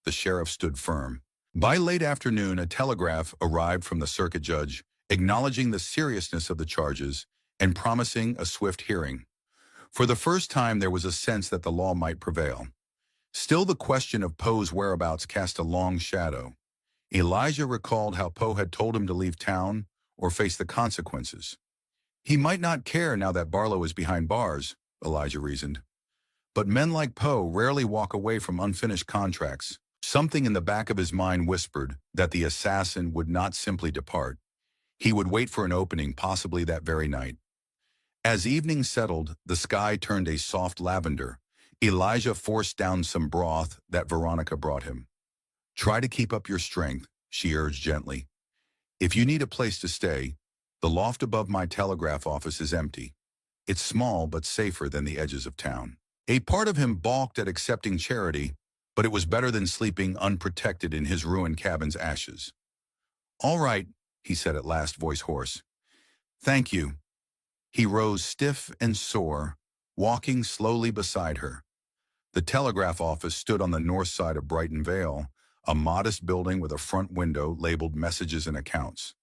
The sheriff stood firm. By late afternoon, a telegraph arrived from the circuit judge, acknowledging the seriousness of the charges and promising a swift hearing. For the first time, there was a sense that the law might prevail. Still, the question of Poe's whereabouts cast a long shadow. Elijah recalled how Poe had told him to leave town or face the consequences. He might not care now that Barlow is behind bars, Elijah reasoned. But men like Poe rarely walk away from unfinished contracts. Something in the back of his mind whispered that the assassin would not simply depart. He would wait for an opening, possibly that very night. As evening settled, the sky turned a soft lavender. Elijah forced down some broth that Veronica brought him. "Try to keep up your strength," she urged gently. "If you need a place to stay, the loft above my telegraph office is empty. It's small but safer than the edges of town." A part of him balked at accepting charity, but it was better than sleeping unprotected in his ruined cabin's ashes. "All right," he said at last, voice hoarse. "Thank you." He rose stiff and sore, walking slowly beside her. The telegraph office stood on the north side of Brighton Vale, a modest building with a front window labeled Messages and Accounts.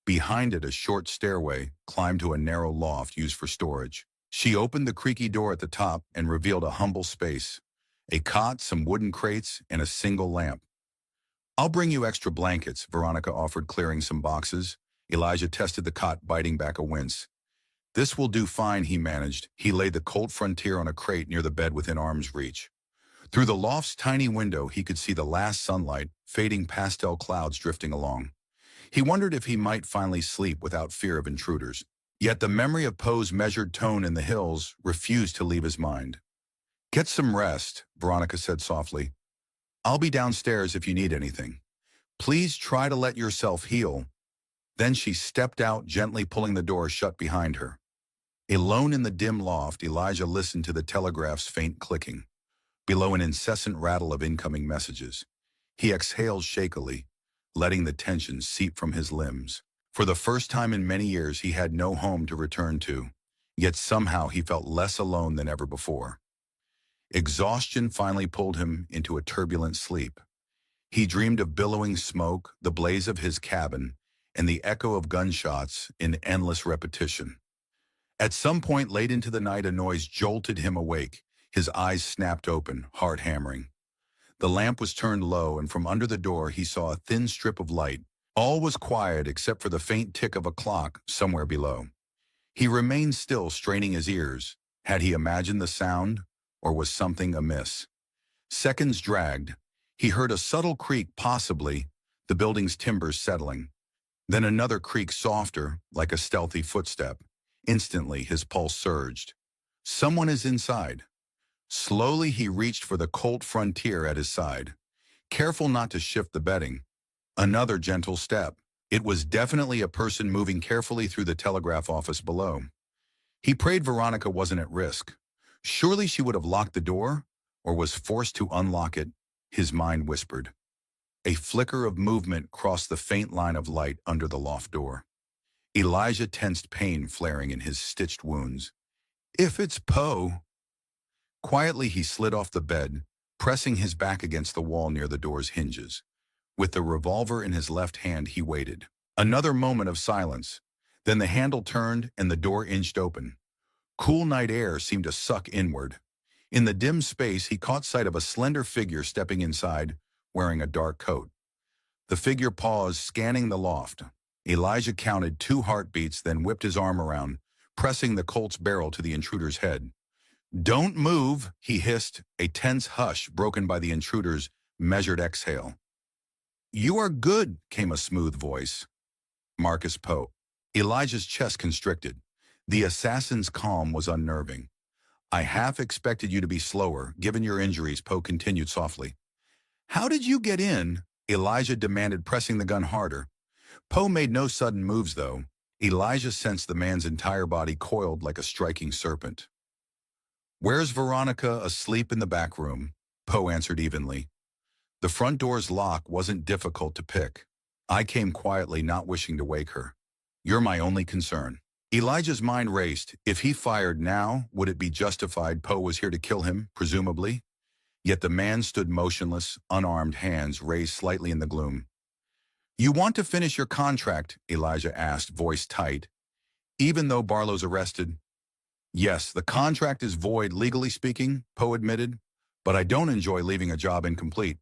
Behind it, a short stairway climbed to a narrow loft used for storage. She opened the creaky door at the top and revealed a humble space, a cot, some wooden crates, and a single lamp. "I'll bring you extra blankets," Veronica offered, clearing some boxes. Elijah tested the cot, biting back a wince. "This will do fine," he managed. He laid the Colt Frontier on a crate near the bed within arm's reach. Through the loft's tiny window, he could see the last sunlight, fading pastel clouds drifting along. He wondered if he might finally sleep without fear of intruders. Yet the memory of Poe's measured tone in the hills refused to leave his mind. "Get some rest," Veronica said softly. "I'll be downstairs if you need anything. Please try to let yourself heal." Then she stepped out, gently pulling the door shut behind her. Alone in the dim loft, Elijah listened to the telegraph's faint clicking. Below, an incessant rattle of incoming messages. He exhaled shakily, letting the tension seep from his limbs. For the first time in many years, he had no home to return to, yet somehow he felt less alone than ever before. Exhaustion finally pulled him into a turbulent sleep. He dreamed of billowing smoke, the blaze of his cabin, and the echo of gunshots in endless repetition. At some point late into the night, a noise jolted him awake. His eyes snapped open, heart hammering. The lamp was turned low, and from under the door he saw a thin strip of light. All was quiet except for the faint tick of a clock somewhere below. He remained still, straining his ears. Had he imagined the sound, or was something amiss? Seconds dragged. He heard a subtle creak, possibly the building's timbers settling. Then another creak, softer, like a stealthy footstep. Instantly, his pulse surged. Someone is inside. Slowly, he reached for the Colt Frontier at his side, careful not to shift the bedding. Another gentle step. It was definitely a person moving carefully through the telegraph office below. He prayed Veronica wasn't at risk. Surely she would have locked the door, or was forced to unlock it, his mind whispered. A flicker of movement crossed the faint line of light under the loft door. Elijah tensed, pain flaring in his stitched wounds. If it's Poe. Quietly he slid off the bed, pressing his back against the wall near the door's hinges. With the revolver in his left hand, he waited. Another moment of silence. Then the handle turned and the door inched open. Cool night air seemed to suck inward. In the dim space, he caught sight of a slender figure stepping inside, wearing a dark coat. The figure paused, scanning the loft. Elijah counted 2 heartbeats, then whipped his arm around, pressing the Colt's barrel to the intruder's head. "Don't move," he hissed, a tense hush broken by the intruder's measured exhale. "You are good," came a smooth voice. Marcus Poe. Elijah's chest constricted. The assassin's calm was unnerving. "I half expected you to be slower, given your injuries," Poe continued softly. "How did you get in?" Elijah demanded, pressing the gun harder. Poe made no sudden moves, though. Elijah sensed the man's entire body coiled like a striking serpent. "Where's Veronica?" "Asleep in the back room," Poe answered evenly. The front door's lock wasn't difficult to pick. "I came quietly, not wishing to wake her. You're my only concern." Elijah's mind raced. If he fired now, would it be justified? Poe was here to kill him, presumably. Yet the man stood motionless, unarmed, hands raised slightly in the gloom. "You want to finish your contract?" Elijah asked, voice tight. "Even though Barlow's arrested?" "Yes, the contract is void, legally speaking," Poe admitted, "but I don't enjoy leaving a job incomplete."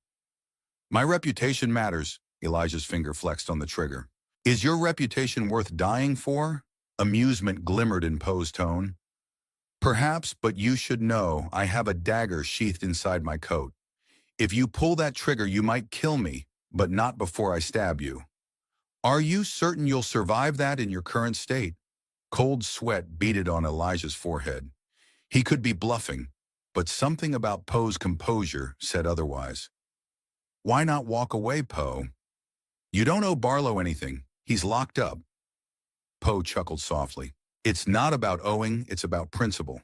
"My reputation matters," Elijah's finger flexed on the trigger. "Is your reputation worth dying for?" Amusement glimmered in Poe's tone. "Perhaps, but you should know I have a dagger sheathed inside my coat. If you pull that trigger, you might kill me, but not before I stab you." "Are you certain you'll survive that in your current state?" Cold sweat beaded on Elijah's forehead. He could be bluffing, but something about Poe's composure said otherwise. "Why not walk away, Poe? You don't owe Barlow anything. He's locked up." Poe chuckled softly. "It's not about owing, it's about principle.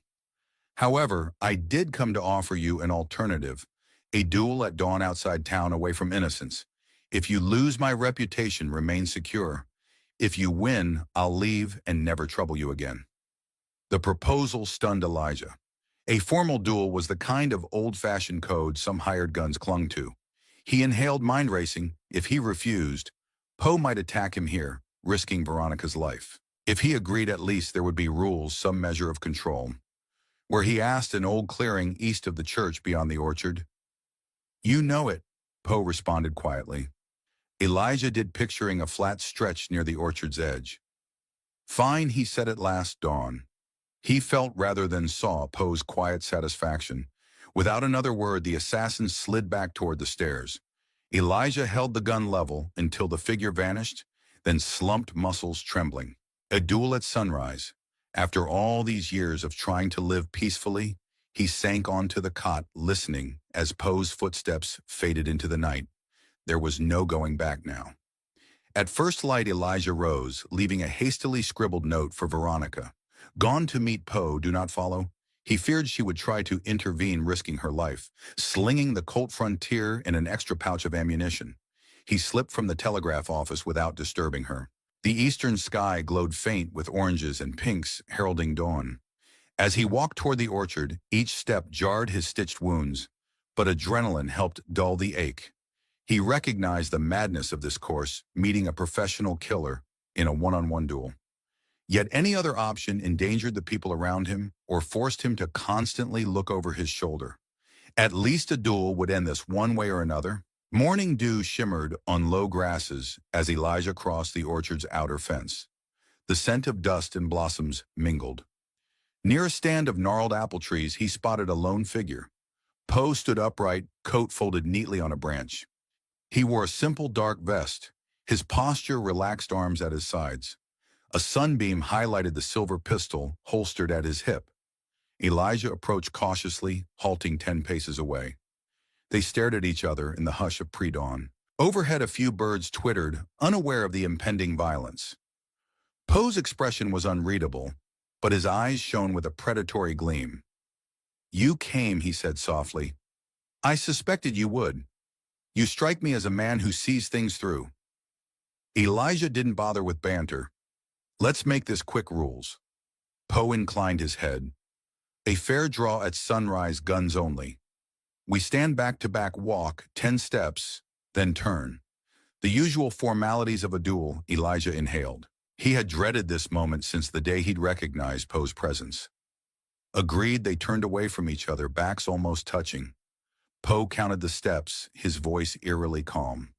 However, I did come to offer you an alternative, a duel at dawn outside town away from innocence. If you lose, my reputation remains secure. If you win, I'll leave and never trouble you again." The proposal stunned Elijah. A formal duel was the kind of old-fashioned code some hired guns clung to. He inhaled, mind racing. If he refused, Poe might attack him here, risking Veronica's life. If he agreed, at least there would be rules, some measure of control. Where he asked, an old clearing east of the church beyond the orchard. "You know it," Poe responded quietly. Elijah did, picturing a flat stretch near the orchard's edge. "Fine," he said at last, dawn. He felt rather than saw Poe's quiet satisfaction. Without another word, the assassin slid back toward the stairs. Elijah held the gun level until the figure vanished, then slumped, muscles trembling. A duel at sunrise. After all these years of trying to live peacefully, he sank onto the cot, listening as Poe's footsteps faded into the night. There was no going back now. At first light, Elijah rose, leaving a hastily scribbled note for Veronica. Gone to meet Poe, do not follow. He feared she would try to intervene, risking her life. Slinging the Colt Frontier and an extra pouch of ammunition, he slipped from the telegraph office without disturbing her. The eastern sky glowed faint with oranges and pinks, heralding dawn. As he walked toward the orchard, each step jarred his stitched wounds, but adrenaline helped dull the ache. He recognized the madness of this course, meeting a professional killer in a one-on-one duel. Yet any other option endangered the people around him or forced him to constantly look over his shoulder. At least a duel would end this one way or another. Morning dew shimmered on low grasses as Elijah crossed the orchard's outer fence. The scent of dust and blossoms mingled. Near a stand of gnarled apple trees, he spotted a lone figure. Poe stood upright, coat folded neatly on a branch. He wore a simple dark vest, his posture relaxed, arms at his sides. A sunbeam highlighted the silver pistol holstered at his hip. Elijah approached cautiously, halting 10 paces away. They stared at each other in the hush of pre-dawn. Overhead, a few birds twittered, unaware of the impending violence. Poe's expression was unreadable, but his eyes shone with a predatory gleam. "You came," he said softly. "I suspected you would. You strike me as a man who sees things through." Elijah didn't bother with banter. "Let's make this quick, rules." Poe inclined his head. "A fair draw at sunrise, guns only. We stand back-to-back, walk 10 steps, then turn." The usual formalities of a duel, Elijah inhaled. He had dreaded this moment since the day he'd recognized Poe's presence. Agreed, they turned away from each other, backs almost touching. Poe counted the steps, his voice eerily calm.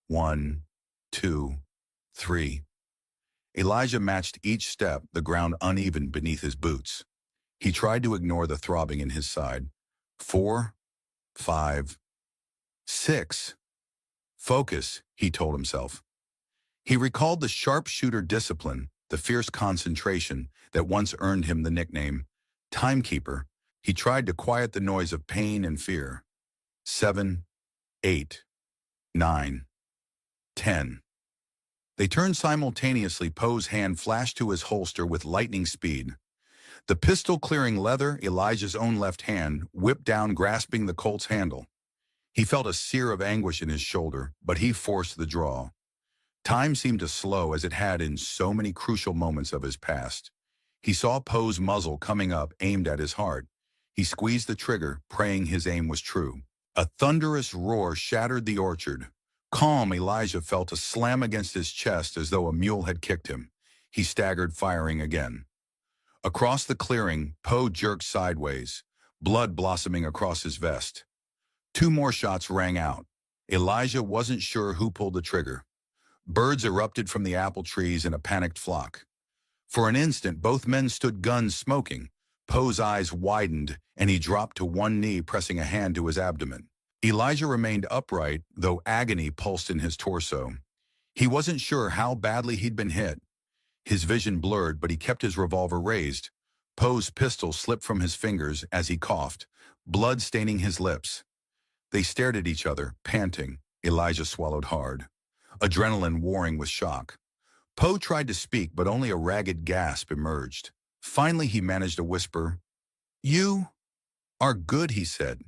1, 2, 3. Elijah matched each step, the ground uneven beneath his boots. He tried to ignore the throbbing in his side. 4, 5, 6. Focus, he told himself. He recalled the sharpshooter discipline, the fierce concentration that once earned him the nickname Timekeeper. He tried to quiet the noise of pain and fear. 7, 8, 9, 10. They turned simultaneously. Poe's hand flashed to his holster with lightning speed. The pistol clearing leather, Elijah's own left hand whipped down, grasping the Colt's handle. He felt a sear of anguish in his shoulder, but he forced the draw. Time seemed to slow, as it had in so many crucial moments of his past. He saw Poe's muzzle coming up, aimed at his heart. He squeezed the trigger, praying his aim was true. A thunderous roar shattered the orchard. Calm, Elijah felt a slam against his chest as though a mule had kicked him. He staggered, firing again. Across the clearing, Poe jerked sideways, blood blossoming across his vest. 2 more shots rang out. Elijah wasn't sure who pulled the trigger. Birds erupted from the apple trees in a panicked flock. For an instant, both men stood, guns smoking. Poe's eyes widened, and he dropped to one knee, pressing a hand to his abdomen. Elijah remained upright, though agony pulsed in his torso. He wasn't sure how badly he'd been hit. His vision blurred, but he kept his revolver raised. Poe's pistol slipped from his fingers as he coughed, blood staining his lips. They stared at each other, panting. Elijah swallowed hard, adrenaline warring with shock. Poe tried to speak, but only a ragged gasp emerged. Finally, he managed a whisper. "You are good," he said,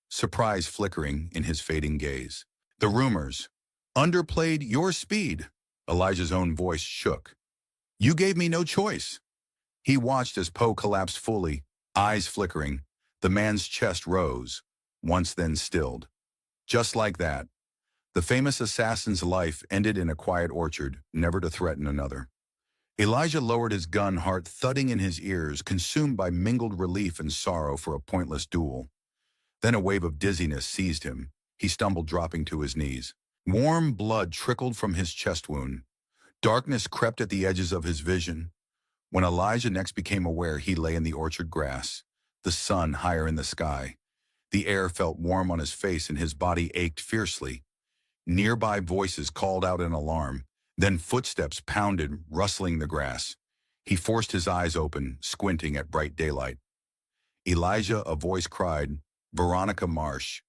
surprise flickering in his fading gaze. "The rumors underplayed your speed." Elijah's own voice shook. "You gave me no choice." He watched as Poe collapsed fully, eyes flickering. The man's chest rose, once then stilled. Just like that, the famous assassin's life ended in a quiet orchard, never to threaten another. Elijah lowered his gun, heart thudding in his ears, consumed by mingled relief and sorrow for a pointless duel. Then a wave of dizziness seized him. He stumbled, dropping to his knees. Warm blood trickled from his chest wound. Darkness crept at the edges of his vision. When Elijah next became aware, he lay in the orchard grass, the sun higher in the sky. The air felt warm on his face and his body ached fiercely. Nearby voices called out in alarm. Then footsteps pounded, rustling the grass. He forced his eyes open, squinting at bright daylight. "Elijah," a voice cried, "Veronica Marsh."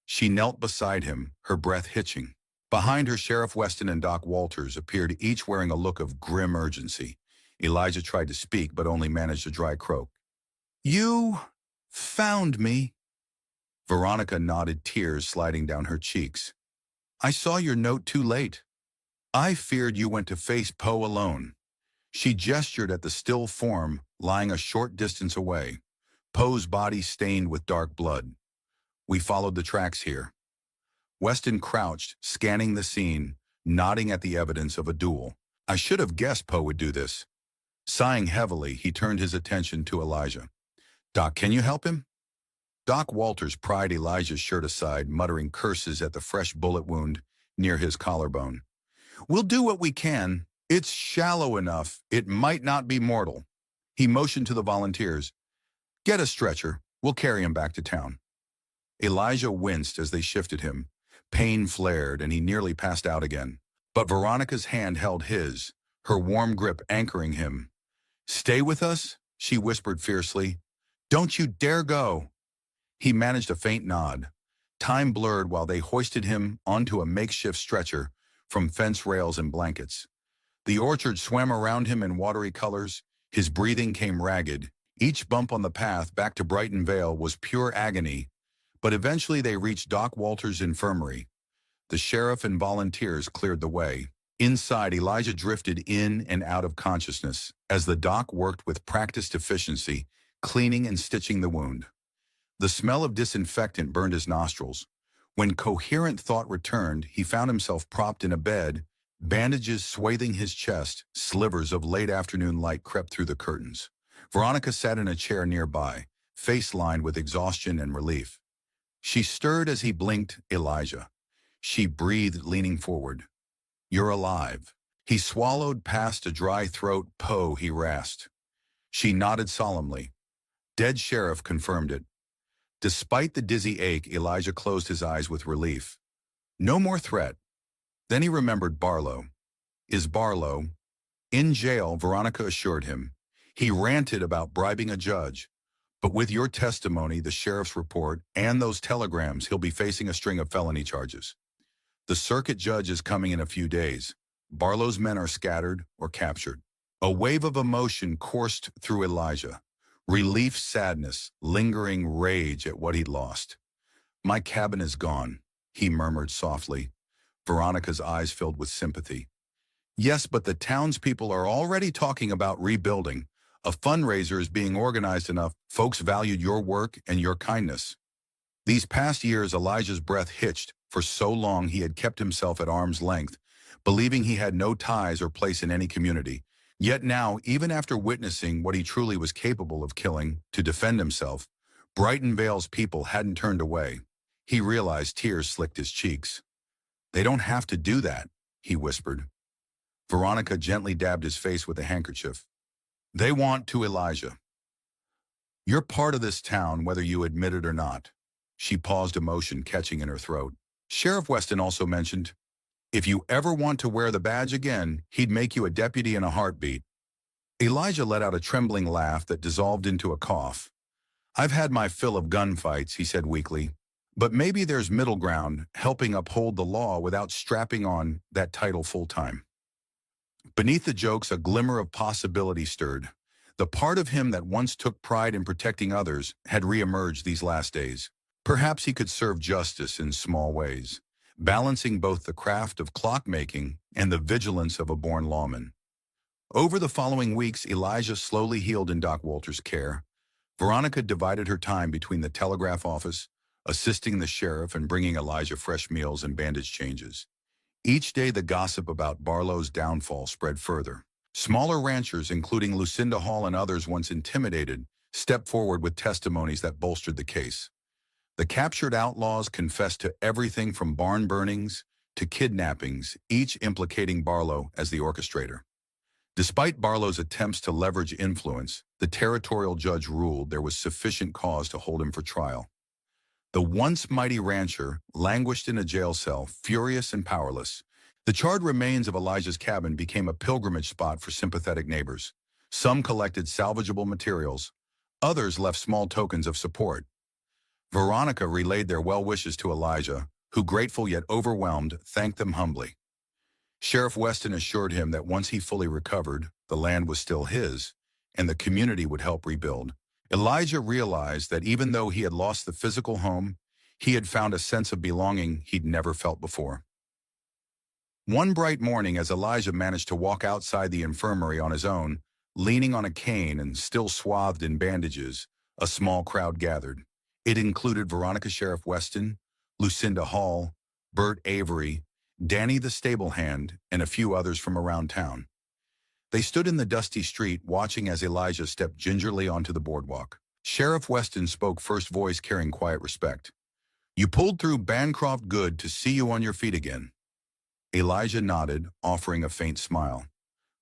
She knelt beside him, her breath hitching. Behind her, Sheriff Weston and Doc Walters appeared, each wearing a look of grim urgency. Elijah tried to speak, but only managed a dry croak. "You found me." Veronica nodded, tears sliding down her cheeks. "I saw your note too late. I feared you went to face Poe alone." She gestured at the still form lying a short distance away, Poe's body stained with dark blood. "We followed the tracks here." Weston crouched, scanning the scene, nodding at the evidence of a duel. "I should have guessed Poe would do this." Sighing heavily, he turned his attention to Elijah. "Doc, can you help him?" Doc Walters pried Elijah's shirt aside, muttering curses at the fresh bullet wound near his collarbone. "We'll do what we can. It's shallow enough. It might not be mortal." He motioned to the volunteers. "Get a stretcher. We'll carry him back to town." Elijah winced as they shifted him. Pain flared, and he nearly passed out again. But Veronica's hand held his, her warm grip anchoring him. "Stay with us?" she whispered fiercely. "Don't you dare go." He managed a faint nod. Time blurred while they hoisted him onto a makeshift stretcher from fence rails and blankets. The orchard swam around him in watery colors. His breathing came ragged. Each bump on the path back to Brighton Vale was pure agony. But eventually they reached Doc Walters' infirmary. The sheriff and volunteers cleared the way. Inside, Elijah drifted in and out of consciousness as the doc worked with practiced efficiency, cleaning and stitching the wound. The smell of disinfectant burned his nostrils. When coherent thought returned, he found himself propped in a bed, bandages swathing his chest. Slivers of late afternoon light crept through the curtains. Veronica sat in a chair nearby, face lined with exhaustion and relief. She stirred as he blinked. "Elijah." She breathed, leaning forward. "You're alive." He swallowed past a dry throat. "Poe," he rasped. She nodded solemnly. "Dead sheriff," confirmed it. Despite the dizzy ache, Elijah closed his eyes with relief. No more threat. Then he remembered Barlow. Is Barlow in jail? Veronica assured him. He ranted about bribing a judge. But with your testimony, the sheriff's report, and those telegrams, he'll be facing a string of felony charges. The circuit judge is coming in a few days. Barlow's men are scattered or captured. A wave of emotion coursed through Elijah. Relief, sadness, lingering rage at what he'd lost. "My cabin is gone," he murmured softly. Veronica's eyes filled with sympathy. "Yes, but the townspeople are already talking about rebuilding. A fundraiser is being organized enough. Folks valued your work and your kindness." These past years, Elijah's breath hitched. For so long, he had kept himself at arm's length, believing he had no ties or place in any community. Yet now, even after witnessing what he truly was capable of killing to defend himself, Brighton Vale's people hadn't turned away. He realized tears slicked his cheeks. "They don't have to do that," he whispered. Veronica gently dabbed his face with a handkerchief. "They want to, Elijah. You're part of this town, whether you admit it or not." She paused, emotion catching in her throat. Sheriff Weston also mentioned, "If you ever want to wear the badge again, he'd make you a deputy in a heartbeat." Elijah let out a trembling laugh that dissolved into a cough. "I've had my fill of gunfights," he said weakly. "But maybe there's middle ground, helping uphold the law without strapping on that title full-time." Beneath the jokes, a glimmer of possibility stirred. The part of him that once took pride in protecting others had reemerged these last days. Perhaps he could serve justice in small ways, balancing both the craft of clockmaking and the vigilance of a born lawman. Over the following weeks, Elijah slowly healed in Doc Walters' care. Veronica divided her time between the telegraph office, assisting the sheriff, and bringing Elijah fresh meals and bandage changes. Each day, the gossip about Barlow's downfall spread further. Smaller ranchers, including Lucinda Hall and others once intimidated, stepped forward with testimonies that bolstered the case. The captured outlaws confessed to everything from barn burnings to kidnappings, each implicating Barlow as the orchestrator. Despite Barlow's attempts to leverage influence, the territorial judge ruled there was sufficient cause to hold him for trial. The once mighty rancher languished in a jail cell, furious and powerless. The charred remains of Elijah's cabin became a pilgrimage spot for sympathetic neighbors. Some collected salvageable materials. Others left small tokens of support. Veronica relayed their well wishes to Elijah, who, grateful yet overwhelmed, thanked them humbly. Sheriff Weston assured him that once he fully recovered, the land was still his, and the community would help rebuild. Elijah realized that even though he had lost the physical home, he had found a sense of belonging he'd never felt before. One bright morning, as Elijah managed to walk outside the infirmary on his own, leaning on a cane and still swathed in bandages, a small crowd gathered. It included Veronica Sheriff Weston, Lucinda Hall, Bert Avery, Danny the stable hand, and a few others from around town. They stood in the dusty street watching as Elijah stepped gingerly onto the boardwalk. Sheriff Weston spoke first, voice carrying quiet respect. You pulled through Bancroft good to see you on your feet again. Elijah nodded, offering a faint smile.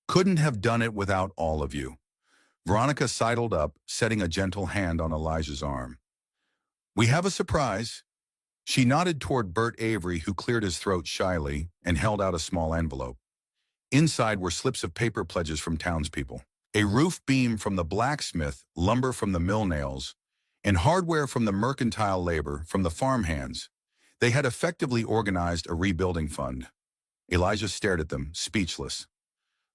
Couldn't have done it without all of you. Veronica sidled up, setting a gentle hand on Elijah's arm. We have a surprise. She nodded toward Bert Avery, who cleared his throat shyly and held out a small envelope. Inside were slips of paper pledges from townspeople. A roof beam from the blacksmith, lumber from the mill nails, and hardware from the mercantile labor from the farmhands. They had effectively organized a rebuilding fund. Elijah stared at them, speechless.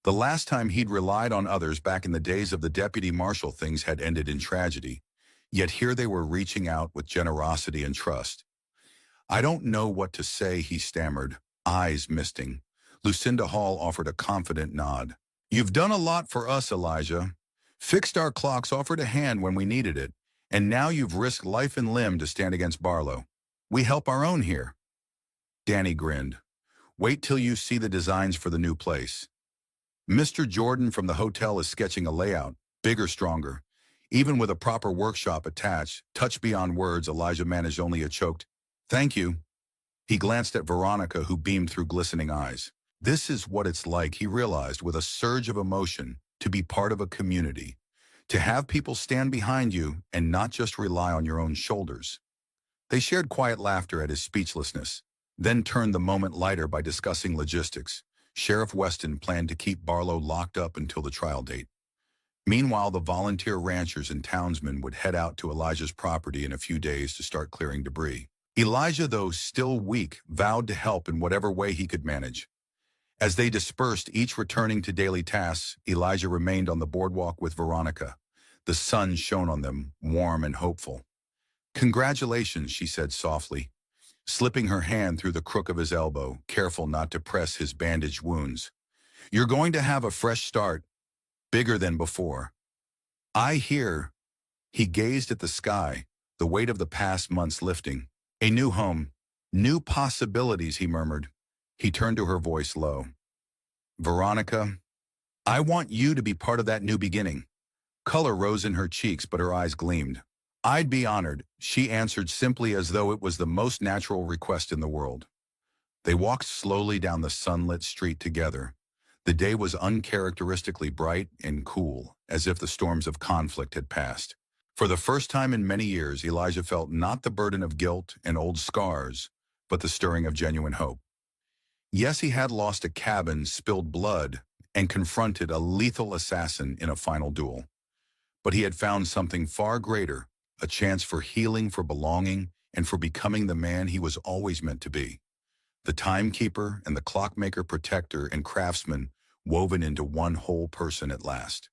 The last time he'd relied on others back in the days of the deputy marshal, things had ended in tragedy. Yet here they were reaching out with generosity and trust. I don't know what to say, he stammered, eyes misting. Lucinda Hall offered a confident nod. You've done a lot for us, Elijah. Fixed our clocks, offered a hand when we needed it, and now you've risked life and limb to stand against Barlow. We help our own here. Danny grinned. Wait till you see the designs for the new place. Mr. Jordan from the hotel is sketching a layout, bigger, stronger. Even with a proper workshop attached, touched beyond words, Elijah managed only a choked, thank you. He glanced at Veronica, who beamed through glistening eyes. This is what it's like, he realized with a surge of emotion, to be part of a community. To have people stand behind you and not just rely on your own shoulders. They shared quiet laughter at his speechlessness, then turned the moment lighter by discussing logistics. Sheriff Weston planned to keep Barlow locked up until the trial date. Meanwhile, the volunteer ranchers and townsmen would head out to Elijah's property in a few days to start clearing debris. Elijah, though still weak, vowed to help in whatever way he could manage. As they dispersed, each returning to daily tasks, Elijah remained on the boardwalk with Veronica. The sun shone on them, warm and hopeful. Congratulations, she said softly, slipping her hand through the crook of his elbow, careful not to press his bandaged wounds. You're going to have a fresh start, bigger than before. I hear. He gazed at the sky, the weight of the past months lifting. A new home, new possibilities, he murmured. He turned to her, voice low. Veronica, I want you to be part of that new beginning. Color rose in her cheeks, but her eyes gleamed. I'd be honored, she answered simply, as though it was the most natural request in the world. They walked slowly down the sunlit street together. The day was uncharacteristically bright and cool, as if the storms of conflict had passed. For the first time in many years, Elijah felt not the burden of guilt and old scars, but the stirring of genuine hope. Yes, he had lost a cabin, spilled blood, and confronted a lethal assassin in a final duel. But he had found something far greater, a chance for healing, for belonging, and for becoming the man he was always meant to be. The timekeeper and the clockmaker, protector and craftsman, woven into one whole person at last.